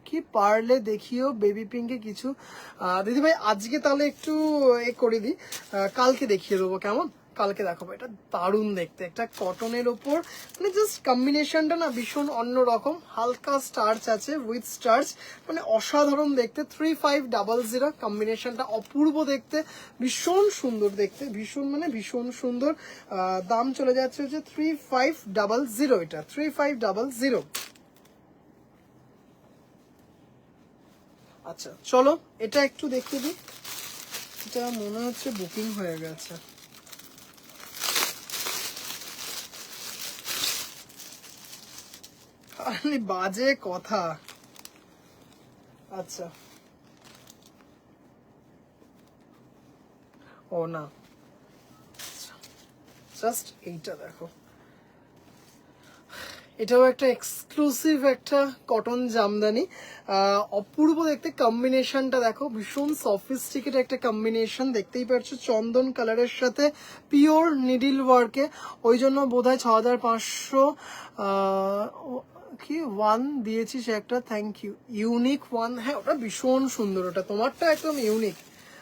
কি পারলে দেখিও বেবি পিঙ্কে কিছু দিদি ভাই আজকে তাহলে একটু এ করে দিই কালকে দেখিয়ে দেবো কেমন কালকে দেখাবো এটা দারুণ দেখতে একটা কটনের ওপর মানে জাস্ট কম্বিনেশনটা না ভীষণ অন্যরকম হালকা স্টার্চ আছে উইথ স্টার্চ মানে অসাধারণ দেখতে 3500 কম্বিনেশনটা অপূর্ব দেখতে ভীষণ সুন্দর দেখতে ভীষণ মানে ভীষণ সুন্দর দাম চলে যাচ্ছে হচ্ছে 3500 এটা 3500 আচ্ছা চলো এটা একটু দেখিয়ে দিই এটা মনে হচ্ছে বুকিং হয়ে গেছে খালি বাজে কথা আচ্ছা ও না জাস্ট এইটা দেখো এটাও একটা এক্সক্লুসিভ একটা কটন জামদানি অপূর্ব দেখতে কম্বিনেশনটা দেখো ভীষণ সফিস্টিকেট একটা কম্বিনেশন দেখতেই পাচ্ছ চন্দন কালারের সাথে পিওর নিডিল ওয়ার্কে ওই জন্য বোধহয় 6500 কি ওয়ান দিয়েছি সে একটা থ্যাংক ইউ ইউনিক ওয়ান হ্যাঁ ওটা ভীষণ সুন্দর ওটা তোমারটা একদম ইউনিক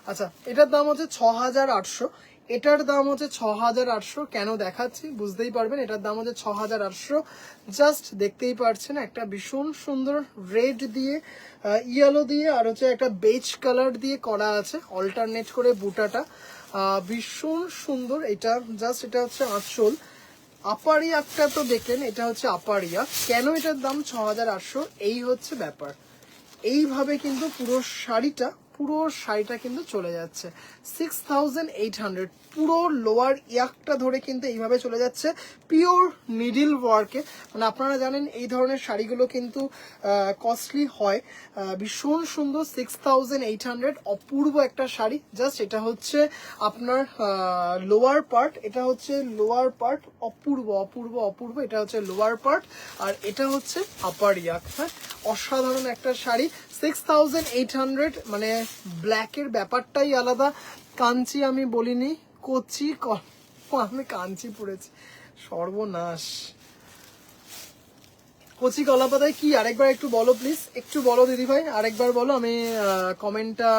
আচ্ছা এটার দাম হচ্ছে 6800 এটার দাম হচ্ছে 6800 কেন দেখাচ্ছি বুঝতেই পারবেন এটার দাম হচ্ছে 6800 জাস্ট দেখতেই পারছেন একটা ভীষণ সুন্দর রেড দিয়ে ইয়েলো দিয়ে আর হচ্ছে একটা বেজ কালার দিয়ে করা আছে অল্টারনেট করে বুটাটা ভীষণ সুন্দর এটা জাস্ট এটা হচ্ছে আঁচল আপারিয়াটা তো দেখলেন এটা হচ্ছে আপারিয়া কেন এটার দাম 6800 এই হচ্ছে ব্যাপার এইভাবে কিন্তু পুরো শাড়িটা কিন্তু চলে যাচ্ছে 6800 পুরো লোয়ার ইয়াকটা ধরে কিন্তু এইভাবে চলে যাচ্ছে পিওর নিডল ওয়ার্কে মানে আপনারা জানেন এই ধরনের শাড়িগুলো কিন্তু কস্টলি হয় ভীষণ সুন্দর 6800 অপূর্ব একটা শাড়ি জাস্ট এটা হচ্ছে আপনার লোয়ার পার্ট এটা হচ্ছে লোয়ার পার্ট অপূর্ব অপূর্ব অপূর্ব এটা হচ্ছে লোয়ার পার্ট আর এটা হচ্ছে আপার ইয়াক হ্যাঁ অসাধারণ একটা শাড়ি 6800 মানে ব্ল্যাকের ব্যাপারটাই আলাদা কাঞ্চি আমি বলিনি কচি আমি কাঞ্চি পড়েছি সর্বনাশ কচি কলাপাতায় কি আরেকবার একটু বলো প্লিজ একটু বলো দিদি ভাই আরেকবার বলো আমি কমেন্টটা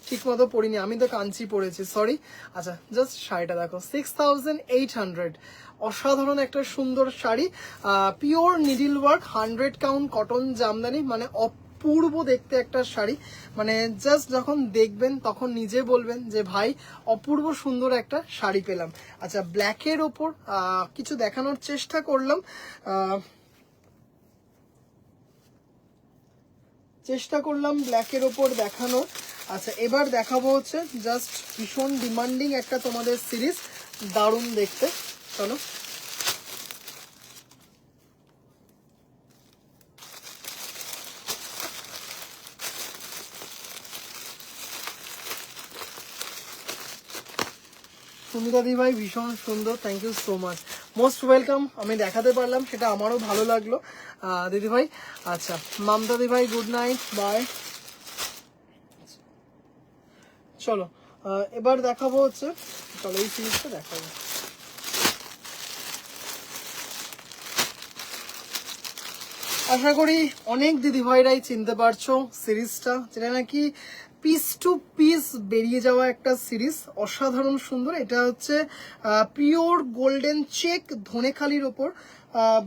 ঠিক মতো পড়িনি আমি তো কাঞ্চি পড়েছি সরি আচ্ছা জাস্ট শাড়িটা দেখো 6800 অসাধারণ একটা সুন্দর sari pure needle work 100 count cotton Jamdani মানে অপূর্ব দেখতে একটা শাড়ি মানে জাস্ট যখন দেখবেন তখন নিজে বলবেন যে ভাই অপূর্ব সুন্দর একটা শাড়ি পেলাম আচ্ছা ব্ল্যাকের ওপর কিছু দেখানোর চেষ্টা করলাম ব্ল্যাকের ওপর দেখানোর আচ্ছা এবার দেখাবো হচ্ছে জাস্ট ভীষণ ডিমান্ডিং একটা তোমাদের সিরিজ দারুণ দেখতে চলো সুমিতা দি ভাই ভীষণ সুন্দর thank you so much most welcome আমি দেখাতে পারলাম সেটা আমারও ভালো লাগলো দিদি ভাই আচ্ছা মমতা দি ভাই গুড নাইট বাই চলো এবার দেখাবো হচ্ছে চলো এই সিরিজটা দেখাবো আশা করি অনেক দিদি ভাইরাই চিনতে পারছো সিরিজটা যেটা নাকি পিস টু পিস বেরিয়ে যাওয়া একটা সিরিজ অসাধারণ সুন্দর এটা হচ্ছে পিওর গোল্ডেন চেক ধনেখালির ওপর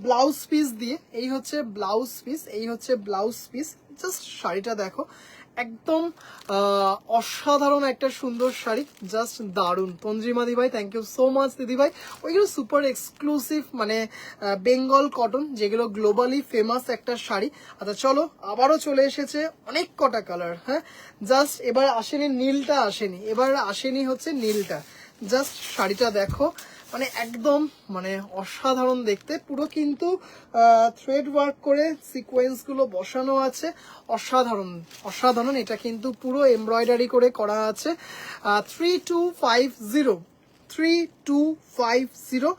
ব্লাউজ পিস দিয়ে এই হচ্ছে ব্লাউজ পিস জাস্ট শাড়িটা দেখো একদম অসাধারণ একটা সুন্দর শাড়ি, জাস্ট দারুণ। তঞ্জিমা দিভাই থ্যাংক ইউ সো মাচ দিদিভাই। ওইগুলো সুপার এক্সক্লুসিভ মানে বেঙ্গল কটন, যেগুলো গ্লোবালি ফেমাস একটা শাড়ি। আচ্ছা চলো, আবারও চলে এসেছে অনেক কটা কালার। হ্যাঁ, জাস্ট এবার আসেনি নীলটা, আসেনি এবার, আসেনি হচ্ছে নীলটা। জাস্ট শাড়িটা দেখো, মানে একদম মানে অসাধারণ দেখতে, পুরো কিন্তু থ্রেড ওয়ার্ক করে সিকোয়েন্স গুলো বসানো আছে, অসাধারণ অসাধারণ। এটা কিন্তু পুরো এমব্রয়ডারি করে করা আছে। 3250 3250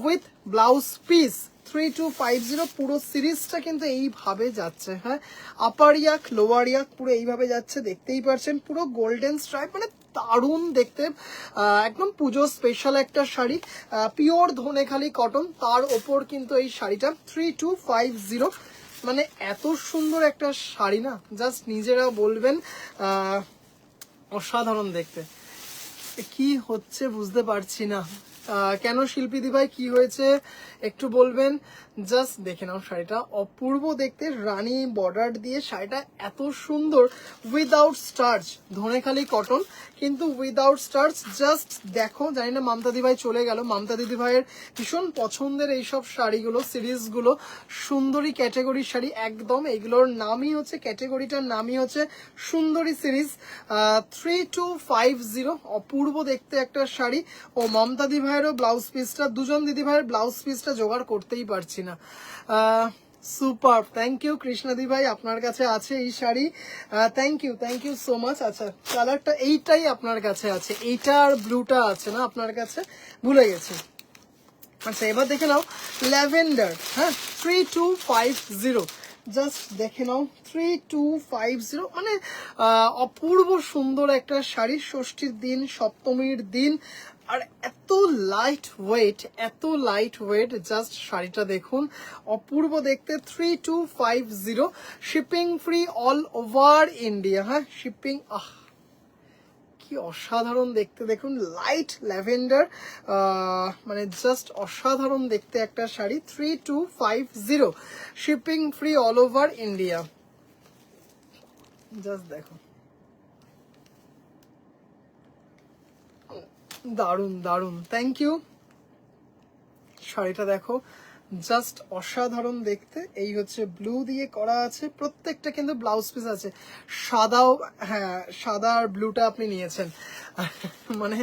উইথ ব্লাউজ পিস। 3250 পুরো সিরিজটা কিন্তু এইভাবে যাচ্ছে। হ্যাঁ, আপার ইয়াক লোয়ার ইয়াক পুরো এইভাবে যাচ্ছে, দেখতেই পাচ্ছেন পুরো গোল্ডেন স্ট্রাইপ, মানে দারুণ দেখতে। একদম পুজো স্পেশাল একটা শাড়ি, পিওর ধনেখালি কটন, তার ওপর কিন্তু এই শাড়িটা 3250। মানে এত সুন্দর একটা শাড়ি না, জাস্ট নিজেরা বলবেন অসাধারণ দেখতে। কি হচ্ছে বুঝতে পারছি না, কেন শিল্পী দিভাই কি হয়েছে একটু বলবেন। জাস্ট দেখে নাও শাড়িটা, অপূর্ব দেখতে, রানী বর্ডার দিয়ে শাড়িটা এত সুন্দর, উইদাউট স্টার্চ, ধনেখালি কটন কিন্তু উইদাউট স্টার্চ। জাস্ট দেখো, জানি না মামতা দিভাই চলে গেল, মামতা দিদি ভাইয়ের ভীষণ পছন্দের এইসব শাড়িগুলো, সিরিজগুলো, সুন্দরী ক্যাটাগরির শাড়ি একদম। এগুলোর নামই হচ্ছে, ক্যাটাগরিটার নামই হচ্ছে সুন্দরী সিরিজ। 3250 অপূর্ব দেখতে একটা শাড়ি। ও মমতা দি ভাইয়েরও ব্লাউজ পিসটা, দুজন দিদি ভাইয়ের ব্লাউজ পিসটা জোগাড় করতেই পারছি না। সুপার, থ্যাংক ইউ কৃষ্ণা দি ভাই, আপনার কাছে আছে এই sari, thank you so much. আচ্ছা, কালারটা এইটাই আপনার কাছে আছে, এইটা আর ব্লুটা আছে না আপনার কাছে, ভুলে গেছি। আচ্ছা, এবার দেখে নাও ল্যাভেন্ডার। হ্যাঁ, 3250, জাস্ট দেখে নাও 3250, মানে অপূর্ব সুন্দর একটা শাড়ি, ষষ্ঠীর দিন, সপ্তমীর দিন, আর এত লাইট ওয়েট, এত লাইট ওয়েট, জাস্ট শাড়িটা দেখুন, অপূর্ব দেখতে। 3250, shipping free all over India. হ্যাঁ, শিপিং, কি অসাধারণ দেখতে, দেখুন লাইট ল্যাভেন্ডার, মানে জাস্ট অসাধারণ দেখতে একটা sari. 3250, shipping free all over India. Just দেখো, দারুন দারুন, থ্যাংক ইউ। শাড়িটা দেখো, জাস্ট অসাধারণ দেখতে। এই হচ্ছে ব্লু দিয়ে করা আছে, প্রত্যেকটা কিন্তু ব্লাউজ পিস আছে। সাদাও, হ্যাঁ সাদা আর ব্লুটা আপনি নিয়েছেন, মানে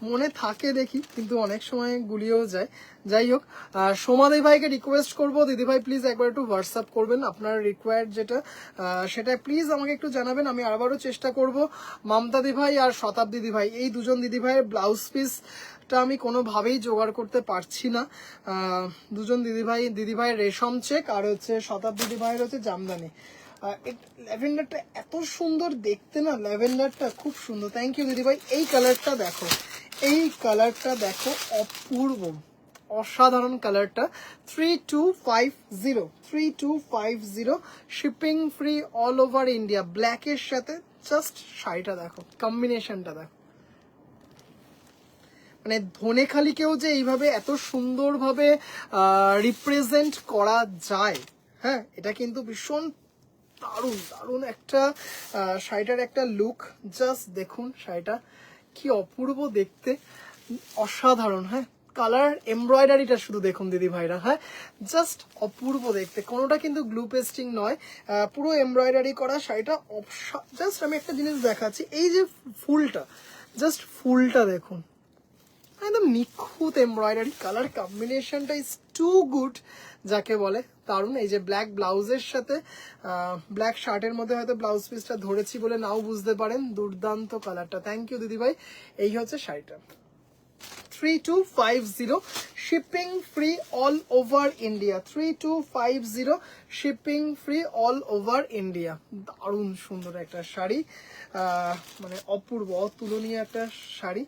মনে থাকে দেখি, কিন্তু অনেক সময় গুলিয়েও যায়। যাই হোক, সোমাদি ভাইকে রিকোয়েস্ট করবো, দিদি ভাই প্লিজ একবার একটু হোয়াটসঅ্যাপ করবেন আপনার রিকোয়ার্ড যেটা, সেটা প্লিজ আমাকে একটু জানাবেন, আমি আবারও চেষ্টা করব। মমতা দি ভাই আর শতাব্দী দি ভাই, এই দুজন দিদি ভাইয়ের ব্লাউজ পিস আমি কোনোভাবেই জোগাড় করতে পারছি না। দুজন দিদি ভাই রেশম চেক, আর হচ্ছে শতাব্দী দিদি ভাইয়ের হচ্ছে জামদানি। ল্যাভেন্ডারটা এত সুন্দর দেখতে না, ল্যাভেন্ডারটা খুব সুন্দর। থ্যাংক ইউ দিদি ভাই। এই কালারটা দেখো, এই কালারটা দেখো, অপূর্ব অসাধারণ কালারটা। 3250, shipping free all over India, ব্ল্যাকের সাথে। জাস্ট শাড়িটা দেখো, কম্বিনেশনটা দেখো, মানে ধনেখালিকেও যে এইভাবে এত সুন্দরভাবে রিপ্রেজেন্ট করা যায়। হ্যাঁ, এটা কিন্তু ভীষণ দারুণ দারুণ একটা শাড়িটার একটা লুক। জাস্ট দেখুন শাড়িটা কি অপূর্ব দেখতে, অসাধারণ। হ্যাঁ, কালার এমব্রয়ডারিটা শুধু দেখুন দিদি ভাইরা, হ্যাঁ জাস্ট অপূর্ব দেখতে। কোনোটা কিন্তু গ্লু পেস্টিং নয়, পুরো এমব্রয়ডারি করা শাড়িটা। জাস্ট আমি একটা জিনিস দেখাচ্ছি, এই যে ফুলটা, জাস্ট ফুলটা দেখুন, একদম নিখুঁত এমব্রয়ডারি, কালার কম্বিনেশনটা ইজ টু গুড যাকে বলে, দারুণ। এই যে ব্ল্যাক ব্লাউজের সাথে ব্ল্যাক শার্টের মধ্যে হয়তো ব্লাউজ পিসটা ধরেছি বলে নাও বুঝতে পারেন, দুর্দান্ত কালারটা। থ্যাংক ইউ দিদি ভাই। এই হচ্ছে শাড়িটা, 3250, shipping free all over India. 3250, shipping free all over India. দারুণ সুন্দর একটা শাড়ি, মানে অপূর্ব অতুলনীয় একটা শাড়ি।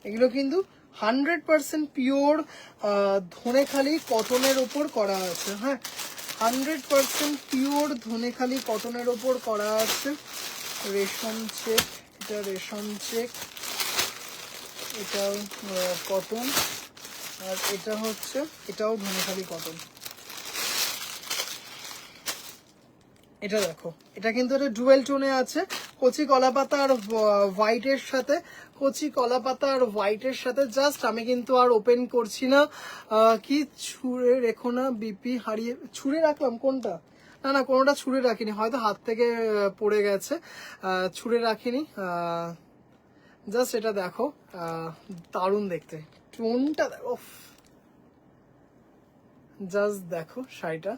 এগুলো কিন্তু 100% পিওর ধনেখালি কটনের ওপর করা আছে। হ্যাঁ, 100% পিওর ধনেখালি কটনের ওপর করা আছে। রেশম চেক, এটা রেশম চেক, এটাও কটন, আর এটা হচ্ছে এটাও ধনেখালি কটন। এটা দেখো, এটা কিন্তু একটা ডুয়েল টোনে আছে, কচি কলা পাতা আর হোয়াইটের সাথে, কচি কলা পাতা আর হোয়াইটের সাথে। জাস্ট আমি কিন্তু আর ওপেন করছি না। কি ছুঁড়ে রেখো না বিপি হারিয়ে, ছুঁড়ে রাখলাম কোনটা? না না, কোনোটা ছুঁড়ে রাখিনি, হয়তো হাত থেকে পড়ে গেছে, ছুঁড়ে রাখিনি। জাস্ট এটা দেখো, দারুণ দেখতে, টোনটা দেখো, জাস্ট দেখো শাড়িটা,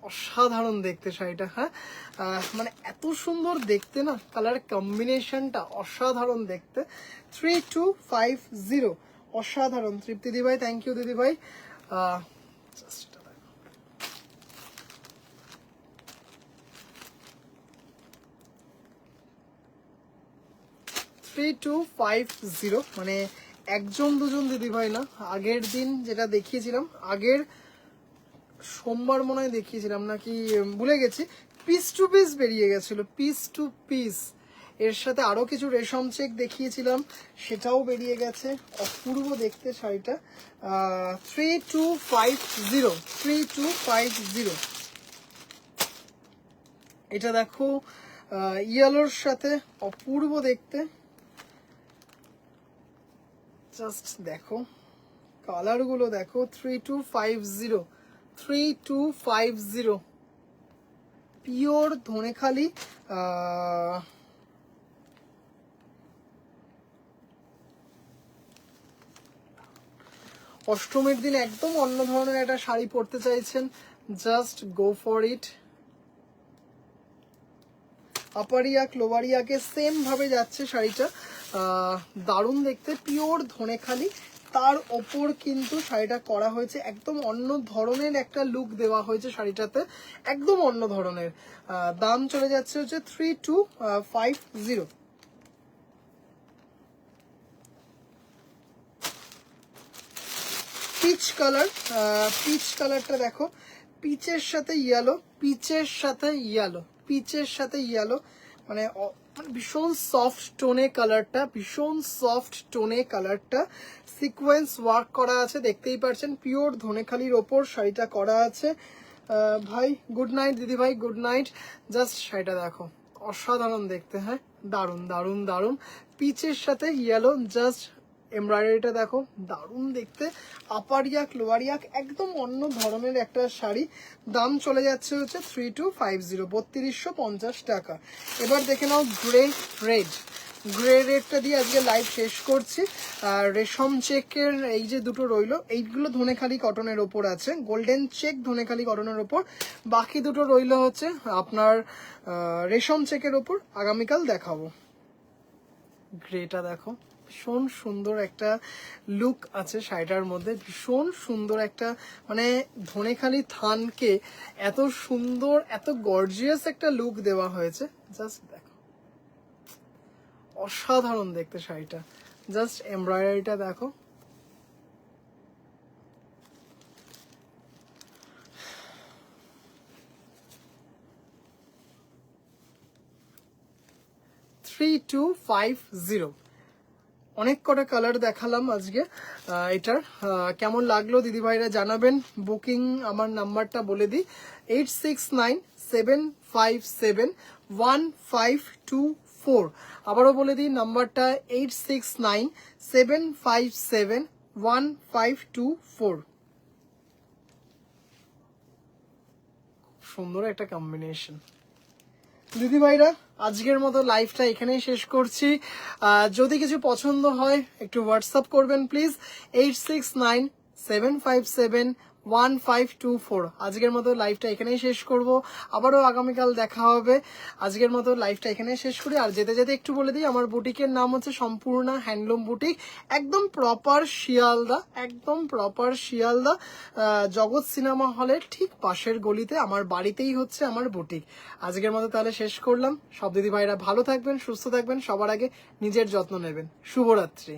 অসাধারণ দেখতে শাড়িটা। হ্যাঁ, মানে এত সুন্দর দেখতে না, কালার কম্বিনেশনটা অসাধারণ দেখতে। 3250, অসাধারণ। তৃপ্তি দিদিভাই, থ্যাংক ইউ দিদিভাই। জাস্ট 3250, মানে একজন দুজন দিদিভাই না, আগের দিন যেটা দেখিয়েছিলাম, আগের সোমবার মনে হয় দেখিয়েছিলাম নাকি ভুলে গেছি, পিস টু পিস বেরিয়ে গেছিল, পিস টু পিস। এর সাথে আরো কিছু রেশম চেক দেখিয়েছিলাম, সেটাও বেরিয়ে গেছে। অপূর্ব দেখতে শাড়িটা। 3250, 3250। এটা দেখো, ইয়েলোর সাথে অপূর্ব দেখতে। জাস্ট দেখো কালার গুলো দেখো, 3250, 3250, পিওর ধনেখালি। অষ্টমীর দিন একদম অন্য ধরনের একটা শাড়ি পরতে চাইছেন, জাস্ট গো ফর ইট। আপারিয়াক লোয়ারিয়াকে সেম ভাবে যাচ্ছে শাড়িটা, দারুণ দেখতে, পিওর ধনেখালি। তার ওপর কিন্তু শাড়িটা করা হয়েছে একদম অন্য ধরনের একটা লুক দেওয়া হয়েছে শাড়িটাতে, একদম অন্য ধরনের। দাম চলে যাচ্ছে হচ্ছে 3250। পিচ কালার, পিচ কালারটা দেখো, পিচের সাথে ইয়েলো, পিচের সাথে ইয়েলো, পিচের সাথে ইয়েলো, মানে ভীষণ সফট টোনে কালারটা, ভীষণ সফট টোনে কালারটা। সিকোয়েন্স ওয়ার্ক করা আছে, দেখতেই পাচ্ছেন, পিওর ধনেখালির ওপর শাড়িটা করা আছে। ভাই গুড নাইট, দিদি ভাই গুড নাইট। জাস্ট শাড়িটা দেখো, অসাধারণ দেখতে। হ্যাঁ, দারুণ দারুণ দারুণ, পিচের সাথে ইয়েলো, জাস্ট এমব্রয়ডারিটা দেখো, দারুণ দেখতে। আপারিয়াক লোয়ারিয়াক একদম অন্য ধরনের একটা শাড়ি। দাম চলে যাচ্ছে হচ্ছে 3250, 3250 টাকা। এবার দেখে নাও গ্রে রেড, গ্রে রেডটা দিয়ে আজকে লাইভ শেষ করছি। আর রেশম চেকের এই যে দুটো রইলো, এইগুলো ধনেখালি কটনের ওপর আছে, গোল্ডেন চেক ধনেখালি কটনের ওপর। বাকি দুটো রইলো হচ্ছে আপনার রেশম চেকের ওপর, আগামীকাল দেখাবো। গ্রেটা দেখো, ভীষণ সুন্দর একটা লুক আছে শাড়িটার মধ্যে, ভীষণ সুন্দর একটা, মানে ধনেখালি থানকে এত সুন্দর, এত গর্জিয়াস একটা লুক দেওয়া হয়েছে। জাস্ট দেখো, অসাধারণ দেখতে শাড়িটা। জাস্ট এমব্রয়ডারিটা দেখো, $3250। অনেক কটা কালার দেখালাম আজকে। এটার কেমন লাগলো দিদিভাইরা জানাবেন। বুকিং আমার নাম্বারটা বলে দিই, 8697571524। আবারও বলে দিই নাম্বারটা, 8697571524। সুন্দর একটা কম্বিনেশন। দিদিভাইরা আজকের মতো লাইভটা এখানেই শেষ করছি। যদি কিছু পছন্দ হয় একটু হোয়াটসঅ্যাপ করবেন প্লিজ, 8697571524। আজকের মতো লাইভটা এখানেই শেষ করব, আবারও আগামীকাল দেখা হবে। আজকের মতো লাইভটা এখানেই শেষ করি। আর যেতে যেতে একটু বলে দিই, আমার বুটিকের নাম হচ্ছে সম্পূর্ণা হ্যান্ডলুম বুটিক, একদম প্রপার শিয়ালদা, একদম প্রপার শিয়ালদা, জগৎ সিনেমা হলের ঠিক পাশের গলিতে, আমার বাড়িতেই হচ্ছে আমার বুটিক। আজকের মতো তাহলে শেষ করলাম। সব দিদি ভাইরা ভালো থাকবেন, সুস্থ থাকবেন, সবার আগে নিজের যত্ন নেবেন। শুভরাত্রি।